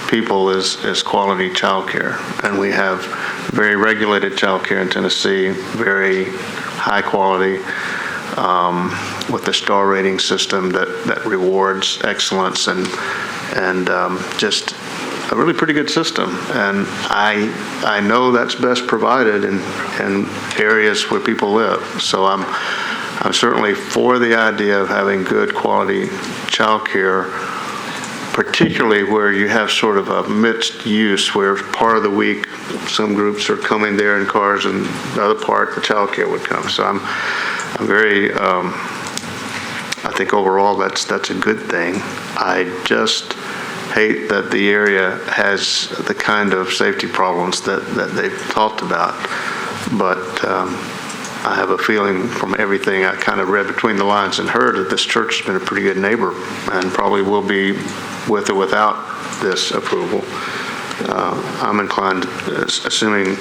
people is quality child care. And we have very regulated child care in Tennessee, very high quality, with the star rating system that rewards excellence and just a really pretty good system. And I know that's best provided in areas where people live. So I'm certainly for the idea of having good quality child care, particularly where you have sort of a mixed use, where part of the week some groups are coming there in cars and the other part the child care would come. So I'm very, I think overall that's a good thing. I just hate that the area has the kind of safety problems that they've talked about. But I have a feeling from everything I kind of read between the lines and heard that this church has been a pretty good neighbor and probably will be with or without this approval. I'm inclined, assuming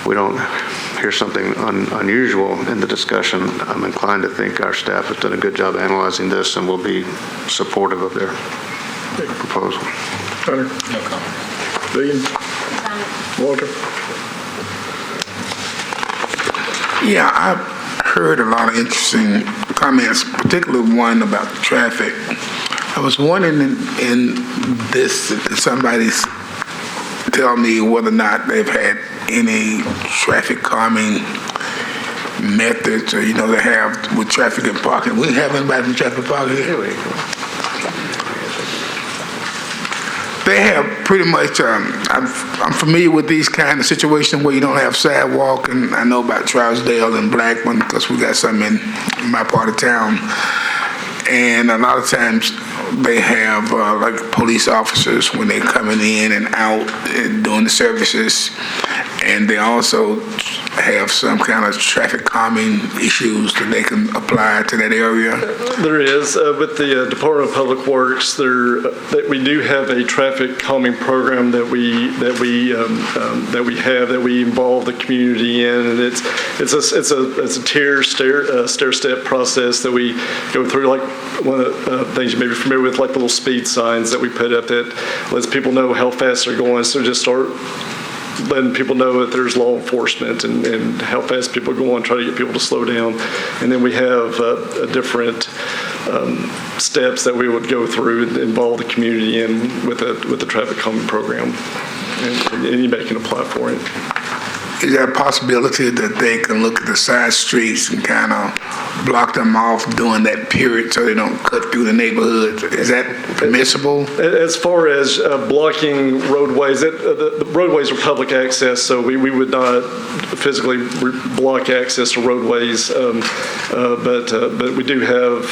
we don't hear something unusual in the discussion, I'm inclined to think our staff has done a good job analyzing this and will be supportive of their proposal. Hunter? No comment. William? Walter? Yeah, I've heard a lot of interesting comments, particularly one about the traffic. I was wondering in this, did somebody tell me whether or not they've had any traffic calming methods, or, they have with traffic and parking. We have anybody from traffic parking here? They have pretty much, I'm familiar with these kind of situations where you don't have sidewalk, and I know about Trousdale and Blackman because we got some in my part of town. And a lot of times they have like police officers when they're coming in and out and doing the services, and they also have some kind of traffic calming issues that they can apply to that area. There is with the Department of Public Works. We do have a traffic calming program that we involve the community in, and it's a stair step process that we go through. Like one of the things you may be familiar with, like the little speed signs that we put up that lets people know how fast they're going. So just start letting people know that there's law enforcement and how fast people go on, try to get people to slow down. And then we have a different steps that we would go through and involve the community in with the traffic calming program, and anybody can apply for it. Is there a possibility that they can look at the side streets and kind of block them off during that period so they don't cut through the neighborhoods? Is that permissible? As far as blocking roadways, the roadways are public access, so we would not physically block access to roadways, but we do have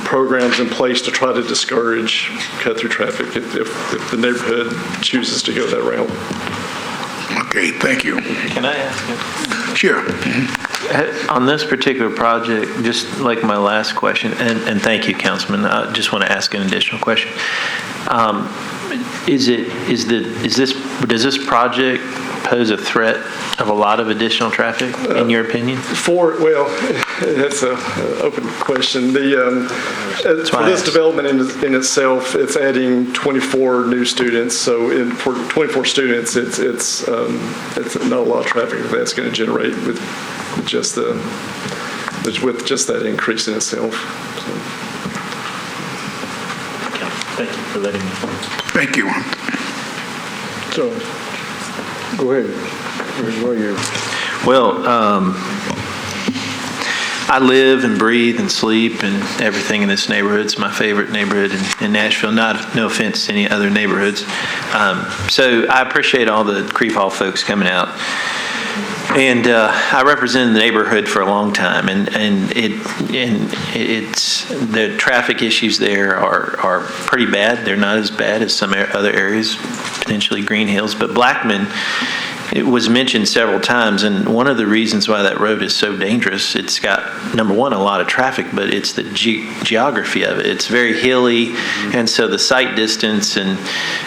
programs in place to try to discourage cut-through traffic if the neighborhood chooses to go that route. Okay, thank you. Can I ask? Sure. On this particular project, just like my last question, and thank you, Councilman, I just want to ask an additional question. Does this project pose a threat of a lot of additional traffic, in your opinion? Well, that's an open question. For this development in itself, it's adding 24 new students. So for 24 students, it's not a lot of traffic that's going to generate with just that increase in itself. Thank you for letting me. Thank you. So, go ahead. Well, I live and breathe and sleep and everything in this neighborhood. It's my favorite neighborhood in Nashville. No offense to any other neighborhoods. So I appreciate all the Crieve Hall folks coming out. And I represented the neighborhood for a long time, and it's the traffic issues there are pretty bad. They're not as bad as some other areas, potentially Green Hills, but Blackman, it was mentioned several times, and one of the reasons why that road is so dangerous, it's got, number one, a lot of traffic, but it's the geography of it. It's very hilly, and so the sight distance and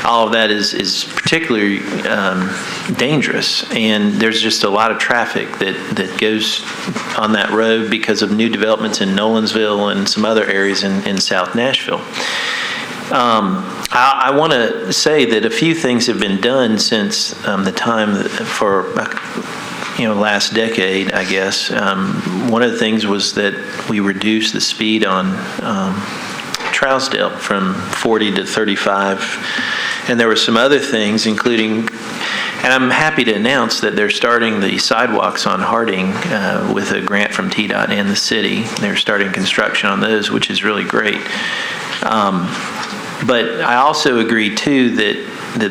all of that is particularly dangerous, and there's just a lot of traffic that goes on that road because of new developments in Nolensville and some other areas in South Nashville. I want to say that a few things have been done since the time for last decade, I guess. One of the things was that we reduced the speed on Trousdale from 40 to 35, and there were some other things, including, and I'm happy to announce that they're starting the sidewalks on Harding with a grant from TDOT and the city. They're starting construction on those, which is really great. But I also agree, too, that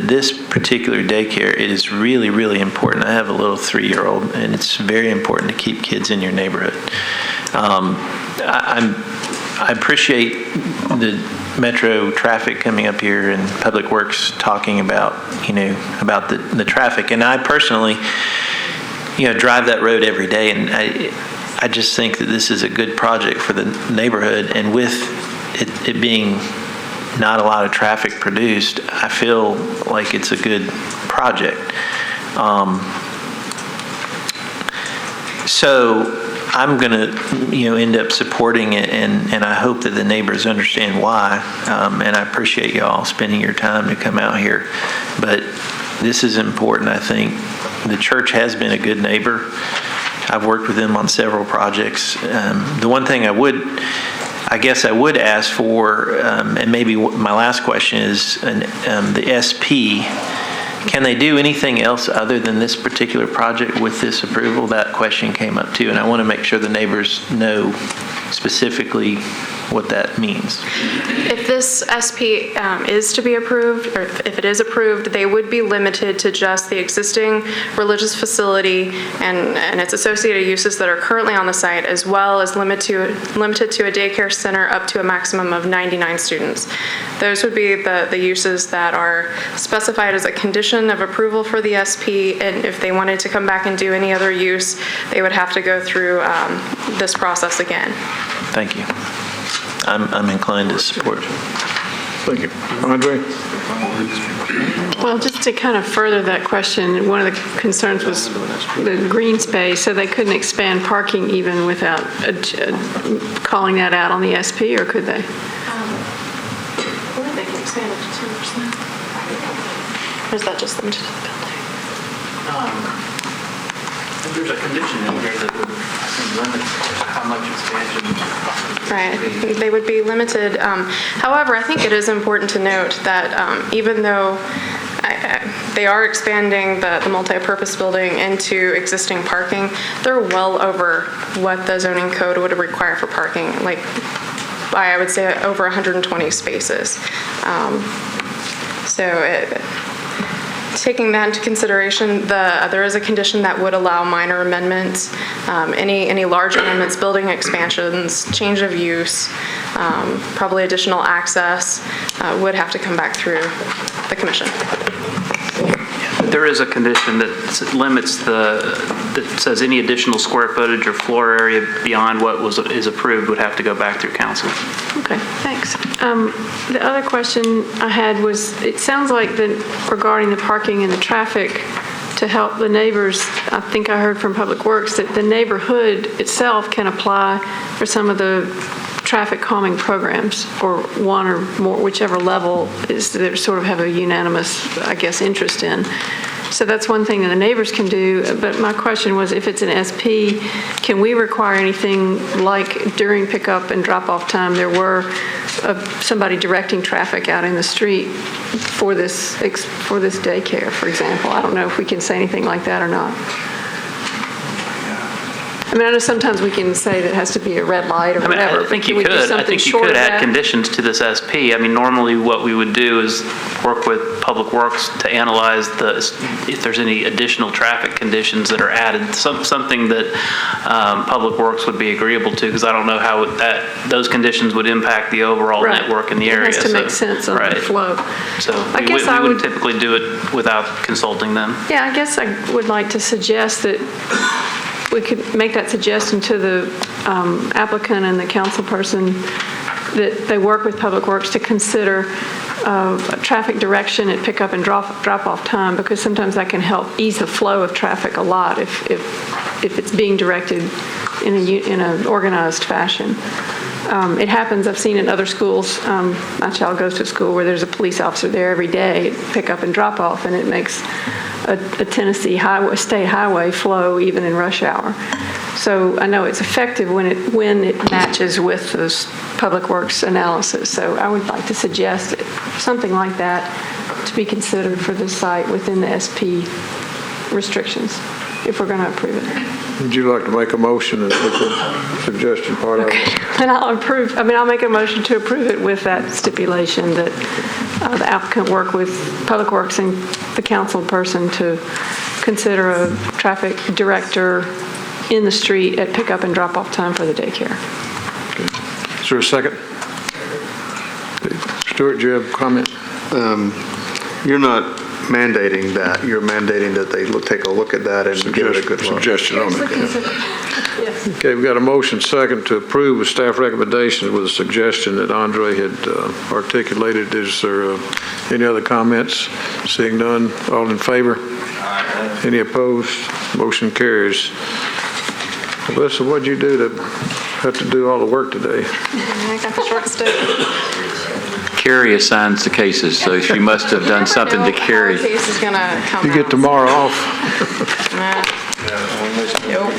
this particular daycare, it is really, really important. I have a little 3-year-old, and it's very important to keep kids in your neighborhood. I appreciate the Metro traffic coming up here and Public Works talking about, about the traffic. And I personally, drive that road every day, and I just think that this is a good project for the neighborhood. And with it being not a lot of traffic produced, I feel like it's a good project. So I'm going to, end up supporting it, and I hope that the neighbors understand why. And I appreciate y'all spending your time to come out here. But this is important, I think. The church has been a good neighbor. I've worked with them on several projects. The one thing I guess I would ask for, and maybe my last question is, the SP, can they do anything else other than this particular project with this approval? That question came up too, and I want to make sure the neighbors know specifically what that means. If this SP is to be approved, or if it is approved, they would be limited to just the existing religious facility and its associated uses that are currently on the site, as well as limited to a daycare center up to a maximum of 99 students. Those would be the uses that are specified as a condition of approval for the SP, and if they wanted to come back and do any other use, they would have to go through this process again. Thank you. I'm inclined to support. Thank you. Andre? Well, just to kind of further that question, one of the concerns was the green space, so they couldn't expand parking even without calling that out on the SP, or could they? I believe they can expand it to 10%. Or is that just limited to the building? There's a condition in here that would limit how much expansion. Right, they would be limited. However, I think it is important to note that even though they are expanding the multi-purpose building into existing parking, they're well over what the zoning code would require for parking, like by, I would say, over 120 spaces. Taking that into consideration, there is a condition that would allow minor amendments, any large amendments, building expansions, change of use, probably additional access would have to come back through the commission. There is a condition that limits that says any additional square footage or floor area beyond what is approved would have to go back through council. Okay, thanks. The other question I had was, it sounds like regarding the parking and the traffic, to help the neighbors, I think I heard from Public Works that the neighborhood itself can apply for some of the traffic calming programs, or one or more, whichever level is they sort of have a unanimous, I guess, interest in. So that's one thing that the neighbors can do, but my question was, if it's an SP, can we require anything like during pickup and drop-off time, there were somebody directing traffic out in the street for this daycare, for example? I don't know if we can say anything like that or not. I mean, I know sometimes we can say that it has to be a red light or whatever. I think you could. I think you could add conditions to this SP. I mean, normally what we would do is work with Public Works to analyze if there's any additional traffic conditions that are added, something that Public Works would be agreeable to, because I don't know how those conditions would impact the overall network in the area. It has to make sense on the flow. So we wouldn't typically do it without consulting them. Yeah, I guess I would like to suggest that we could make that suggestion to the applicant and the council person that they work with Public Works to consider traffic direction at pickup and drop-off time, because sometimes that can help ease the flow of traffic a lot if it's being directed in an organized fashion. It happens, I've seen in other schools, my child goes to a school where there's a police officer there every day, pick up and drop off, and it makes a Tennessee state highway flow even in rush hour. So I know it's effective when it matches with those Public Works analysis. So I would like to suggest something like that to be considered for this site within the SP restrictions, if we're going to approve it. Would you like to make a motion and put the suggestion part of it? And I'll make a motion to approve it with that stipulation that the applicant work with Public Works and the council person to consider a traffic director in the street at pickup and drop-off time for the daycare. Okay. Is there a second? Stuart, do you have a comment? You're not mandating that. You're mandating that they take a look at that and give it a good look. Suggestion on it. Okay, we've got a motion second to approve with staff recommendations with a suggestion that Andre had articulated. Is there any other comments? Seeing none, all in favor? Aye. Any opposed? Motion carries. Alyssa, what'd you do to have to do all the work today? I got the short stick. Carrie assigns the cases, so she must have done something to Carrie. Our case is going to come You get tomorrow off. Nope.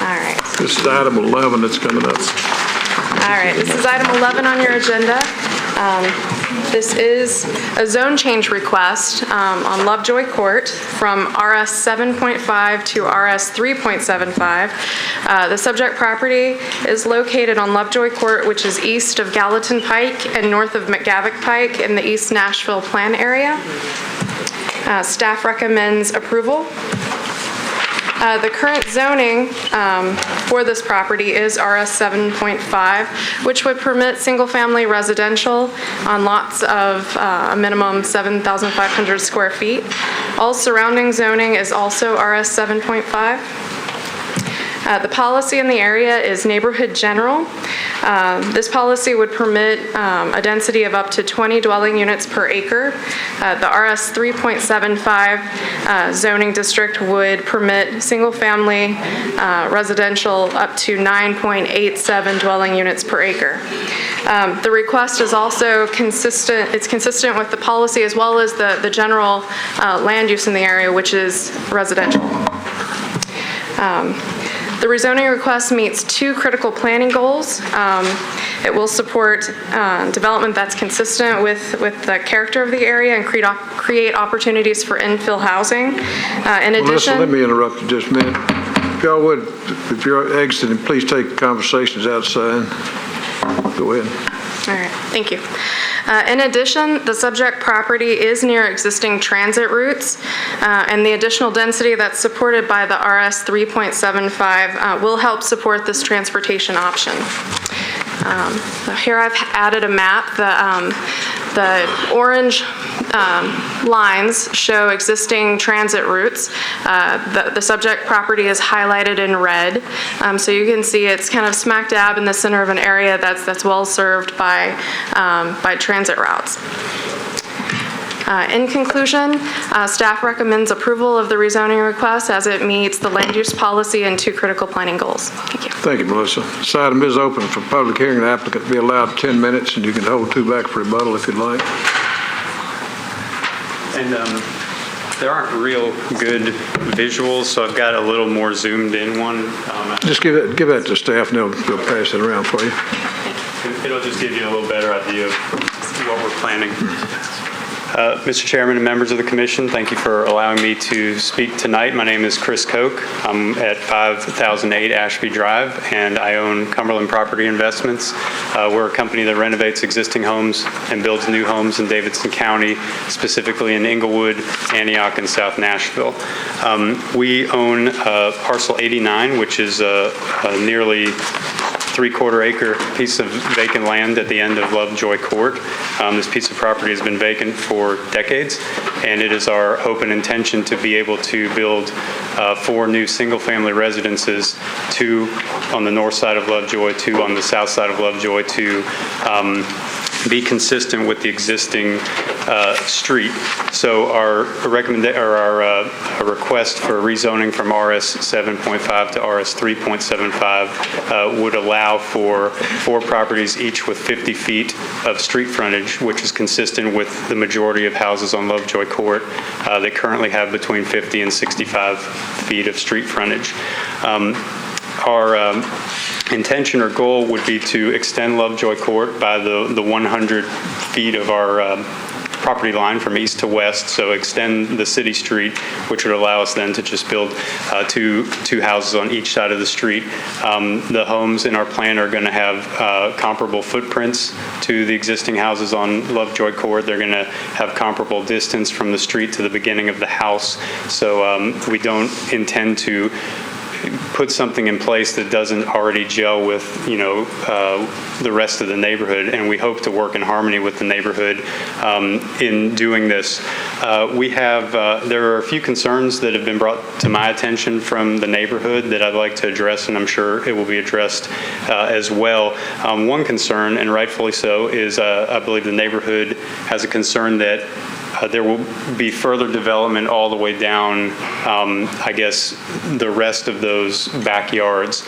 All right. This is item 11 that's coming up. All right, this is item 11 on your agenda. This is a zone change request on Lovejoy Court from RS 7.5 to RS 3.75. The subject property is located on Lovejoy Court, which is east of Gallatin Pike and north of McGavick Pike in the East Nashville plan area. Staff recommends approval. The current zoning for this property is RS 7.5, which would permit single-family residential on lots of a minimum 7,500 square feet. All surrounding zoning is also RS 7.5. The policy in the area is neighborhood general. This policy would permit a density of up to 20 dwelling units per acre. The RS 3.75 zoning district would permit single-family residential up to 9.87 dwelling units per acre. The request is also consistent. It's consistent with the policy as well as the general land use in the area, which is residential. The rezoning request meets two critical planning goals. It will support development that's consistent with the character of the area and create opportunities for infill housing. In addition, Melissa, let me interrupt you just a minute. If y'all would, if you're exiting, please take conversations outside. Go ahead. All right, thank you. In addition, the subject property is near existing transit routes, and the additional density that's supported by the RS 3.75 will help support this transportation option. Here I've added a map. The orange lines show existing transit routes. The subject property is highlighted in red, so you can see it's kind of smack dab in the center of an area that's well served by transit routes. In conclusion, staff recommends approval of the rezoning request as it meets the land use policy and two critical planning goals. Thank you. Thank you, Melissa. This item is open for public hearing. The applicant will be allowed 10 minutes, and you can hold 2 back for rebuttal if you'd like. And there aren't real good visuals, so I've got a little more zoomed in one. Just give that to staff, and they'll pass it around for you. It'll just give you a little better idea of what we're planning. Mr. Chairman and members of the Commission, thank you for allowing me to speak tonight. My name is Chris Koch. I'm at 5008 Ashby Drive, and I own Cumberland Property Investments. We're a company that renovates existing homes and builds new homes in Davidson County, specifically in Inglewood, Antioch, and South Nashville. We own parcel 89, which is a nearly 3/4 acre piece of vacant land at the end of Lovejoy Court. This piece of property has been vacant for decades, and it is our hope and intention to be able to build 4 new single-family residences, 2 on the north side of Lovejoy, 2 on the south side of Lovejoy, to be consistent with the existing street. So our request for rezoning from RS 7.5 to RS 3.75 would allow for 4 properties, each with 50 feet of street frontage, which is consistent with the majority of houses on Lovejoy Court that currently have between 50 and 65 feet of street frontage. Our intention or goal would be to extend Lovejoy Court by the 100 feet of our property line from east to west, so extend the city street, which would allow us then to just build two houses on each side of the street. The homes in our plan are going to have comparable footprints to the existing houses on Lovejoy Court. They're going to have comparable distance from the street to the beginning of the house, so we don't intend to put something in place that doesn't already gel with, the rest of the neighborhood, and we hope to work in harmony with the neighborhood in doing this. There are a few concerns that have been brought to my attention from the neighborhood that I'd like to address, and I'm sure it will be addressed as well. One concern, and rightfully so, is I believe the neighborhood has a concern that there will be further development all the way down, the rest of those backyards.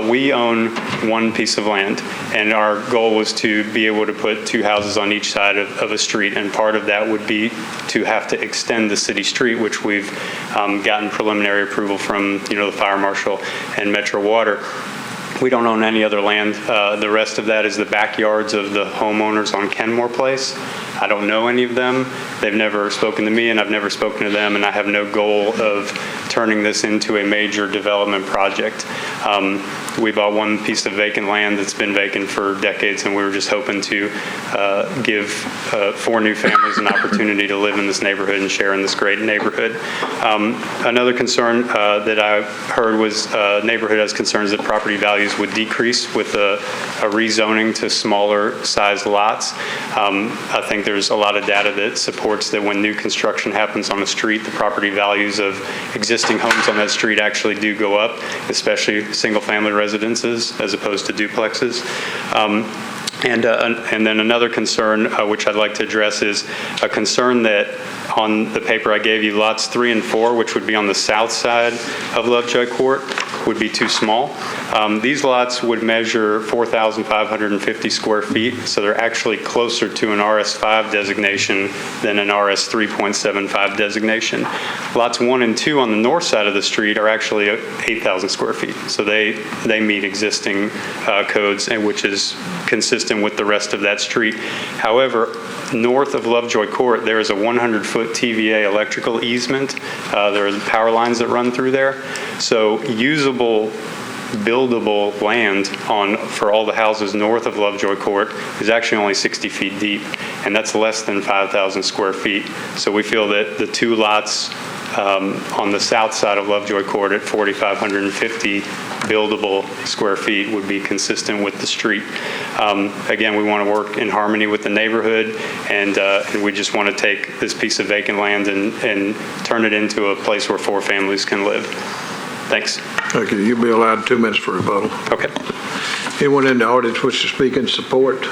We own 1 piece of land, and our goal was to be able to put 2 houses on each side of a street, and part of that would be to have to extend the city street, which we've gotten preliminary approval from, the fire marshal and Metro Water. We don't own any other land. The rest of that is the backyards of the homeowners on Kenmore Place. I don't know any of them. They've never spoken to me, and I've never spoken to them, and I have no goal of turning this into a major development project. We bought 1 piece of vacant land that's been vacant for decades, and we were just hoping to give 4 new families an opportunity to live in this neighborhood and share in this great neighborhood. Another concern that I heard was neighborhood has concerns that property values would decrease with a rezoning to smaller sized lots. I think there's a lot of data that supports that when new construction happens on a street, the property values of existing homes on that street actually do go up, especially single-family residences as opposed to duplexes. And then another concern, which I'd like to address, is a concern that on the paper I gave you, lots 3 and 4, which would be on the south side of Lovejoy Court, would be too small. These lots would measure 4,550 square feet, so they're actually closer to an RS5 designation than an RS 3.75 designation. Lots 1 and 2 on the north side of the street are actually 8,000 square feet, so they meet existing codes, and which is consistent with the rest of that street. However, north of Lovejoy Court, there is a 100-foot TVA electrical easement. There are power lines that run through there. So usable, buildable land for all the houses north of Lovejoy Court is actually only 60 feet deep, and that's less than 5,000 square feet. So we feel that the 2 lots on the south side of Lovejoy Court at 4,550 buildable square feet would be consistent with the street. Again, we want to work in harmony with the neighborhood, and we just want to take this piece of vacant land and turn it into a place where 4 families can live. Thanks. Thank you. You'll be allowed 2 minutes for rebuttal. Okay. Anyone in the audience wish to speak in support?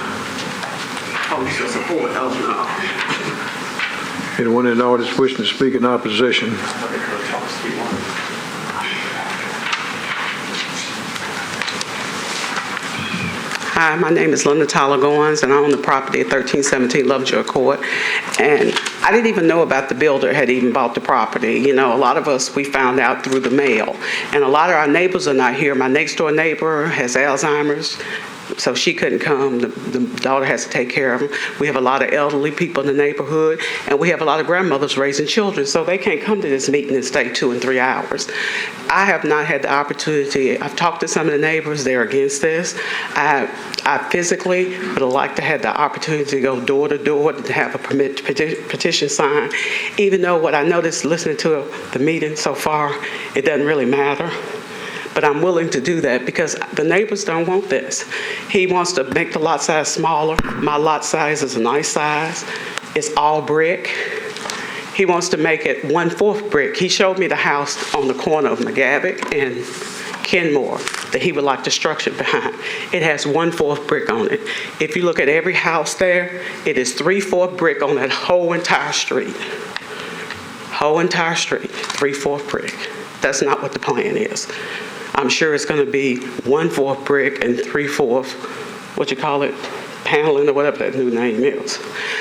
Anyone in the audience wishing to speak in opposition? Hi, my name is Linda Tyler Goins, and I own the property at 1317 Lovejoy Court. And I didn't even know about the builder had even bought the property. You know, a lot of us, we found out through the mail. And a lot of our neighbors are not here. My next door neighbor has Alzheimer's, so she couldn't come. The daughter has to take care of them. We have a lot of elderly people in the neighborhood, and we have a lot of grandmothers raising children, so they can't come to this meeting and stay 2 and 3 hours. I have not had the opportunity. I've talked to some of the neighbors. They're against this. I physically would have liked to have the opportunity to go door to door to have a petition signed, even though what I noticed listening to the meeting so far, it doesn't really matter. But I'm willing to do that because the neighbors don't want this. He wants to make the lot size smaller. My lot size is a nice size. It's all brick. He wants to make it 1/4 brick. He showed me the house on the corner of McGavick and Kenmore that he would like the structure behind. It has 1/4 brick on it. If you look at every house there, it is 3/4 brick on that whole entire street. Whole entire street, 3/4 brick. That's not what the plan is. I'm sure it's going to be 1/4 brick and 3/4, what you call it, paneling or whatever that new name is.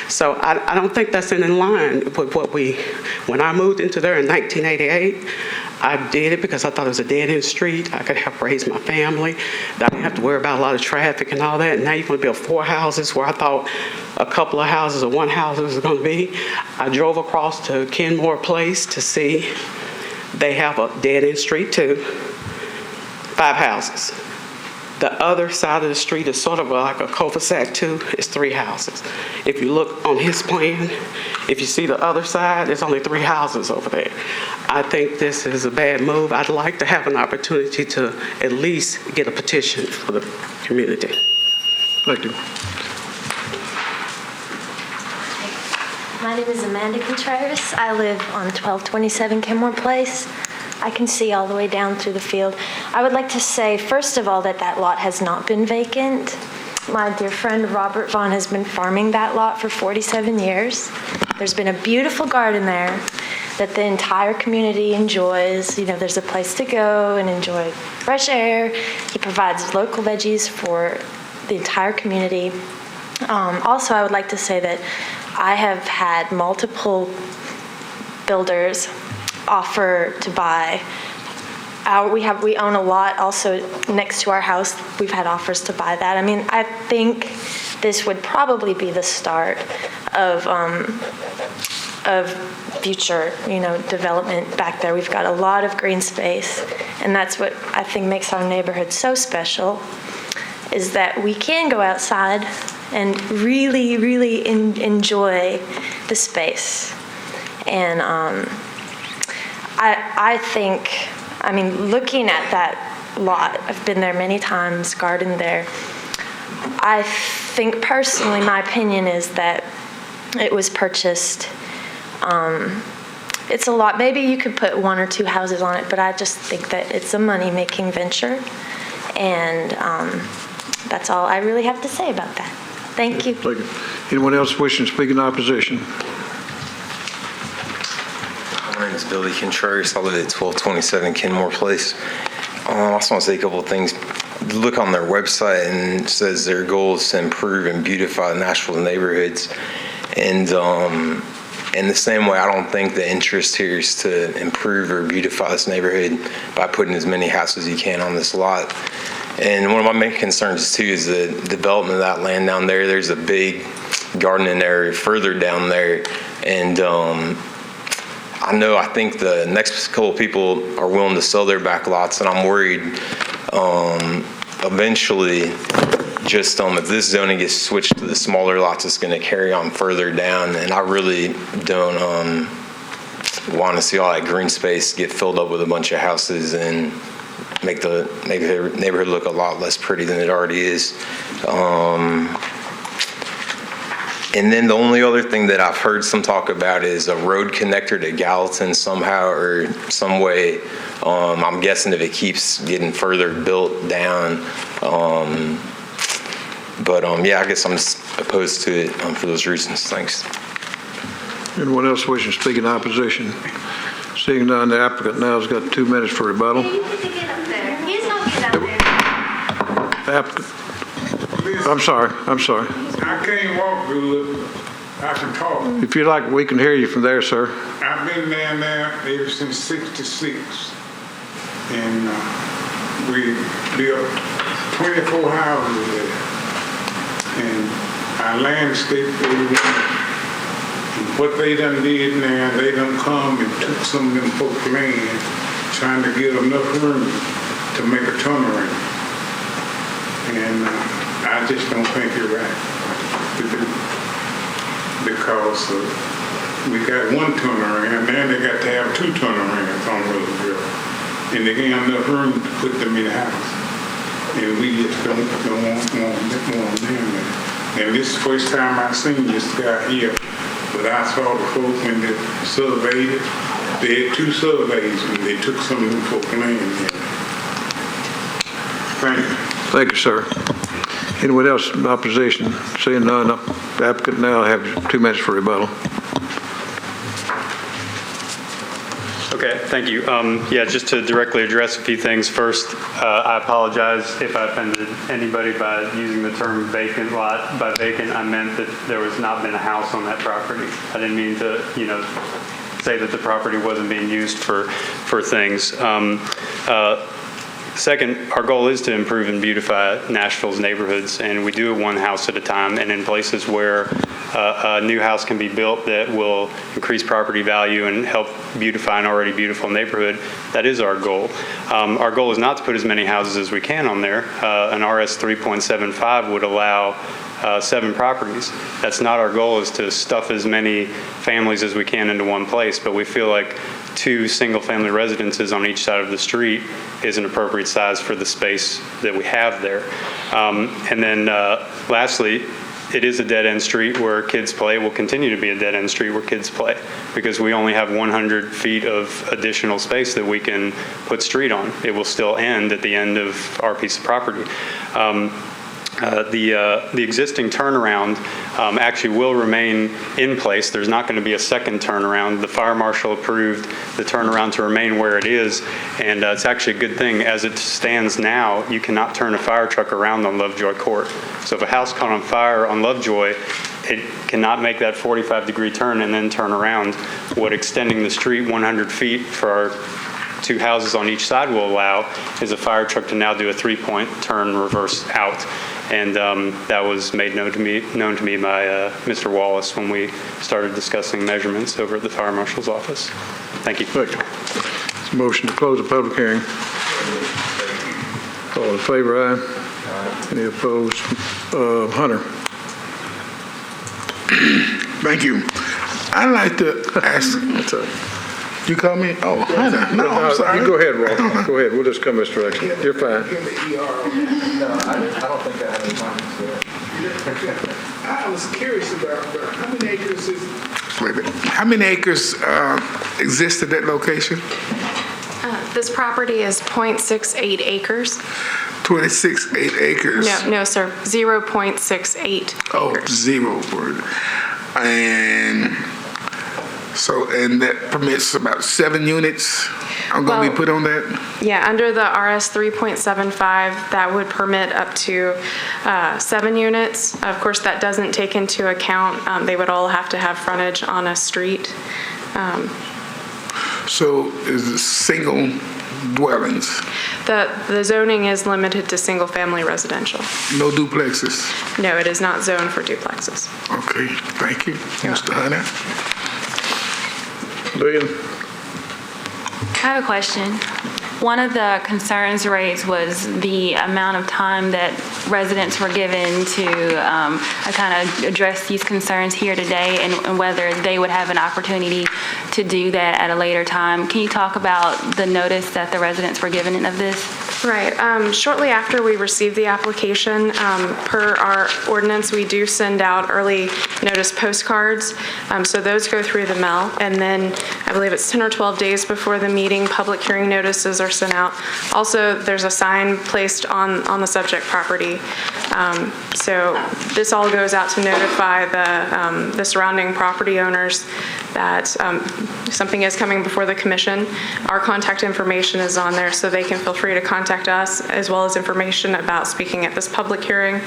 So I don't think that's in line with what when I moved into there in 1988, I did it because I thought it was a dead-end street. I could help raise my family. I didn't have to worry about a lot of traffic and all that. And now you're going to build 4 houses where I thought a couple of houses or 1 house was going to be. I drove across to Kenmore Place to see they have a dead-end street too. 5 houses. The other side of the street is sort of like a cul-de-sac too. It's 3 houses. If you look on his plan, if you see the other side, there's only 3 houses over there. I think this is a bad move. I'd like to have an opportunity to at least get a petition for the community. Thank you. My name is Amanda Contreras. I live on 1227 Kenmore Place. I can see all the way down through the field. I would like to say, first of all, that lot has not been vacant. My dear friend Robert Vaughn has been farming that lot for 47 years. There's been a beautiful garden there that the entire community enjoys. You know, there's a place to go and enjoy fresh air. He provides local veggies for the entire community. Also, I would like to say that I have had multiple builders offer to buy. We own a lot also next to our house. We've had offers to buy that. I mean, I think this would probably be the start of future, development back there. We've got a lot of green space, and that's what I think makes our neighborhood so special, is that we can go outside and really, really enjoy the space. And I think, looking at that lot, I've been there many times, gardened there. I think personally, my opinion is that it was purchased. It's a lot. Maybe you could put 1 or 2 houses on it, but I just think that it's a money-making venture. And that's all I really have to say about that. Thank you. Thank you. Anyone else wishing to speak in opposition? My name is Billy Contreras. I live at 1227 Kenmore Place. I just want to say a couple of things. Look on their website and it says their goal is to improve and beautify Nashville neighborhoods. And in the same way, I don't think the interest here is to improve or beautify this neighborhood by putting as many houses as you can on this lot. And one of my main concerns too is the development of that land down there. There's a big gardening area further down there. And I think the next couple of people are willing to sell their back lots, and I'm worried eventually just if this zoning gets switched to the smaller lots, it's going to carry on further down, and I really don't want to see all that green space get filled up with a bunch of houses and make the neighborhood look a lot less pretty than it already is. And then the only other thing that I've heard some talk about is a road connector to Gallatin somehow or some way. I'm guessing if it keeps getting further built down. I guess I'm just opposed to it for those reasons. Thanks. Anyone else wishing to speak in opposition? Seeing none, the applicant now has got 2 minutes for rebuttal. I'm sorry. I can't walk good. I can talk. If you like, we can hear you from there, sir. I've been down there ever since '66, and we built 24 houses there, and our landscape what they done did now, they done come and took some of them folks' land, trying to get enough room to make a turnaround, and I just don't think it's right to do, because we got one turnaround, now they got to have 2 turnarounds on Roosevelt, and they ain't enough room to put them in the house, and we just don't want them there. And this is the first time I seen this guy here, but I saw the folks when they surveyed it. They had 2 surveys, and they took some of them folks' land there. Thank you. Thank you, sir. Anyone else in opposition? Seeing none, the applicant now have 2 minutes for rebuttal. Okay, thank you. Just to directly address a few things. First, I apologize if I offended anybody by using the term vacant lot. By vacant, I meant that there was not been a house on that property. I didn't mean to, say that the property wasn't being used for things. Second, our goal is to improve and beautify Nashville's neighborhoods, and we do it one house at a time, and in places where a new house can be built that will increase property value and help beautify an already beautiful neighborhood, that is our goal. Our goal is not to put as many houses as we can on there. An RS 3.75 would allow 7 properties. That's not our goal, is to stuff as many families as we can into one place, but we feel like 2 single-family residences on each side of the street is an appropriate size for the space that we have there. And then lastly, it is a dead-end street where kids play. It will continue to be a dead-end street where kids play because we only have 100 feet of additional space that we can put street on. It will still end at the end of our piece of property. The existing turnaround actually will remain in place. There's not going to be a second turnaround. The fire marshal approved the turnaround to remain where it is, and it's actually a good thing. As it stands now, you cannot turn a fire truck around on Lovejoy Court. So if a house caught on fire on Lovejoy, it cannot make that 45-degree turn and then turn around. What extending the street 100 feet for our 2 houses on each side will allow is a fire truck to now do a 3-point turn reverse out. And that was made known to me by Mr. Wallace when we started discussing measurements over at the fire marshal's office. Thank you. Thank you. It's a motion to close the public hearing. All in favor, aye. Any opposed? Hunter. Thank you. I'd like to ask. You call me? Oh, Hunter. No, I'm sorry. You go ahead, Rob. Go ahead. We'll just come this direction. You're fine. No, I don't think I have any comments there. I was curious about how many acres is. Wait a minute. How many acres exist at that location? This property is 0.68 acres. 26.8 acres. No, sir. 0.68 Oh, acres. 0 word. And so, and that permits about 7 units? I'm going to be put on that? Yeah, under the RS 3.75, that would permit up to 7 units. Of course, that doesn't take into account, they would all have to have frontage on a street. So is it single dwellings? The zoning is limited to single-family residential. No duplexes? No, it is not zoned for duplexes. Okay, thank you. Mr. Hunter? Lillian? I have a question. One of the concerns raised was the amount of time that residents were given to kind of address these concerns here today and whether they would have an opportunity to do that at a later time. Can you talk about the notice that the residents were given of this? Right. Shortly after we received the application, per our ordinance, we do send out early notice postcards. So those go through the mail. And then I believe it's 10 or 12 days before the meeting, public hearing notices are sent out. Also, there's a sign placed on the subject property. So this all goes out to notify the surrounding property owners that something is coming before the commission. Our contact information is on there, so they can feel free to contact us, as well as information about speaking at this public hearing.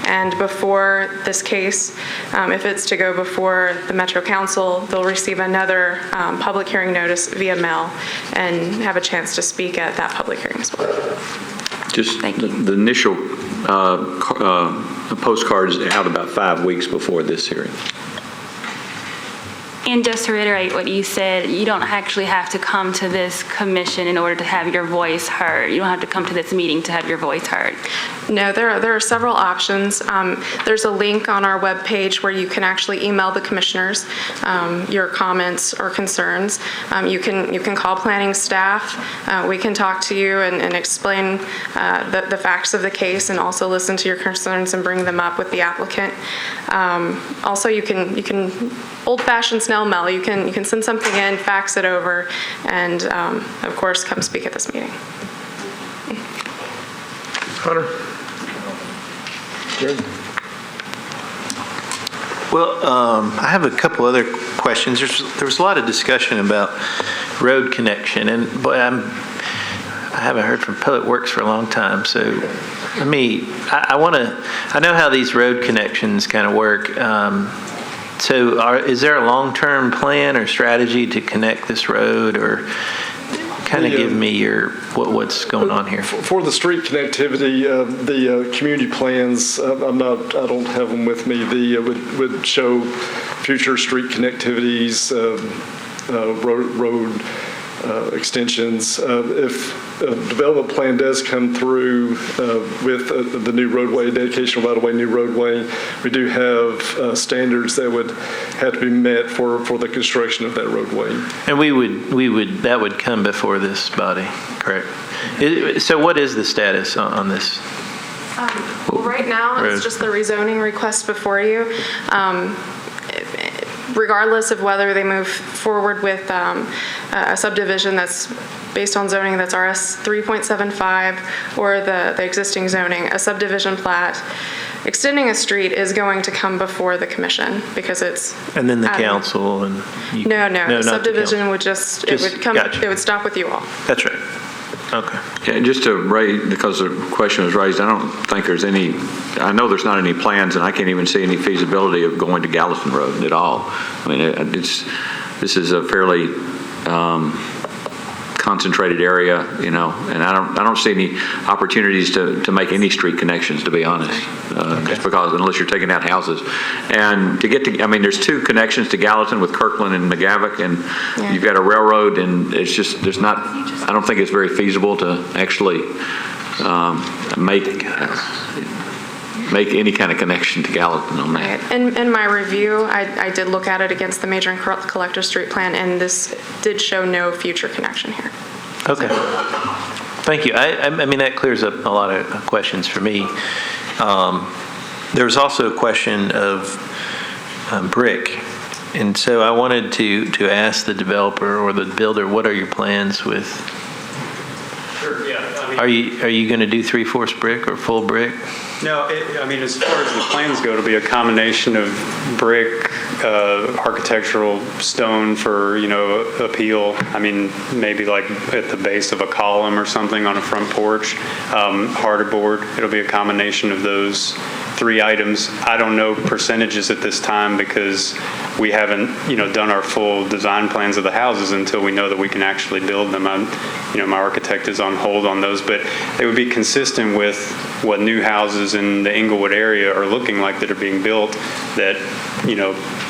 And before this case, if it's to go before the Metro Council, they'll receive another public hearing notice via mail and have a chance to speak at that public hearing as well. Just the initial postcard is out about 5 weeks before this hearing. And just to reiterate what you said, you don't actually have to come to this commission in order to have your voice heard. You don't have to come to this meeting to have your voice heard. No, there are several options. There's a link on our webpage where you can actually email the commissioners your comments or concerns. You can call planning staff. We can talk to you and explain the facts of the case and also listen to your concerns and bring them up with the applicant. Also, you can old-fashioned snail mail. You can send something in, fax it over, and of course, come speak at this meeting. Hunter? Good. Well, I have a couple other questions. There was a lot of discussion about road connection, and boy, I haven't heard from Public Works for a long time. So I know how these road connections kind of work. Is there a long-term plan or strategy to connect this road, or kind of give me what's going on here? For the street connectivity, the community plans, I don't have them with me. Would show future street connectivities, road extensions. If a development plan does come through with the new roadway, dedication right-of-way, new roadway, we do have standards that would have to be met for the construction of that roadway. And that would come before this body, correct? So what is the status on this? Well, right now, it's just the rezoning request before you. Regardless of whether they move forward with a subdivision that's based on zoning that's RS 3.75 or the existing zoning, a subdivision plat, extending a street is going to come before the commission because it's... And then the council and... No, the subdivision would Gotcha. It would stop with you all. That's right. Okay. Yeah, just to raise, because the question was raised, I don't think there's any, I know there's not any plans, and I can't even see any feasibility of going to Gallatin Road at all. I mean, this is a fairly concentrated area, and I don't see any opportunities to make any street connections, to be honest, just because unless you're taking out houses. And there's 2 connections to Gallatin with Kirkland and McGavock, and you've got a railroad, and it's just, I don't think it's very feasible to actually make any kind of connection to Gallatin on that. Right. In my review, I did look at it against the major and collector street plan, and this did show no future connection here. Okay. Thank you. I mean, that clears up a lot of questions for me. There was also a question of brick. And so I wanted to ask the developer or the builder, what are your plans with? Sure, yeah. Are you going to do 3/4 brick or full brick? No, as far as the plans go, it'll be a combination of brick, architectural stone for, appeal. I mean, maybe like at the base of a column or something on a front porch. Harder board, it'll be a combination of those 3 items. I don't know percentages at this time because we haven't, done our full design plans of the houses until we know that we can actually build them. My architect is on hold on those, but they would be consistent with what new houses in the Inglewood area are looking like that are being built that,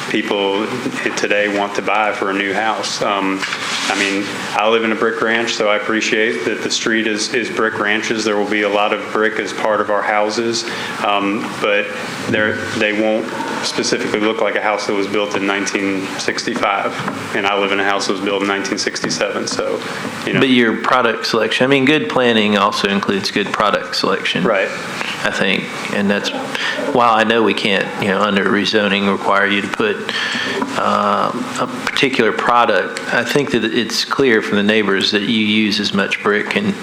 people today want to buy for a new house. I live in a brick ranch, so I appreciate that the street is brick ranches. There will be a lot of brick as part of our houses, but they won't specifically look like a house that was built in 1965. And I live in a house that was built in 1967, so, But your product selection, good planning also includes good product selection. Right. I think, and that's, while I know we can't, under rezoning require you to put a particular product, I think that it's clear from the neighbors that you use as much brick. And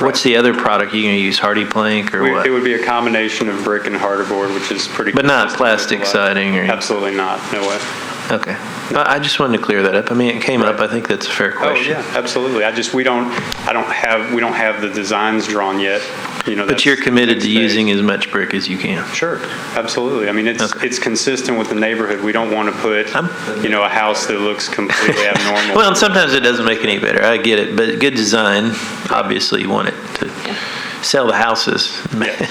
what's the other product? You're going to use hardy plank or what? It would be a combination of brick and harder board, which is pretty. But not plastic siding or? Absolutely not. No way. Okay. I just wanted to clear that up. It came up. I think that's a fair question. Oh yeah, absolutely. We don't have the designs drawn yet. But you're committed to using as much brick as you can. Sure, absolutely. It's consistent with the neighborhood. We don't want to put, a house that looks completely abnormal. Well, and sometimes it doesn't make it any better. I get it, but good design. Obviously, you want it to sell the houses.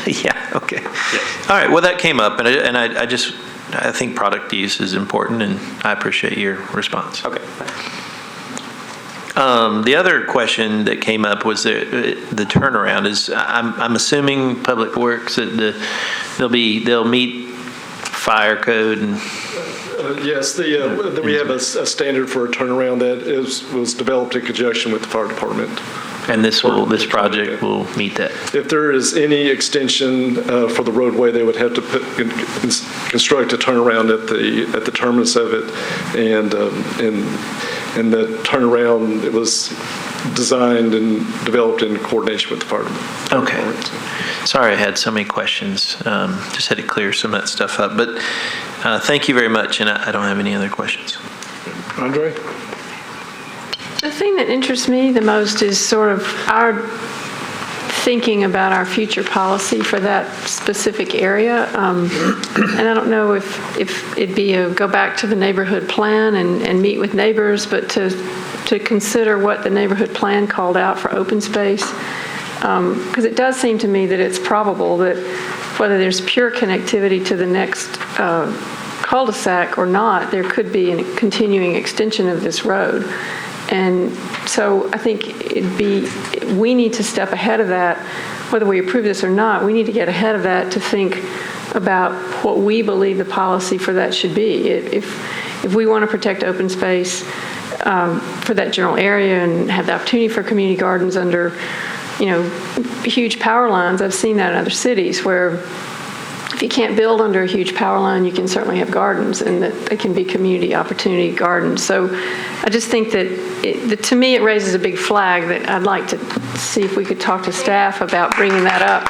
Yeah. Okay. Yeah. All right. Well, that came up, and I think product use is important, and I appreciate your response. Okay. The other question that came up was the turnaround. I'm assuming Public Works that they'll meet fire code and. Yes, we have a standard for a turnaround that was developed in conjunction with the fire department. And this project will meet that. If there is any extension for the roadway, they would have to construct a turnaround at the terminus of it, and the turnaround, it was designed and developed in coordination with the fire department. Okay. Sorry I had so many questions. Just had to clear some of that stuff up. But thank you very much, and I don't have any other questions. Andre? The thing that interests me the most is sort of our thinking about our future policy for that specific area. And I don't know if it'd be go back to the neighborhood plan and meet with neighbors, but to consider what the neighborhood plan called out for open space. Because it does seem to me that it's probable that whether there's pure connectivity to the next cul-de-sac or not, there could be a continuing extension of this road. And so I think we need to step ahead of that, whether we approve this or not. We need to get ahead of that to think about what we believe the policy for that should be. If we want to protect open space for that general area and have the opportunity for community gardens under, huge power lines, I've seen that in other cities where if you can't build under a huge power line, you can certainly have gardens, and that they can be community opportunity gardens. So I just think that to me it raises a big flag that I'd like to see if we could talk to staff about bringing that up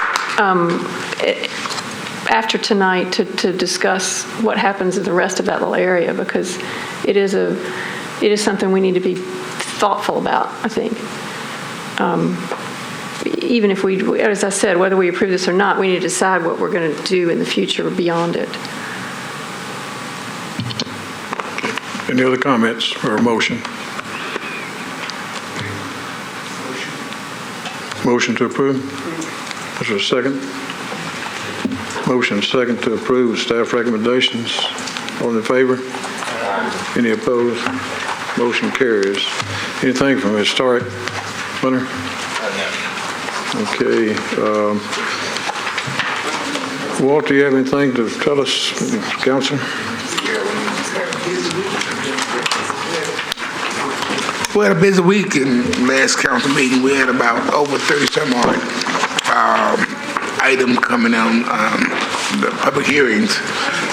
after tonight to discuss what happens in the rest of that little area, because it is something we need to be thoughtful about, I think. Even if as I said, whether we approve this or not, we need to decide what we're going to do in the future beyond it. Any other comments or a motion? Motion to approve? Is there a second? Motion second to approve staff recommendations. All in favor? Any opposed? Motion carries. Anything from Historic? Winter? Okay. Walt, do you have anything to tell us, Council? We had a busy week in last council meeting. We had about over 30-some odd items coming on the public hearings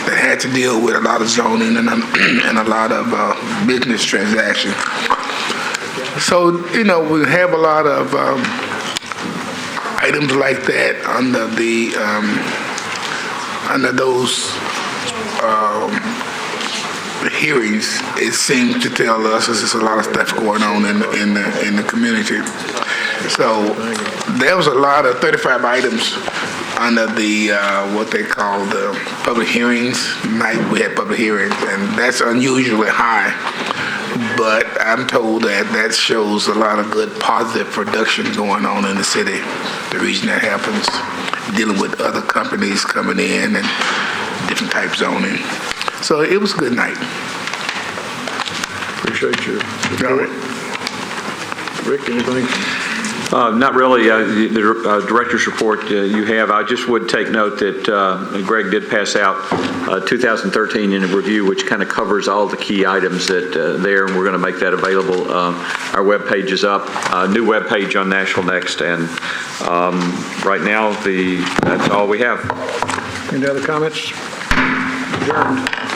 that had to deal with a lot of zoning and a lot of business transactions. So, we have a lot of items like that under those hearings, it seems to tell us there's a lot of stuff going on in the community. So there was a lot of 35 items under the what they call the public hearings. Tonight we had public hearings, and that's unusually high. But I'm told that shows a lot of good positive production going on in the city. The reason that happens, dealing with other companies coming in and different type zoning. So it was a good night. Appreciate your report. Rick, anything? Not really. The director's report you have, I just would take note that Greg did pass out 2013 in a review, which kind of covers all the key items that there, and we're going to make that available. Our webpage is up, new webpage on Nashville Next, and right now that's all we have. Any other comments? Adjourned.